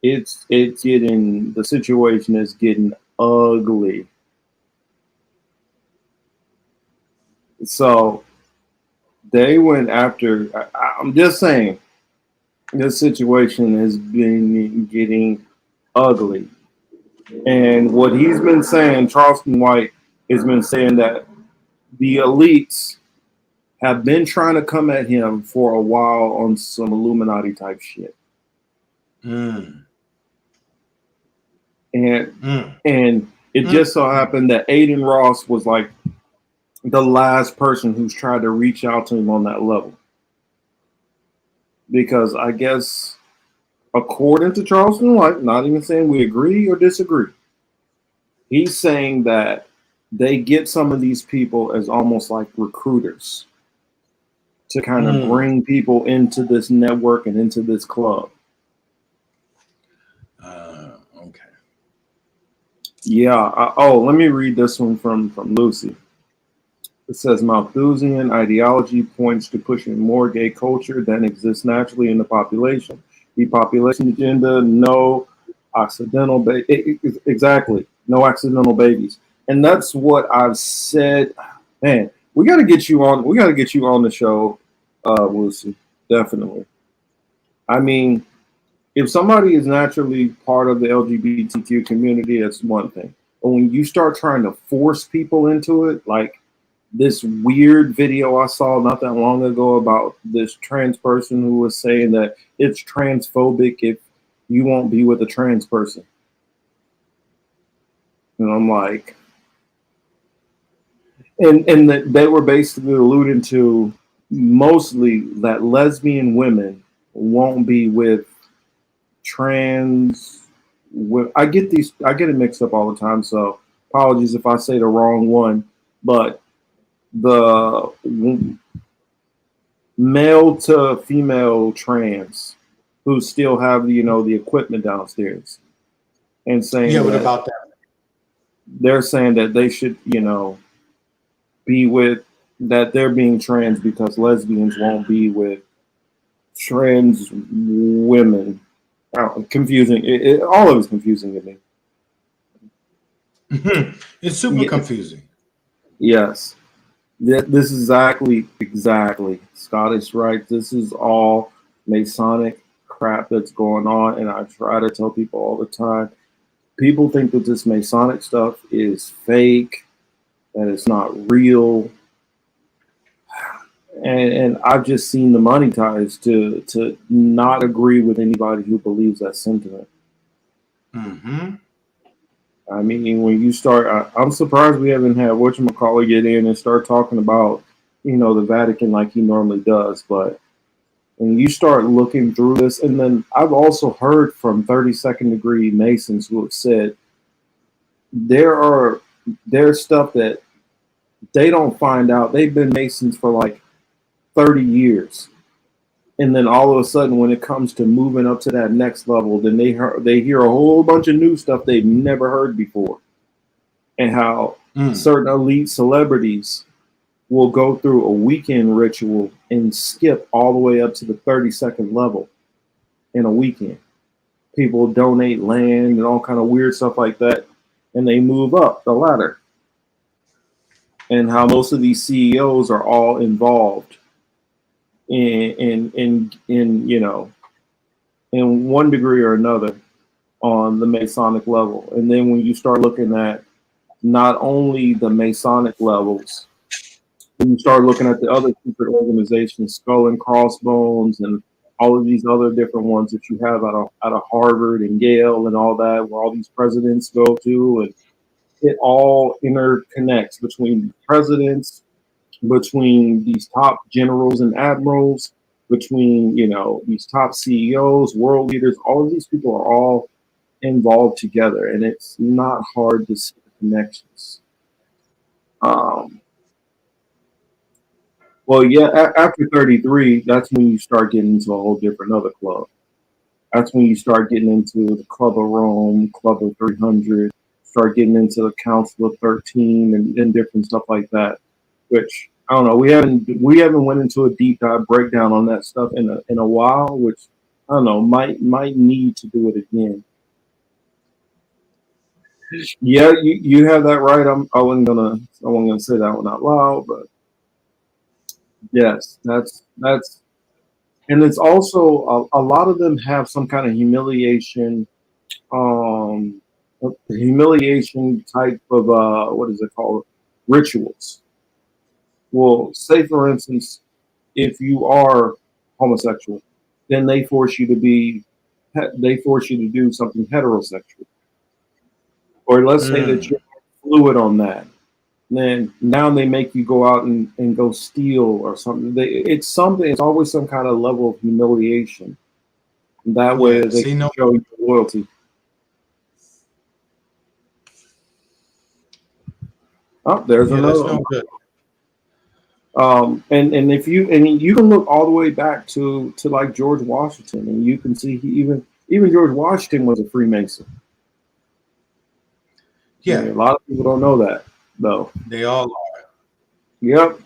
it's getting, the situation is getting ugly. So they went after, I'm just saying, this situation has been getting ugly. And what he's been saying, Charleston White has been saying that the elites have been trying to come at him for a while on some Illuminati type shit. And it just so happened that Aiden Ross was like the last person who's tried to reach out to him on that level. Because I guess, according to Charleston White, not even saying we agree or disagree, he's saying that they get some of these people as almost like recruiters to kind of bring people into this network and into this club. Okay. Yeah. Let me read this one from Lucy. It says Malthusian ideology points to pushing more gay culture than exists naturally in the population. The population agenda, no accidental exactly, no accidental babies. And that's what I've said. Man, we got to get you on. We got to get you on the show, Lucy. Definitely. I mean, if somebody is naturally part of the LGBTQ community, that's one thing. But when you start trying to force people into it, like this weird video I saw not that long ago about this trans person who was saying that it's transphobic if you won't be with a trans person. And I'm like, and that they were basically alluding to mostly that lesbian women won't be with trans. I get it mixed up all the time, so apologies if I say the wrong one, but the male to female trans who still have the equipment downstairs and saying what about that? They're saying that they should be with that they're being trans because lesbians won't be with trans women. Confusing. All of it's confusing to me. It's super confusing. Yes. This is exactly. Scott is right. This is all Masonic crap that's going on. And I try to tell people all the time, people think that this Masonic stuff is fake, that it's not real. And I've just seen the money ties to not agree with anybody who believes that sentiment. I mean, when you start, I'm surprised we haven't had whatchamacallit get in and start talking about, the Vatican like he normally does. But when you start looking through this, and then I've also heard from 32nd degree Masons who have said there's stuff that they don't find out. They've been Masons for like 30 years. And then all of a sudden, when it comes to moving up to that next level, then they hear a whole bunch of new stuff they've never heard before. And how certain elite celebrities will go through a weekend ritual and skip all the way up to the 32nd level in a weekend. People donate land and all kind of weird stuff like that. And they move up the ladder. And how most of these CEOs are all involved in one degree or another on the Masonic level. And then when you start looking at not only the Masonic levels, when you start looking at the other secret organizations, Skull and Crossbones, and all of these other different ones that you have out of Harvard and Yale and all that, where all these presidents go to, and it all interconnects between presidents, between these top generals and admirals, between these top CEOs, world leaders. All of these people are all involved together, and it's not hard to see the connections. After 33, that's when you start getting into a whole different other club. That's when you start getting into the Club of Rome, Club of 300, start getting into the Council of 13 and different stuff like that, which I don't know. We haven't went into a deep dive breakdown on that stuff in a while, which I don't know, might need to do it again. Yeah, you have that right. I wasn't gonna say that one out loud, but yes, that's and it's also a lot of them have some kind of humiliation type of what is it called, rituals. Well, say for instance, if you are homosexual, then they force you to do something heterosexual. Or let's say that you're fluid on that. Then now they make you go out and go steal or something. It's always some kind of level of humiliation. That way they can show you loyalty. Oh, there's Yeah, another that's one. no good. And if you can look all the way back to like George Washington, and you can see even George Washington was a Freemason. Yeah, a lot of people don't know that though. They all are. Yep.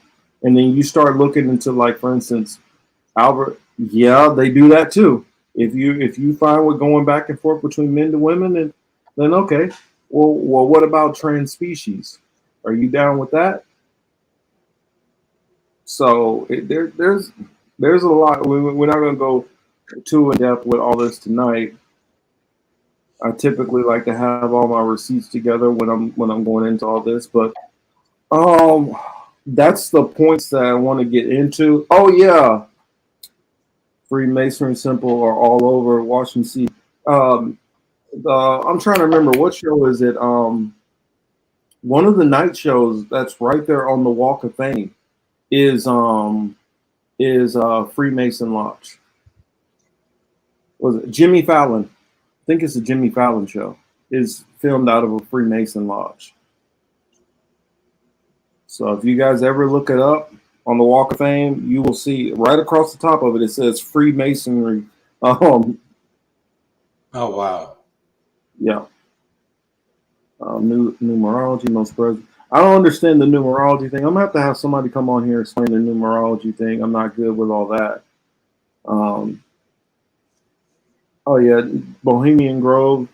And then you start looking into, like, for instance, Albert. Yeah, they do that too. If you find what going back and forth between men to women, then okay. Well, what about trans species? Are you down with that? So there's a lot. We're not going to go too in depth with all this tonight. I typically like to have all my receipts together when I'm going into all this, but that's the points that I want to get into. Oh yeah, Freemasonry simple are all over Washington. I'm trying to remember what show is it. One of the night shows that's right there on the Walk of Fame is Freemason Lodge. Was it Jimmy Fallon? I think it's a Jimmy Fallon show. Is filmed out of a Freemason Lodge. So if you guys ever look it up on the Walk of Fame, you will see right across the top of it. It says Freemasonry. Oh wow. Yeah. Numerology, most present. I don't understand the numerology thing. I'm gonna have somebody come on here and explain the numerology thing. I'm not good with all that. Oh yeah, Bohemian Grove.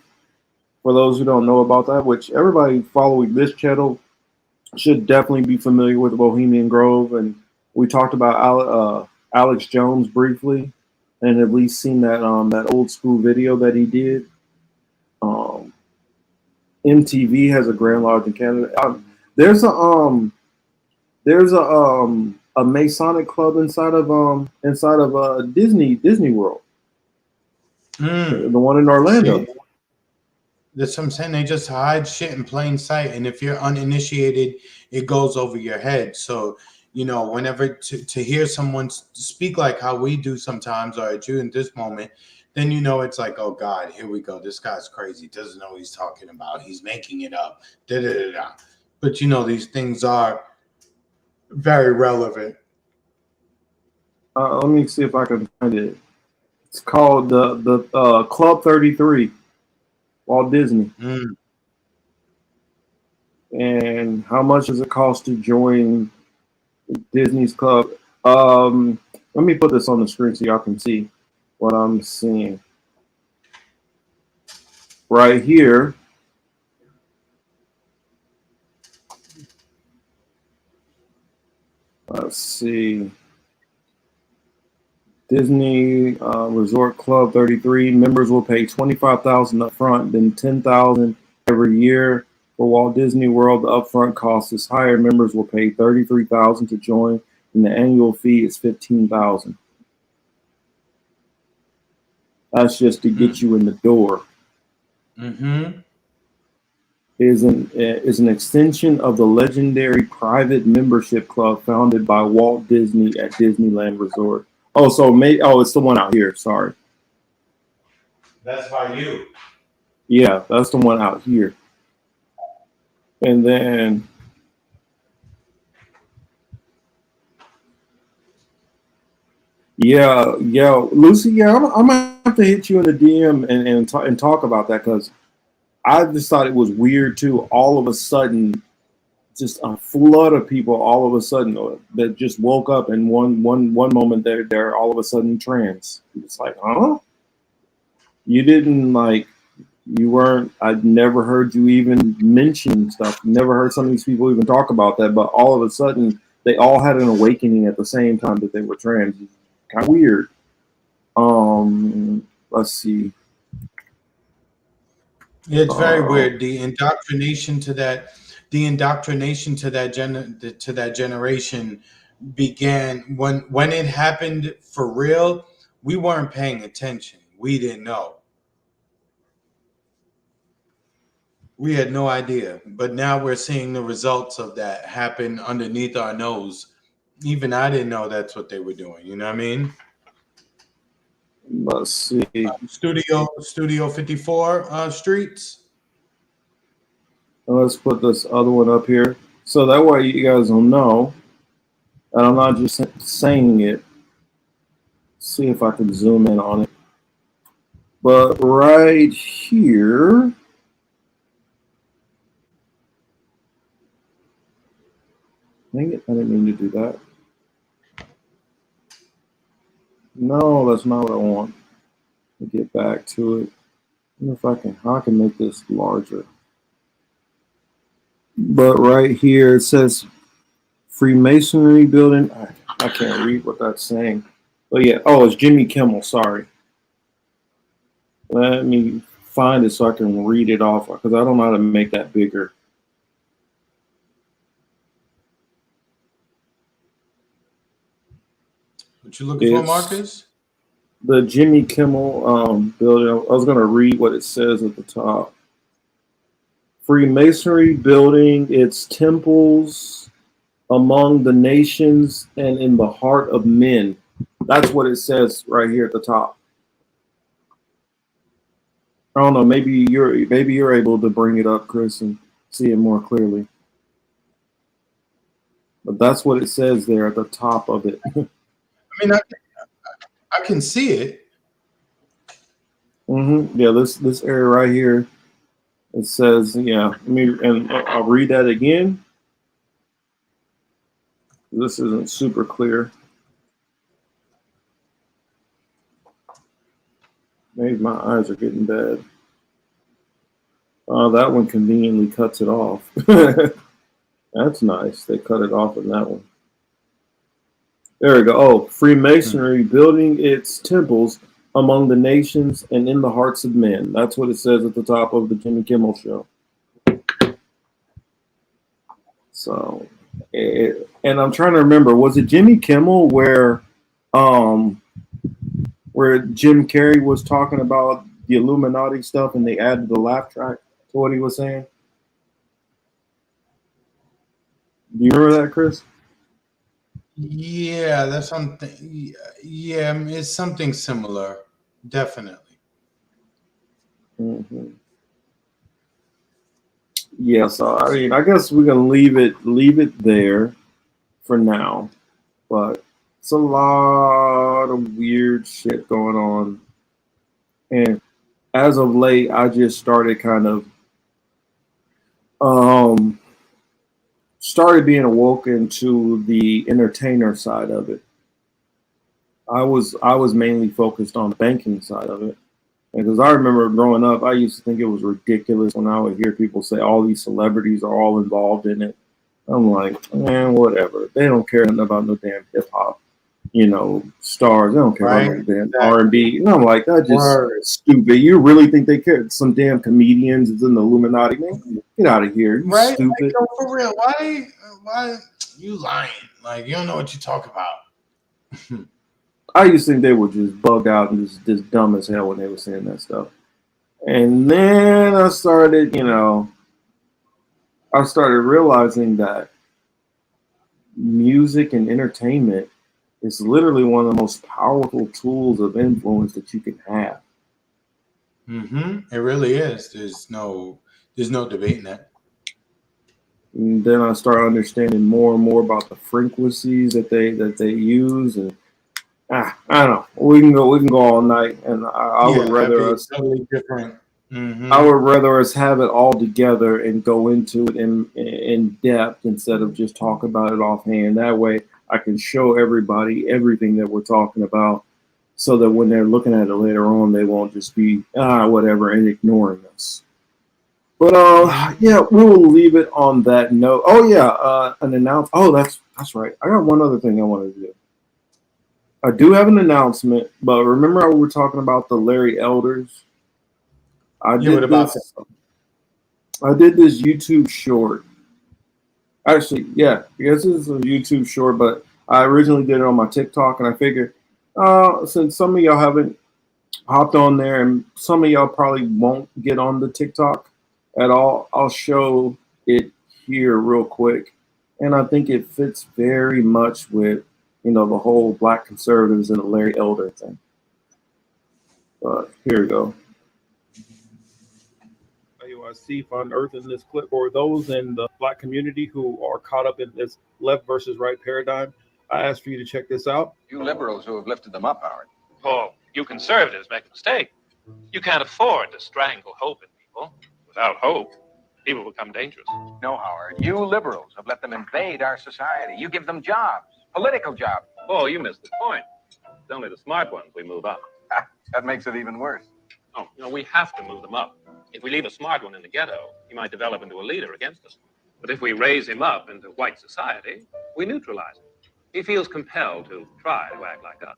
For those who don't know about that, which everybody following this channel should definitely be familiar with the Bohemian Grove, and we talked about Alex Jones briefly, and at least seen that that old school video that he did. MTV has a Grand Lodge in Canada. There's a Masonic club inside of Disney World, the one in Orlando. See, that's what I'm saying. They just hide shit in plain sight, and if you're uninitiated, it goes over your head. So whenever to hear someone speak like how we do sometimes, or at you in this moment, then it's like, oh God, here we go. This guy's crazy. Doesn't know what he's talking about. He's making it up. Da, da, da, da. But these things are very relevant. Let me see if I can find it. It's called the Club 33, Walt Disney. And how much does it cost to join Disney's club? Let me put this on the screen so y'all can see what I'm seeing. Right here. Let's see. Disney Resort Club 33 members will pay $25,000 up front, then $10,000 every year. For Walt Disney World, the upfront cost is higher. Members will pay $33,000 to join, and the annual fee is $15,000. That's just to get you in the door. Mm-hmm. Is an extension of the legendary private membership club founded by Walt Disney at Disneyland Resort. Oh, it's the one out here. Sorry. That's by you. Yeah, that's the one out here. And then Lucy, I'm gonna have to hit you in the DM and talk about that, because I just thought it was weird too. All of a sudden, just a flood of people all of a sudden that just woke up, and one moment they're all of a sudden trans. It's like, huh? You didn't you weren't. I'd never heard you even mention stuff. Never heard some of these people even talk about that. But all of a sudden, they all had an awakening at the same time that they were trans. Kind of weird. Let's see. It's very weird. The indoctrination to that generation began when it happened for real. We weren't paying attention. We didn't know. We had no idea. But now we're seeing the results of that happen underneath our nose. Even I didn't know that's what they were doing. You know what I mean? Let's see. Studio 54 streets. Let's put this other one up here. So that way you guys will know that I'm not just saying it. See if I can zoom in on it. But right here, dang it, I didn't mean to do that. No, that's not what I want. Let me get back to it. I wonder if I can, how I can make this larger. But right here it says Freemasonry building. I can't read what that's saying. But yeah, oh, it's Jimmy Kimmel, sorry. Let me find it so I can read it off because I don't know how to make that bigger. What you looking for, Marcus? The Jimmy Kimmel building. I was going to read what it says at the top. Freemasonry building its temples among the nations and in the heart of men. That's what it says right here at the top. I don't know. Maybe you're able to bring it up, Chris, and see it more clearly. But that's what it says there at the top of it. I mean, I can see it. Yeah, this area right here. It says, yeah. And I'll read that again. This isn't super clear. Maybe my eyes are getting bad. Oh, that one conveniently cuts it off. That's nice. They cut it off in that one. There we go. Oh, Freemasonry building its temples among the nations and in the hearts of men. That's what it says at the top of the Jimmy Kimmel show. So, and I'm trying to remember, was it Jimmy Kimmel where Jim Carrey was talking about the Illuminati stuff and they added the laugh track to what he was saying? Do you remember that, Chris? Yeah, that's something. Yeah, it's something similar. Definitely. Yeah, so I mean, I guess we're gonna leave it there for now. But it's a lot of weird shit going on. And as of late, I just started kind of started being awoken to the entertainer side of it. I was mainly focused on the banking side of it. Because I remember growing up, I used to think it was ridiculous when I would hear people say all these celebrities are all involved in it. I'm like, man, whatever. They don't care nothing about no damn hip hop, stars. They don't care about no damn R&B. And I'm like, that's just stupid. You really think they care? Some damn comedians is in the Illuminati. Man, get out of here. You stupid. Like, yo, for real. Why you lying? Like, you don't know what you talk about. I used to think they were just bugged out and just dumb as hell when they were saying that stuff. And then I started, realizing that music and entertainment is literally one of the most powerful tools of influence that you can have. It really is. There's no debating that. And then I started understanding more and more about the frequencies that they use, and I don't know. We can go all night, and I would rather us totally different. I would rather us have it all together and go into it in depth instead of just talk about it offhand. That way, I can show everybody everything that we're talking about, so that when they're looking at it later on, they won't just be whatever and ignoring us. But yeah, we will leave it on that note. Oh yeah, an announcement. Oh, that's right. I got one other thing I wanted to do. I do have an announcement, but remember how we were talking about the Larry Elders? I did this YouTube short. Actually, yeah, because this is a YouTube short, but I originally did it on my TikTok, and I figured since some of y'all haven't hopped on there, and some of y'all probably won't get on the TikTok at all, I'll show it here real quick. And I think it fits very much with the whole black conservatives and the Larry Elder thing. But here we go. I see if unearthing this clip, or those in the Black community who are caught up in this left versus right paradigm, I ask for you to check this out. You liberals who have lifted them up, Howard. Oh, you conservatives make a mistake. You can't afford to strangle hope in people. Without hope, people become dangerous. No, Howard. You liberals have let them invade our society. You give them jobs, political jobs. Oh, you missed the point. It's only the smart ones we move up. That makes it even worse. Oh, we have to move them up. If we leave a smart one in the ghetto, he might develop into a leader against us. But if we raise him up into white society, we neutralize him. He feels compelled to try to act like us.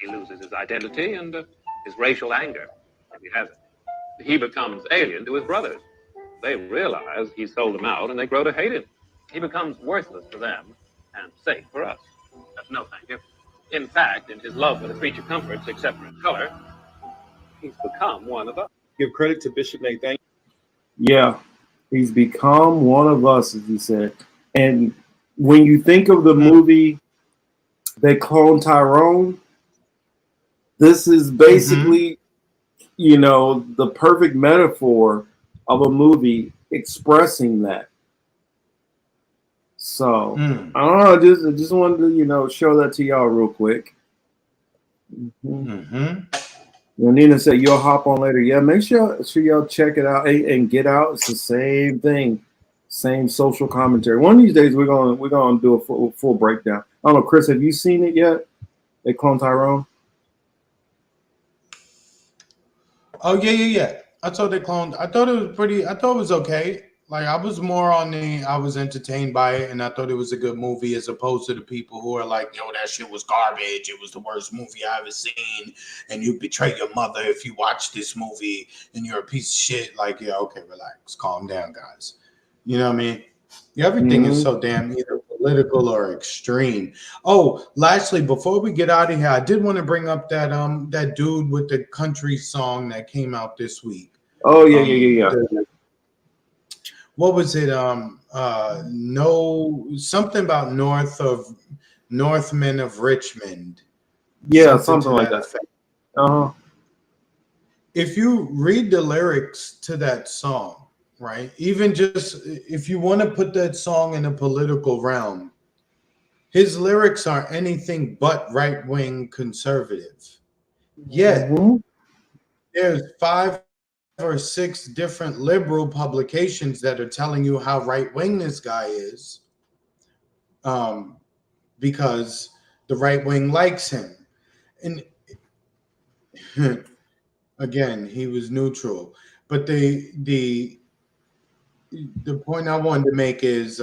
He loses his identity and his racial anger, if he has it. He becomes alien to his brothers. They realize he sold them out, and they grow to hate him. He becomes worthless to them and safe for us. No, thank you. In fact, in his love for the creature comforts, except for his color, he's become one of us. Give credit to Bishop Nathan. Yeah, he's become one of us, as he said. And when you think of the movie They Clone Tyrone, this is basically, the perfect metaphor of a movie expressing that. So I don't know, just wanted to show that to y'all real quick. Nina said you'll hop on later. Yeah, make sure y'all check it out and Get Out. It's the same thing, same social commentary. One of these days we're gonna do a full breakdown. I don't know, Chris, have you seen it yet? They Clone Tyrone. Oh yeah. I thought it was pretty. I thought it was okay. Like I was more I was entertained by it, and I thought it was a good movie, as opposed to the people who are like, yo, that shit was garbage. It was the worst movie I ever seen, and you betray your mother if you watch this movie, and you're a piece of shit. Like, yeah, okay, relax, calm down, guys. You know what I mean? Everything is so damn either political or extreme. Oh, lastly, before we get out of here, I did want to bring up that dude with the country song that came out this week. Oh yeah. What was it? Something about Northmen of Richmond. Yeah, something like that. If you read the lyrics to that song, right? Even just if you want to put that song in a political realm, his lyrics are anything but right-wing conservative. Yet there's 5 or 6 different liberal publications that are telling you how right-wing this guy is, because the right wing likes him. And again, he was neutral. But the point I wanted to make is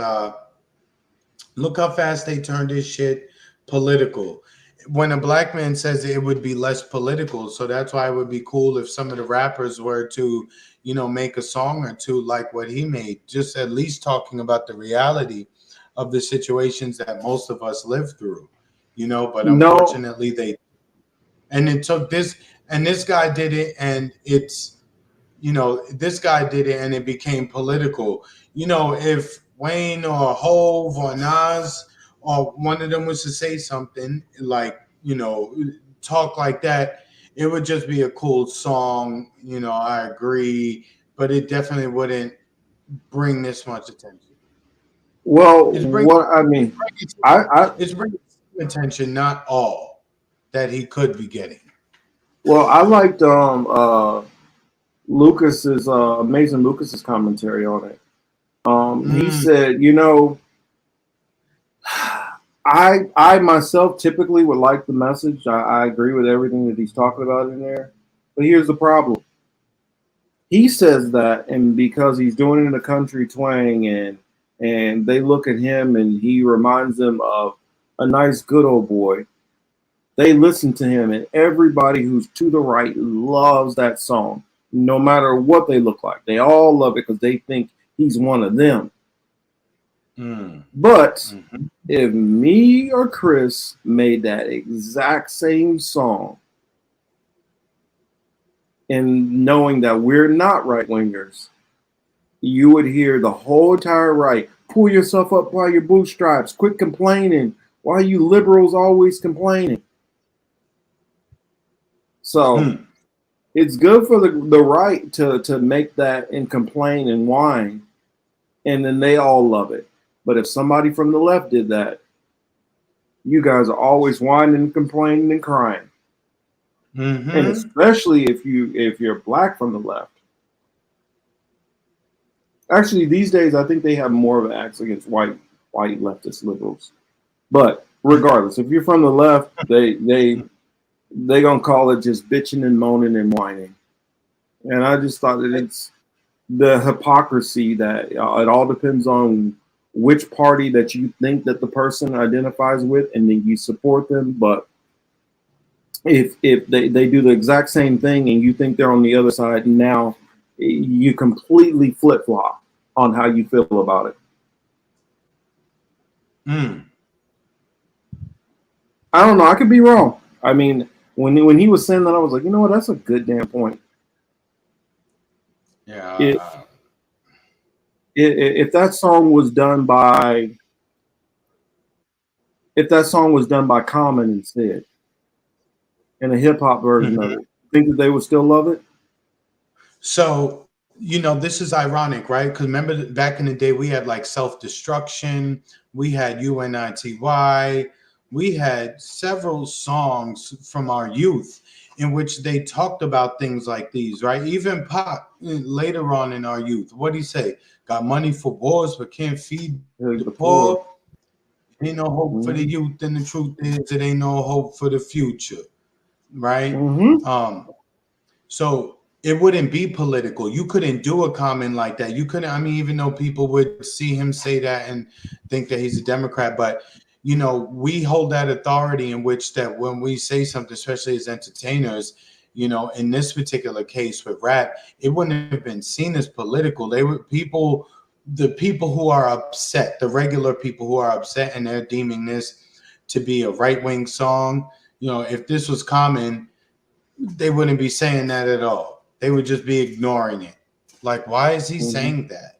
look how fast they turned this shit political. When a black man says it would be less political, so that's why it would be cool if some of the rappers were to, make a song or two like what he made, just at least talking about the reality of the situations that most of us live through, but unfortunately it took this, and this guy did it, and this guy did it, and it became political. If Wayne or Hove or Nas or one of them was to say something like, talk like that, it would just be a cool song. I agree, but it definitely wouldn't bring this much attention. Well, it's bringing attention, not all that he could be getting. Well, I liked Lucas's Amazing Lucas's commentary on it. He said, I myself typically would like the message. I agree with everything that he's talking about in there. But here's the problem. He says that, and because he's doing it in a country twang, and they look at him and he reminds them of a nice good old boy, they listen to him, and everybody who's to the right loves that song, no matter what they look like. They all love it because they think he's one of them. But if me or Chris made that exact same song, and knowing that we're not right-wingers, you would hear the whole entire right, pull yourself up by your bootstraps, quit complaining. Why are you liberals always complaining? So It's good for the right to make that and complain and whine, and then they all love it. But if somebody from the left did that, you guys are always whining, complaining, and crying. Mm-hmm. And especially if you're black from the left. Actually, these days I think they have more of an axe against white leftist liberals. But regardless, if you're from the left, they gonna call it just bitching and moaning and whining. And I just thought that it's the hypocrisy that it all depends on which party that you think that the person identifies with, and then you support them. But if they do the exact same thing and you think they're on the other side, now you completely flip-flop on how you feel about it. I don't know. I could be wrong. I mean, when he was saying that, I was like, you know what? That's a good damn point. Yeah. If that song was done by Common instead, and a hip hop version of it, think that they would still love it? So, this is ironic, right? Because remember back in the day, we had like Self-Destruction, we had UNITY, we had several songs from our youth in which they talked about things like these, right? Even Pop later on in our youth, what did he say? Got money for wars, but can't feed the poor. Ain't no hope for the youth, and the truth is, it ain't no hope for the future, right? So it wouldn't be political. You couldn't do a comment like that. You couldn't. I mean, even though people would see him say that and think that he's a Democrat, but we hold that authority in which that when we say something, especially as entertainers, in this particular case with rap, it wouldn't have been seen as political. They were the people who are upset, the regular people who are upset, and they're deeming this to be a right-wing song. If this was Common, they wouldn't be saying that at all. They would just be ignoring it. Like, why is he saying that?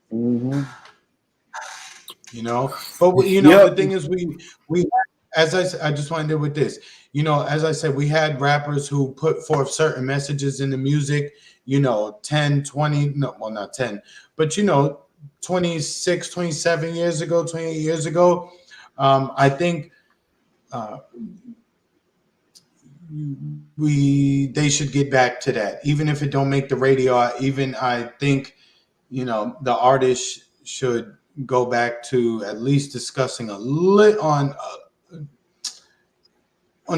But the thing is, we as I just want to deal with this. As I said, we had rappers who put forth certain messages in the music, 10, 20, no, well, not 10, but 26, 27 years ago, 28 years ago. I think they should get back to that, even if it don't make the radio. I think the artists should go back to at least discussing on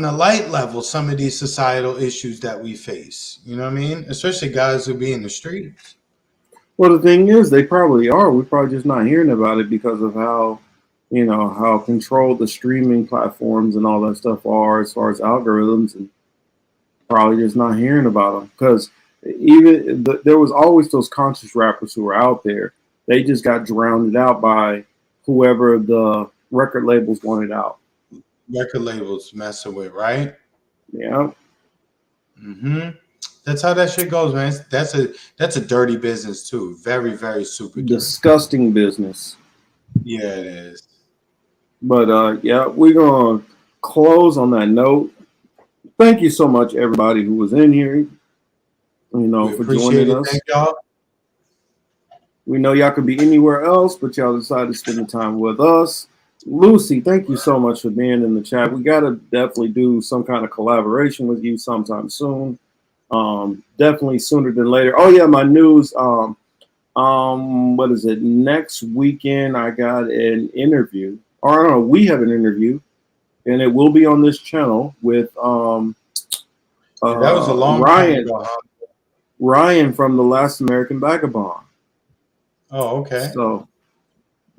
a light level some of these societal issues that we face. You know what I mean? Especially guys who be in the streets. Well, the thing is, they probably are. We're probably just not hearing about it because of how controlled the streaming platforms and all that stuff are as far as algorithms, and probably just not hearing about them because there was always those conscious rappers who were out there. They just got drowned out by whoever the record labels wanted out. Record labels messing with, right? Yeah. That's how that shit goes, man. That's a dirty business too. Very, very super dirty. Disgusting business. Yeah, it is. But yeah, we're gonna close on that note. Thank you so much, everybody who was in here. For joining us. Thank y'all. We know y'all could be anywhere else, but y'all decided to spend the time with us. Lucy, thank you so much for being in the chat. We got to definitely do some kind of collaboration with you sometime soon. Definitely sooner than later. Oh yeah, my news. What is it? Next weekend, I got an interview. Or I don't know. We have an interview, and it will be on this channel with that was a long Ryan. time ago. Ryan from The Last American Vagabond. Oh, okay. So,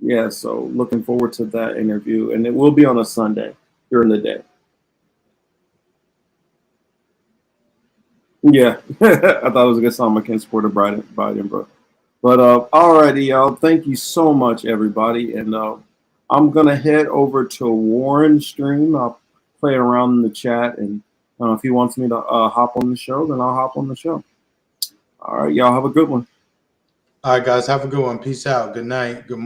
yeah, so looking forward to that interview. And it will be on a Sunday during the day. Yeah, I thought it was a good song. I can't support a bride in bro. But alrighty, y'all. Thank you so much, everybody. And I'm going to head over to Warren's stream. I'll play around in the chat. And if he wants me to hop on the show, then I'll hop on the show. All right, y'all have a good one. All right, guys, have a good one. Peace out. Good night. Good morning.